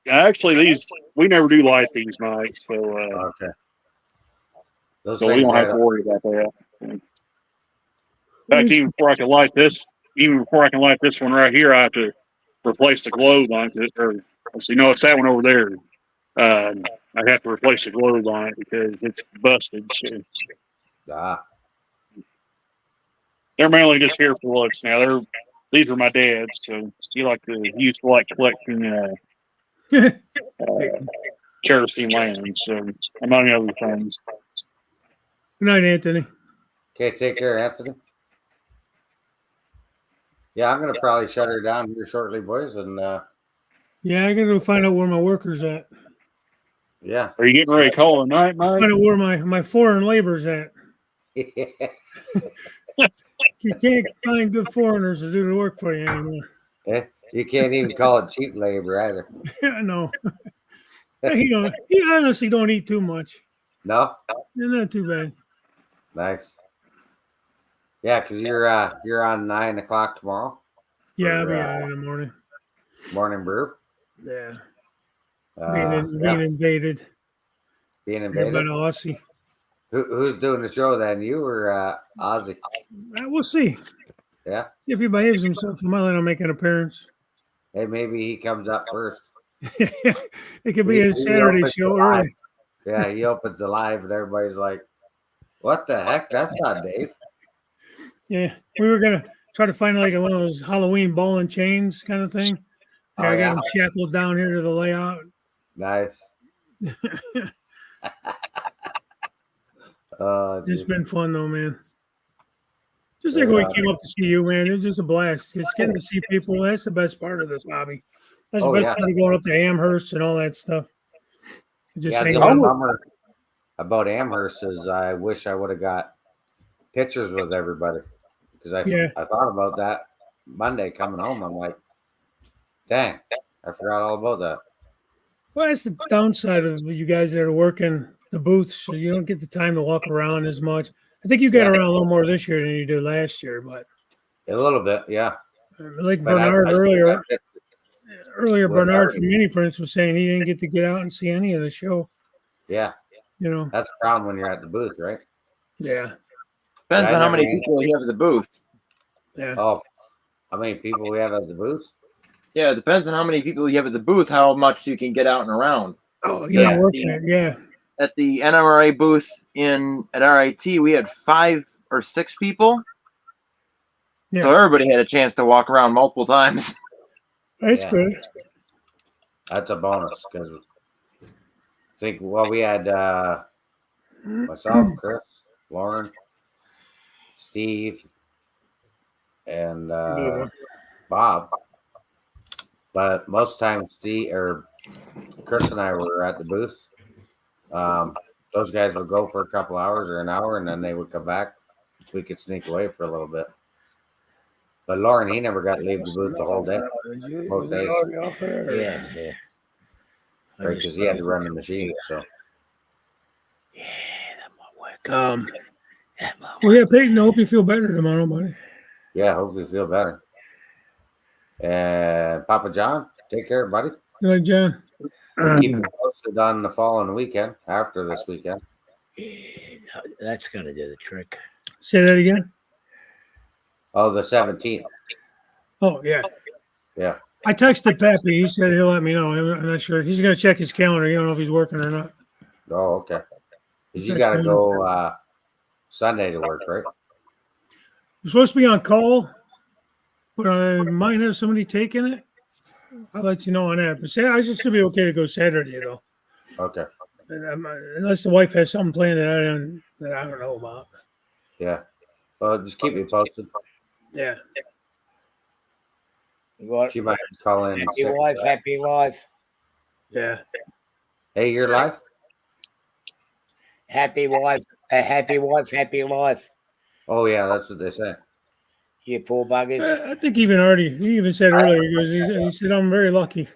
Actually, we never do light these nights, so
Okay. Those
so we
things
don't have
light
to
up.
worry about that. In fact, even before I can light this one right here, I have to replace the globe on it. Or let's see, no, it's that one over there. I have to replace the globe on it because it's busted. So
Ah,
they're mainly just here for looks now. These are my dad's, so he used to like collecting kerosene lanterns. So among other things.
Good night, Anthony.
okay, take care, Anthony. Yeah, I'm gonna probably shut her down here shortly, boys, and
Yeah, I gotta find out where my workers at.
yeah.
Are you getting ready to call tonight, Mike?
Find out where my foreign labor's at. You can't find good foreigners to do the work for you anymore.
You can't even call it cheap labor either.
Yeah, no. He honestly don't eat too much.
No,
They're not too bad.
nice. Yeah, because you're on 9 o'clock tomorrow.
Yeah, I'll
For,
be out in the morning.
morning brew.
Yeah.
Yeah,
Being invaded.
being
By
invaded.
the Aussie.
Who's doing the show then? You or Ozzy?
We'll see.
Yeah.
If he behaves himself, I might let him make an appearance.
Hey, maybe he comes up first.
It could be
He-
a
he
Saturday
opens
show
the live.
early.
Yeah, he opens the live and everybody's like, "What the heck? That's not Dave."
Yeah. We were gonna try to find like one of those Halloween ball and chains kind of thing.
Oh,
I got
yeah?
him shackled down here to the layout.
Nice.
It's
Geez.
been fun though, man. Just like when we came up to see you, man. It was just a blast. Just getting to see people. That's the best part of this hobby. That's
Oh,
the best
yeah.
part of going up to Amherst and all that stuff. Just
Yeah, the
hanging
only
out.
bummer about Amherst is I wish I would have got pictures with everybody because I thought about that Monday coming home. I'm like, dang, I forgot all about that.
Well, that's the downside of you guys that are working the booths. So you don't get the time to walk around as much. I think you got
Yeah.
around a little more this year than you did last year, but
A little bit, yeah.
like
But
Bernard
I still
earlier,
got pictures. With
Bernard
Artie.
from Mini Prince was saying he didn't get out and see any of the show.
Yeah,
You know,
that's a problem when you're at the booth, right?
yeah,
Depends
I
on how
never
many
knew.
people you have at the booth.
yeah.
Oh, how many people we have at the booth?
Yeah, it depends on how many people you have at the booth, how much you can get out and around.
Oh, you're not
Yeah.
working it, yeah.
At the NRA booth at RIT, we had 5 or 6 people.
Yeah.
So everybody had a chance to walk around multiple times.
That's
Yeah.
good.
That's a bonus because I think we had myself, Chris, Lauren, Steve, and Bob. But most times, Steve or Chris and I were at the booth. Those guys would go for a couple hours or an hour, and then they would come back. We could sneak away for a little bit. But Lauren, he never got to leave the booth the whole day. Most days.
Yeah.
Right, because he had to run the machine. So
Yeah, that might work.
Well, yeah, Peyton, I hope you feel better tomorrow, buddy.
yeah, hopefully you feel better. And Papa John, take care, buddy.
Good night, John.
Keep it posted on the following weekend after this weekend.
Yeah, that's gonna do the trick.
Say that again.
Oh, the 17th.
Oh, yeah.
Yeah.
I texted Pappy. He said he'll let me know. I'm not sure. He's going to check his calendar. You don't know if he's working or not.
Oh, okay. 'Cause you got to go Sunday to work, right?
I'm supposed to be on call, but I might have somebody taking it. I'll let you know on that. But I should be okay to go Saturday, though.
Okay.
Unless the wife has something planned that I don't know about.
Yeah. Well, just keep me posted.
Yeah.
What?
She might call in.
Happy
sick.
wife, happy life.
Yeah.
Hey, you're live?
Happy wife, happy wife, happy life.
Oh, yeah, that's what they say.
You poor buggers.
I think even Artie, he even said earlier, he said, I'm very lucky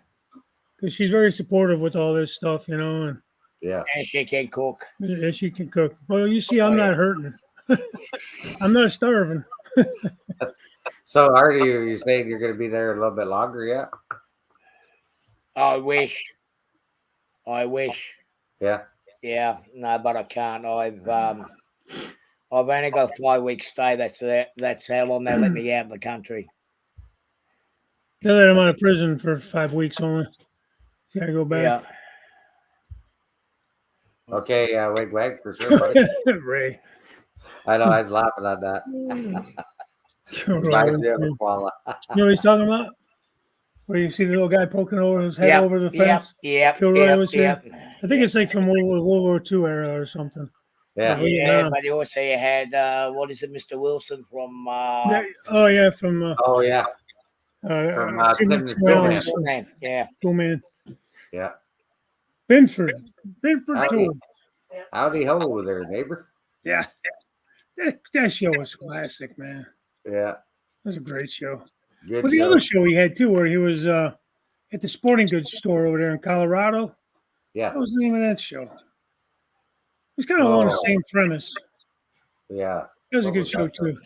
because she's very supportive with all this stuff, and
Yeah.
And she can cook.
she can cook. Well, you see, I'm not hurting. I'm not starving.
So, Artie, you saying you're going to be there a little bit longer yet?
I wish.
Yeah.
Yeah, no, but I can't. I've only got a 5-week stay. That's how long they let me out of the country.
They let him out of prison for 5 weeks only. He's got to go
Yeah.
back.
Okay, yeah, wig wag for sure, buddy.
Ray.
I know, I was laughing at that. Reminds me of a koala.
You know what he's talking about? Where you see the little guy poking over his head over the fence? Kilroy was here. I think it's like from World War II era or something.
Yeah.
Yeah, but you also had, what is it, Mr. Wilson from...
Oh, yeah, from...
Oh, yeah.
Tim
Toolman.
Toolman, yeah.
Toolman.
Yeah.
Binford
Howdy.
Tool.
Howdy ho there, neighbor.
Yeah. That show was classic, man.
Yeah.
It was a great show.
Good
But the
show.
other show he had, too, where he was at the sporting goods store over there in Colorado.
Yeah.
What was the name of that show? It was kind of along the same premise.
Yeah.
It was a
What
good
was
show,
that
too.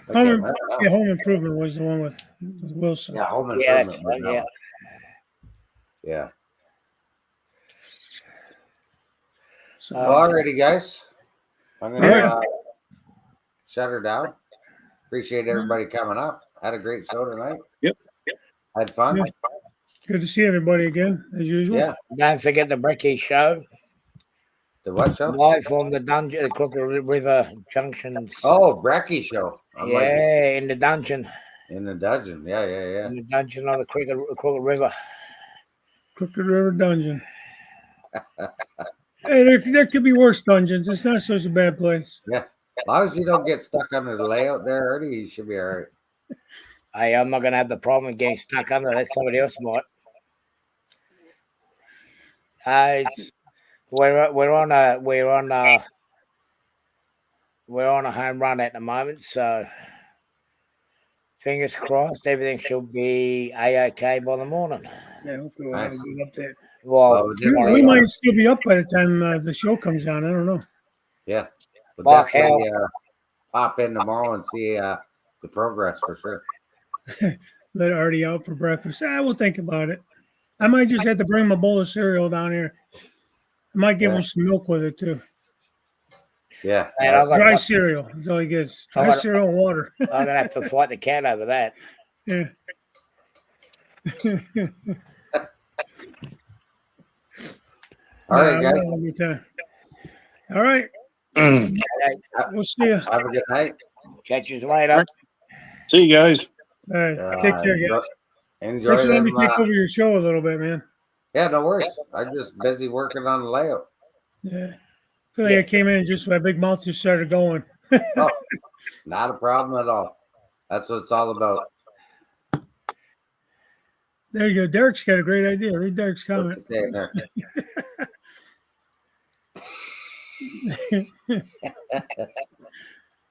I can't remember now.
Yeah, Home Improvement was the one with Wilson.
Yeah, home
Yeah,
improvement.
that's right, yeah.
Yeah.
So,
Well, alrighty, guys. I'm gonna
Yeah.
shut her down. Appreciate everybody coming up. Had a great show tonight.
Yep.
Had fun.
Yeah. Good to see everybody again, as usual.
Yeah.
Don't forget the Bricky show.
The what show?
Live from the dungeon, the Crooked River Junctions.
Oh, Bracky show. I'm like
yeah, in the dungeon.
in the dungeon. Yeah.
In the dungeon of the Crooked River.
Crooked River Dungeon. Hey, there could be worse dungeons. It's not such a bad place.
As long as you don't get stuck under the layout there, Artie, you should be all right.
Hey, I'm not going to have the problem of getting stuck under that. Somebody else might. We're on a home run at the moment, so fingers crossed everything should be a-okay by the morning.
Yeah, hopefully we'll have a
Nice.
good update.
Well,
We might still be up by the time the show comes on. I don't know.
Yeah. We'll
Fuck
definitely pop in tomorrow and see the progress for sure.
Let Artie out for breakfast. We'll think about it. I might just have to bring my bowl of cereal down here. I might give him some milk with it too.
Yeah.
Man, I got-
Dry cereal. That's all he gets. Dry cereal and water.
I'm going to have to fight the cat over that.
Yeah.
All right,
Yeah,
guys.
we'll have a good time. All right. We'll see you.
Have a good night.
Catch you later.
See you guys.
All right. Take care, guys.
Enjoy
Thanks for letting me
them.
take over your show a little bit, man.
Yeah, no worries. I'm just busy working on the layout.
Yeah. I feel like I came in and just my big mouth just started going.
Oh, not a problem at all. That's what it's all about.
There you go. Derek's got a great idea. Read Derek's
What
comment.
you saying there?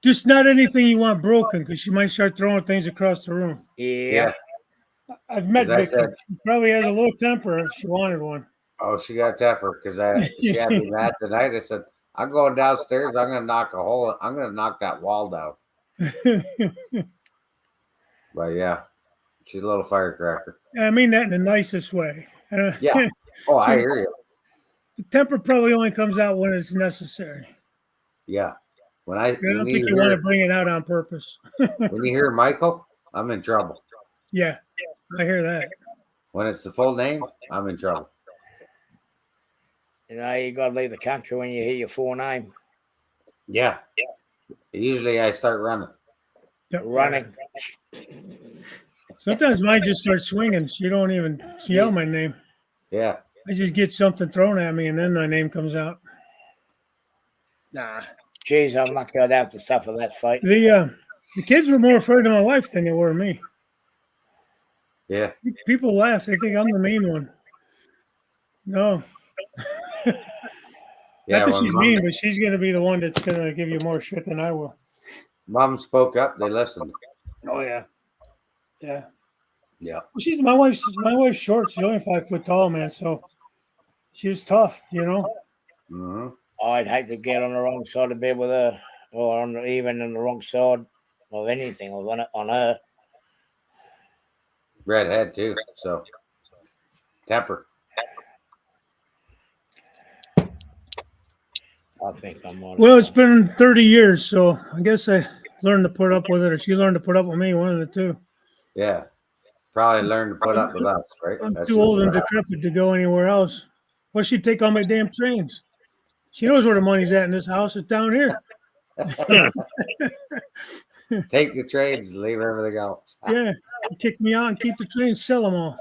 Just not anything you want broken because she might start throwing things across the room.
Yeah.
I've met
As I
Vicky.
said,
She probably has a low temper if she wanted one.
oh, she got a temper because she had me mad tonight. I said, I'm going downstairs. I'm gonna knock a hole. I'm gonna knock that wall down. But yeah, she's a little firecracker.
And I mean that in the nicest way.
Yeah. Oh, I hear you.
The temper probably only comes out when it's necessary.
Yeah. When
I don't think you want to bring it out on purpose.
when you hear Michael, I'm in trouble.
Yeah, I hear that.
When it's the full name, I'm in trouble.
You know, you got to leave the country when you hear your full name.
Yeah. Usually I start running.
Running.
Sometimes mine just starts swinging. She don't even yell my name.
Yeah.
I just get something thrown at me and then my name comes out. Nah.
Geez, I'm lucky I don't have to suffer that fate.
The kids were more afraid of my wife than they were of me.
Yeah.
People laugh. They think I'm the mean one. No.
Yeah.
Not that
When
she's mean, but she's going to be the one that's going to give you more shit than I will.
mom spoke up, they listened.
Oh, yeah. Yeah.
Yeah.
She's my wife's short. She's only 5 foot tall, man. So she was tough, you know.
Mm-hmm.
I'd hate to get on the wrong side of bed with her, or even on the wrong side of anything on her.
Redhead too. So temper.
I think I'm on.
Well, it's been 30 years, so I guess I learned to put up with it, or she learned to put up with me, one of the two.
Yeah. Probably learn to put up with us, right?
I'm
That's
too old
usually
and
what happens.
decrepit to go anywhere else. Well, she'd take all my damn trains. She knows where the money's at in this house. It's down here.
Take the trades, leave everything else.
Yeah. Kick me out and keep the trains, sell them all.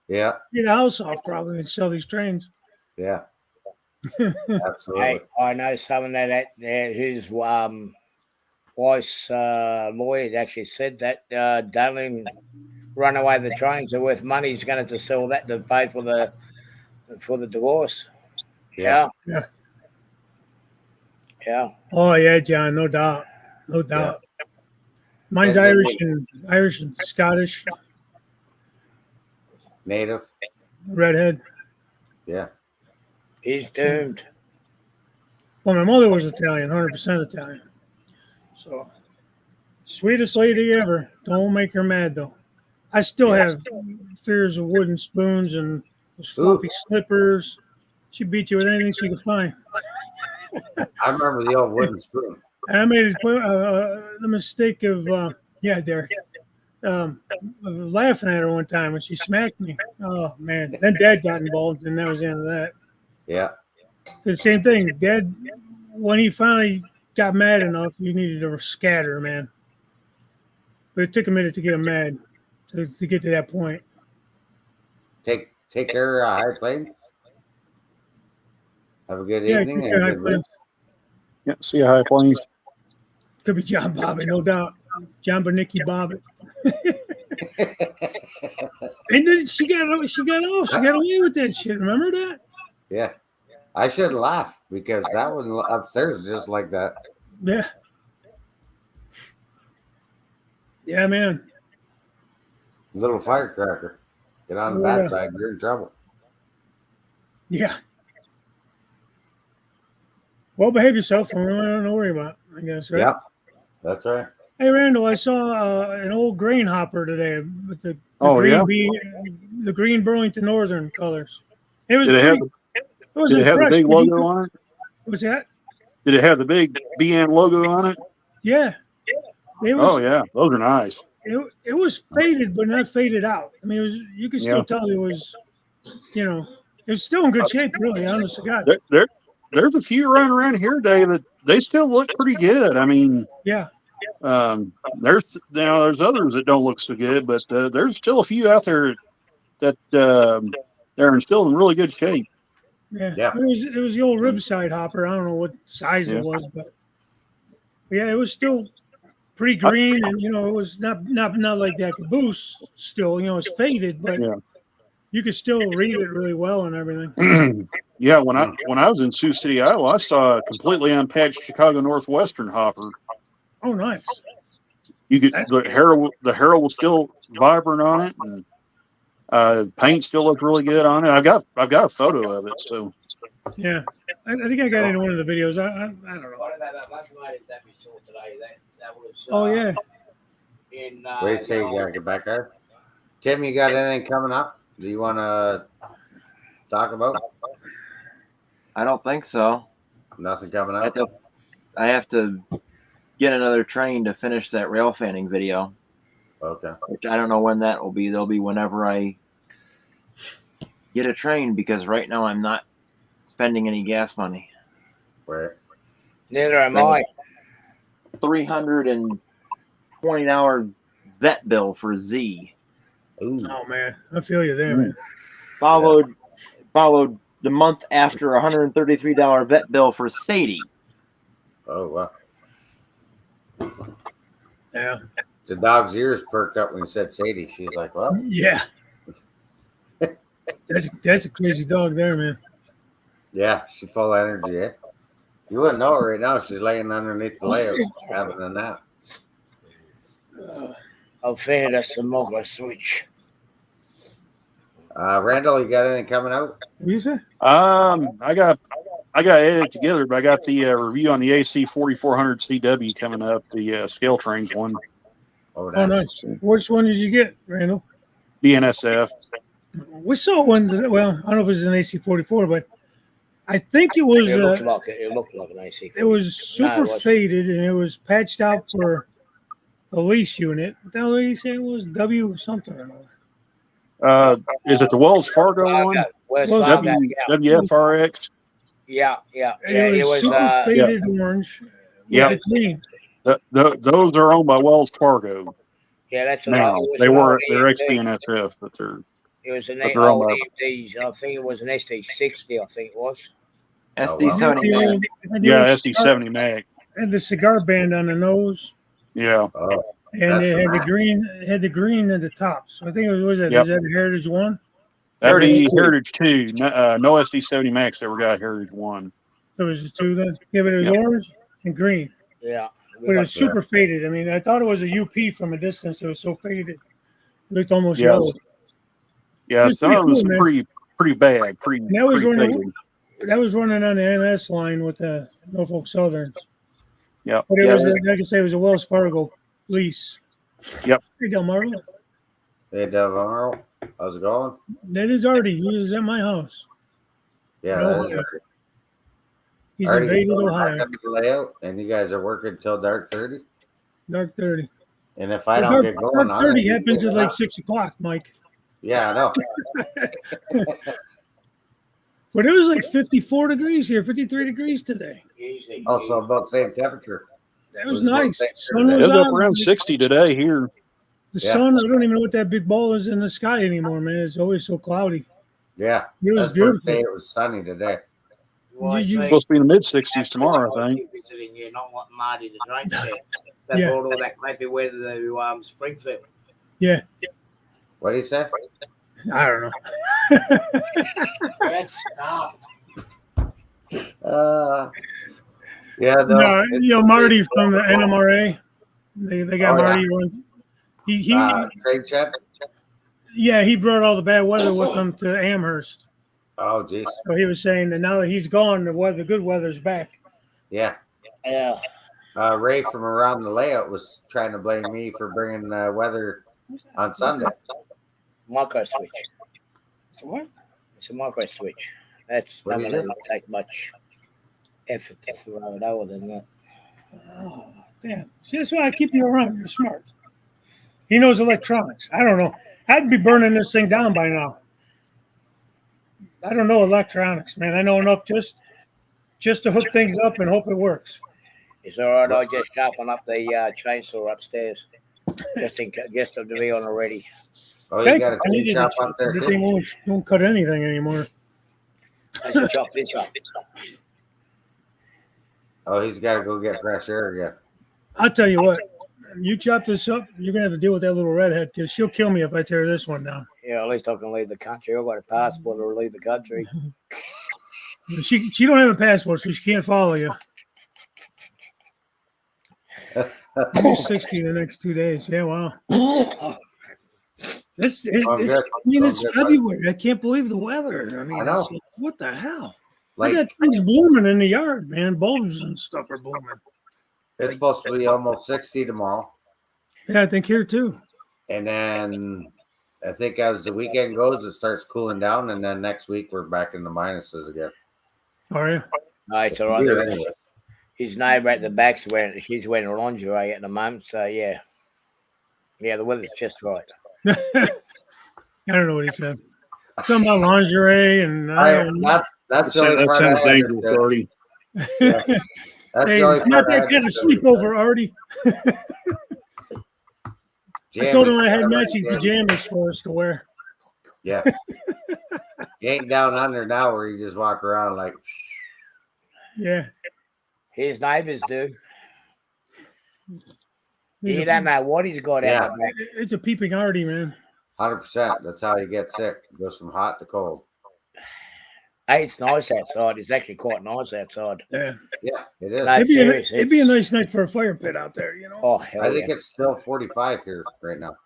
Yeah.
Get a house off probably and sell these trains.
Yeah. Absolutely.
Hey, I know someone whose wife's lawyer actually said that don't even run away the trains are worth money. He's going to sell that to pay for the divorce.
Yeah.
Yeah. Yeah.
Oh yeah, John, no doubt. No doubt. Mine's
And
Irish and Scottish,
Native.
redhead.
Yeah.
He's doomed.
Well, my mother was Italian, 100% Italian. So, sweetest lady ever. Don't make her mad, though. I still have fears of wooden spoons and those floppy slippers. She beat you with anything she could find.
I remember the old wooden spoon.
And I made the mistake of, Derek, of laughing at her one time when she smacked me. Oh, man. Then Dad got involved, and that was the end of that.
Yeah.
The same thing. Dad, when he finally got mad enough, you needed to scatter, man. But it took a minute to get him mad to get to that point.
Take care, High Plains. Have a good
Yeah,
evening.
take
And
care,
good
High
week.
Yeah, see you, High Plains.
Could be John Bobbitt, no doubt. John Bernicki Bobbitt. And then she got away with that shit. Remember that?
Yeah. I should laugh because that one upstairs is just like that.
Yeah. Yeah, man.
Little firecracker. Get on the bad side, you're in trouble.
Yeah. Well, behave yourself. And nothing to worry about, I guess, right?
Yep. That's right.
Hey, Randall, I saw an old grain hopper today with the green Burlington Northern colors. It was.
Did it have the big logo on it?
What's that?
Did it have the big BN logo on it?
Yeah. It was,
Oh yeah, those are nice.
It was faded, but not faded out. I mean, it was. You could still tell it was. It was still in good shape, really. Honest to God.
There's a few around here, Dave, that they still look pretty good. I mean,
yeah.
There's others that don't look so good, but there's still a few out there that they're still in really good shape.
Yeah. It was the old ribside hopper. I don't know what size it was, but yeah, it was still pretty green, and it was not like that caboose. Still, it's faded, but you could still read it really well and everything.
Yeah, when I was in Sioux City, Iowa, I saw a completely unpatched Chicago Northwestern hopper.
Oh, nice.
You could the Herald was still vibrant on it, and paint still looked really good on it. I've got a photo of it. So
yeah, I think I got into one of the videos. I don't know.
What about that locomotive that we saw today? That was.
Oh yeah.
In.
Wait a second, you gotta get back there. Tim, you got anything coming up? Do you want to talk about?
I don't think so.
Nothing coming up.
I have to get another train to finish that rail fanning video.
Okay.
Which I don't know when that will be. There'll be whenever I get a train, because right now I'm not spending any gas money.
Right.
Neither am I.
$320 vet bill for Z.
Ooh.
Oh man, I feel you there, man.
Followed the month after $133 vet bill for Sadie.
Oh, wow.
Yeah.
The dog's ears perked up when he said Sadie. She's like, well,
Yeah. That's a crazy dog there, man.
yeah, she's full of energy, eh? You wouldn't know her right now. She's laying underneath the layout having a nap.
I'm thinking that's the Mogwai switch.
Randall, you got anything coming out?
What do you say?
I got edited together, but I got the review on the AC 4400 CW coming up, the scale trains one,
Oh,
Oh, nice. Which one did you get, Randall?
BNSF.
We saw one. Well, I don't know if it was an AC-44, but I think it was.
It looked like it. It looked like an AC.
It was super faded, and it was patched out for a lease unit. What the hell did he say it was? W something or another.
Is it the Wells Fargo one?
Wells
Well,
Fargo, yeah.
WFRX.
Yeah.
It was super faded orange.
Yeah.
With the green.
Those are owned by Wells Fargo
Yeah, that's what
now. They're ex-BNSF, but they're.
It was an
but they're owned by-
AMD. I think it was an SD60. I think it was.
SD70.
Yeah, SD70 Mag.
Had the cigar band on the nose,
Yeah.
Oh,
and
That's
it had
the
the
Mac.
green. It had the green at the top. So I think it was that.
Yep.
Is that a Heritage one?
Heritage 2. No SD70 Max ever got Heritage 1.
There was the two then. Yeah, but it was
Yep.
orange and green.
Yeah.
But it was super faded. I mean, I thought it was a UP from a distance. It was so faded. It looked almost
Yes.
yellow.
Yeah,
It's
some of
pretty
them
cool,
are
man.
pretty bad. Pretty
That was
pretty
running-
faded.
That was running on the NS line with the Norfolk Southerns.
Yep.
But it
Yeah,
was,
that's-
like I say, it was a Wells Fargo lease.
Yep.
Hey, Delmarva.
hey, Delmarva, how's it going?
That is Artie. He is at my house.
Yeah,
No,
that's
yeah.
right.
He's
Already
in Vaden,
going
Ohio.
back under the layout, and you guys are working till dark 30.
Dark 30.
And if I don't get going
Dark
on
30
it,
happens at
it's
like
not-
6 o'clock, Mike.
Yeah, I know.
But it was like 54 degrees here, 53 degrees today.
Easy.
Also about the same temperature.
That was
It was about
nice.
the same
Sun
Thursday.
was
It was up
out.
around 60 today here.
The
Yeah.
sun, I don't even know what that big ball is in the sky anymore, man. It's always so cloudy.
Yeah,
It was
that's the first
beautiful.
day it was sunny today.
Well, I
You-
say-
It's supposed to be in the mid-60s tomorrow, I think.
Visiting you, not like Marty the Drake said. They
Yeah.
brought all that crappy weather to Springfield.
Yeah,
What do you say?
I don't know.
That's stuffed.
Yeah, no.
No,
it's-
you know, Marty from the NMRA. They got
Oh, yeah.
Marty. He
trade check.
yeah, he brought all the bad weather with him to Amherst.
Oh, geez.
So he was saying that now that he's gone, the good weather's back.
Yeah.
Yeah.
Ray from around the layout was trying to blame me for bringing weather on Sunday.
Micro switch.
So what?
It's a micro switch. That's
What
not
is
going
it?
to take much effort to throw it over than that.
Oh, damn. See, that's why I keep you around. You're smart. He knows electronics. I don't know. I'd be burning this thing down by now. I don't know electronics, man. I know enough just to hook things up and hope it works.
It's all right. I just sharpen up the chainsaw upstairs, just to be on already.
Oh, you
Thank
got a
I
clean
needed
shop
to-
up there,
Everything
too?
won't cut anything anymore.
I should chop this up.
Oh, he's got to go get fresh air again.
I'll tell you what. You chop this up, you're gonna have to deal with that little redhead because she'll kill me if I tear this one down.
Yeah, at least I can leave the country. I've got a passport to leave the country.
She don't have a passport, so she can't follow you. I'll be 60 the next 2 days. Yeah, wow. It's,
I'm good.
I mean,
I'm
it's
good,
February. I can't believe the weather. I mean,
I know.
it's like, what the hell?
Like,
I got things blooming in the yard, man. Bulbs and stuff are blooming.
it's supposed to be almost 60 tomorrow.
Yeah, I think here too.
And then I think as the weekend goes, it starts cooling down. And then next week, we're back in the minuses again.
Are you?
No, it's all
Here
right.
anyway.
His neighbour at the back's she's wearing lingerie at the moment. So, yeah. Yeah, the weather's just right.
I don't know what he said. Something about lingerie and
That's the only
That
part
sounds
I
dangerous,
understood.
Artie.
That's
hey,
the only
it's not
part I
that kind of
understood.
sleepover, Artie. I told him I had
Jammies,
matching
yeah.
pajamas for us to wear.
Yeah. You ain't down under now where you just walk around like,
Yeah.
His neighbours do.
He's
You
a-
don't know what he's got
Yeah.
out the back.
It's a peeping Artie, man.
100%. That's how you get sick. Goes from hot to cold.
Hey, it's nice outside. It's actually quite nice outside.
Yeah.
Yeah, it is.
No,
It'd be, a,
serious.
it'd be a
It's-
nice night for a fire pit out there, you know.
Oh, hell
I think
yeah.
it's still 45 here right now.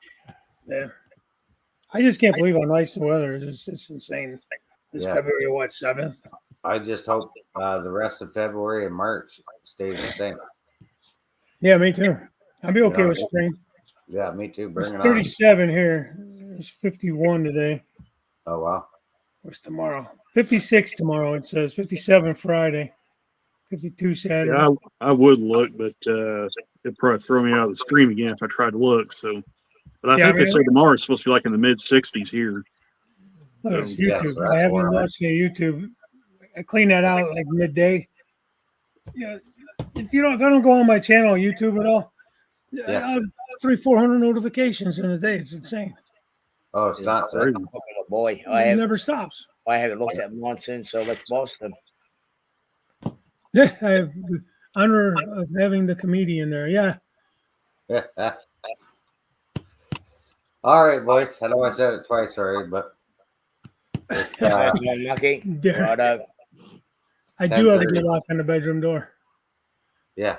Yeah. I just can't believe how nice the weather is. It's insane. It's
Yeah.
February, what, 7th?
I just hope the rest of February and March stays the same.
Yeah, me too. I'd be okay
Yeah.
with spring.
Yeah, me too.
It's
Bring it on.
37 here. It's 51 today.
Oh, wow.
What's tomorrow? 56 tomorrow, it says. 57 Friday. 52 Saturday.
Yeah, I would look, but it'd probably throw me out of the stream again if I tried to look. So, but I
Yeah,
think
I
they
mean-
say tomorrow it's supposed to be like in the mid 60s here.
Look at this
Yeah,
YouTube.
so that's
I haven't
warm.
watched any YouTube. I clean that out like midday. Yeah. If you don't go on my channel on YouTube at all,
Yeah.
I have 300-400 notifications in a day. It's insane.
Oh, it's not.
Crazy.
Oh, boy,
It never stops.
I haven't looked at mine since I left Boston.
Yeah, I have the honor of having the comedian there. Yeah.
All right, boys. I know I said it twice already, but
That's one lucky.
Yeah.
Righto.
I do have a
10:30.
good lock on the bedroom door.
yeah.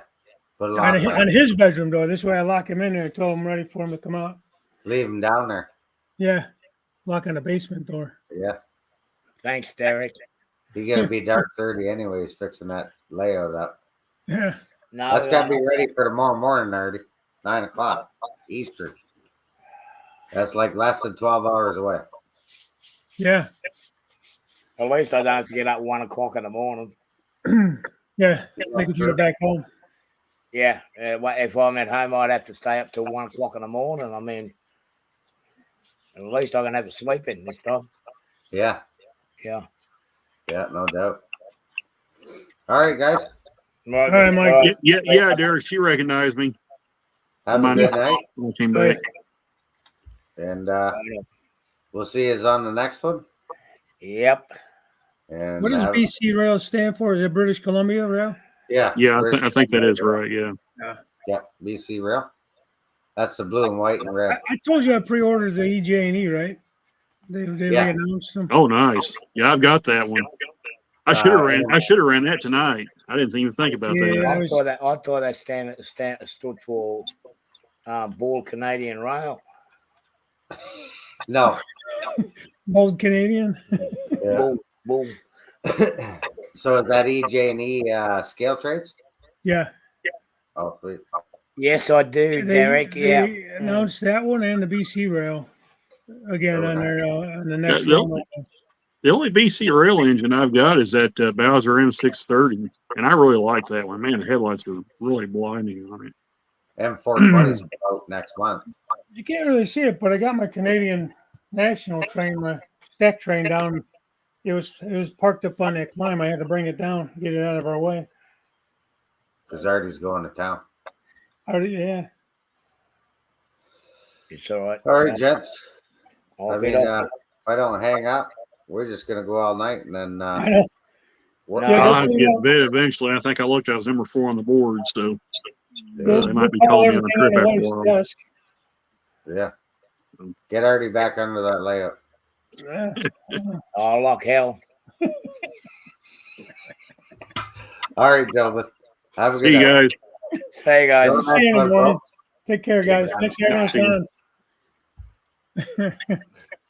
Put a
On,
lock
hi-
on
on
it.
his bedroom door. This way I lock him in there until I'm ready for him to come out.
Leave him down there.
Yeah. Lock on the basement door.
Yeah.
Thanks, Derek.
He's gonna be dark 30 anyways, fixing that layout up.
Yeah.
No,
That's gotta be ready for tomorrow morning already. 9 o'clock. Eastern. That's like less than 12 hours away.
Yeah.
at least I don't have to get up 1 o'clock in the morning.
Yeah. Making sure you're back home.
Yeah, if I'm at home, I'd have to stay up till 1 o'clock in the morning. I mean, at least I can have a sleep in this time.
Yeah.
Yeah.
Yeah, no doubt. All right, guys.
Right,
All right, Mike.
Yeah, Derek, she recognized me
Have a
Monday.
good night.
when I came back.
And we'll see you on the next one.
Yep.
And
What does BC Rail stand for? Is it British Columbia Rail?
yeah.
Yeah,
British
I think that is
Columbia.
right. Yeah.
Yeah, BC Rail. That's the blue and white and red.
I told you I pre-ordered the EJ&E, right? They
Yeah.
re-announced them.
Oh, nice. Yeah, I've got that one. I should have ran that tonight. I didn't even think about
Yeah.
that.
I thought that stood for Bold Canadian Rail.
No.
Bold Canadian.
Yeah.
Bull.
So is that EJ&E scale trades?
Yeah.
Oh, sweet.
Yes, I do, Derek. Yeah.
They announced that one and the BC Rail again on their on the next
Yeah,
one.
The only BC rail engine I've got is that Bowser M630, and I really like that one. Man, the headlights are really blinding on it.
M420's out next month.
You can't really see it, but I got my Canadian National train, my stack train down. It was parked up on that climb. I had to bring it down, get it out of our way.
Because Artie's going to town.
Yeah.
It's all right.
All right, gents.
Okay,
I mean, if I don't hang up, we're just going to go all night and then
I know.
work.
No,
Yeah,
I'll
go
have to
through
get
that.
to bed eventually. I think I looked. I was number 4 on the board, so
Go-
they might be
go
calling me on
everything
the trip
the
after a
wife's
while.
desk.
Yeah. Get Artie back under that layout.
Yeah.
oh, like hell.
All right, gentlemen. Have a
See
good
you
night.
guys.
Hey, guys.
Go
See you in the
next
morning.
one,
Take care, guys.
Yeah.
Thanks for having us
See you.
on.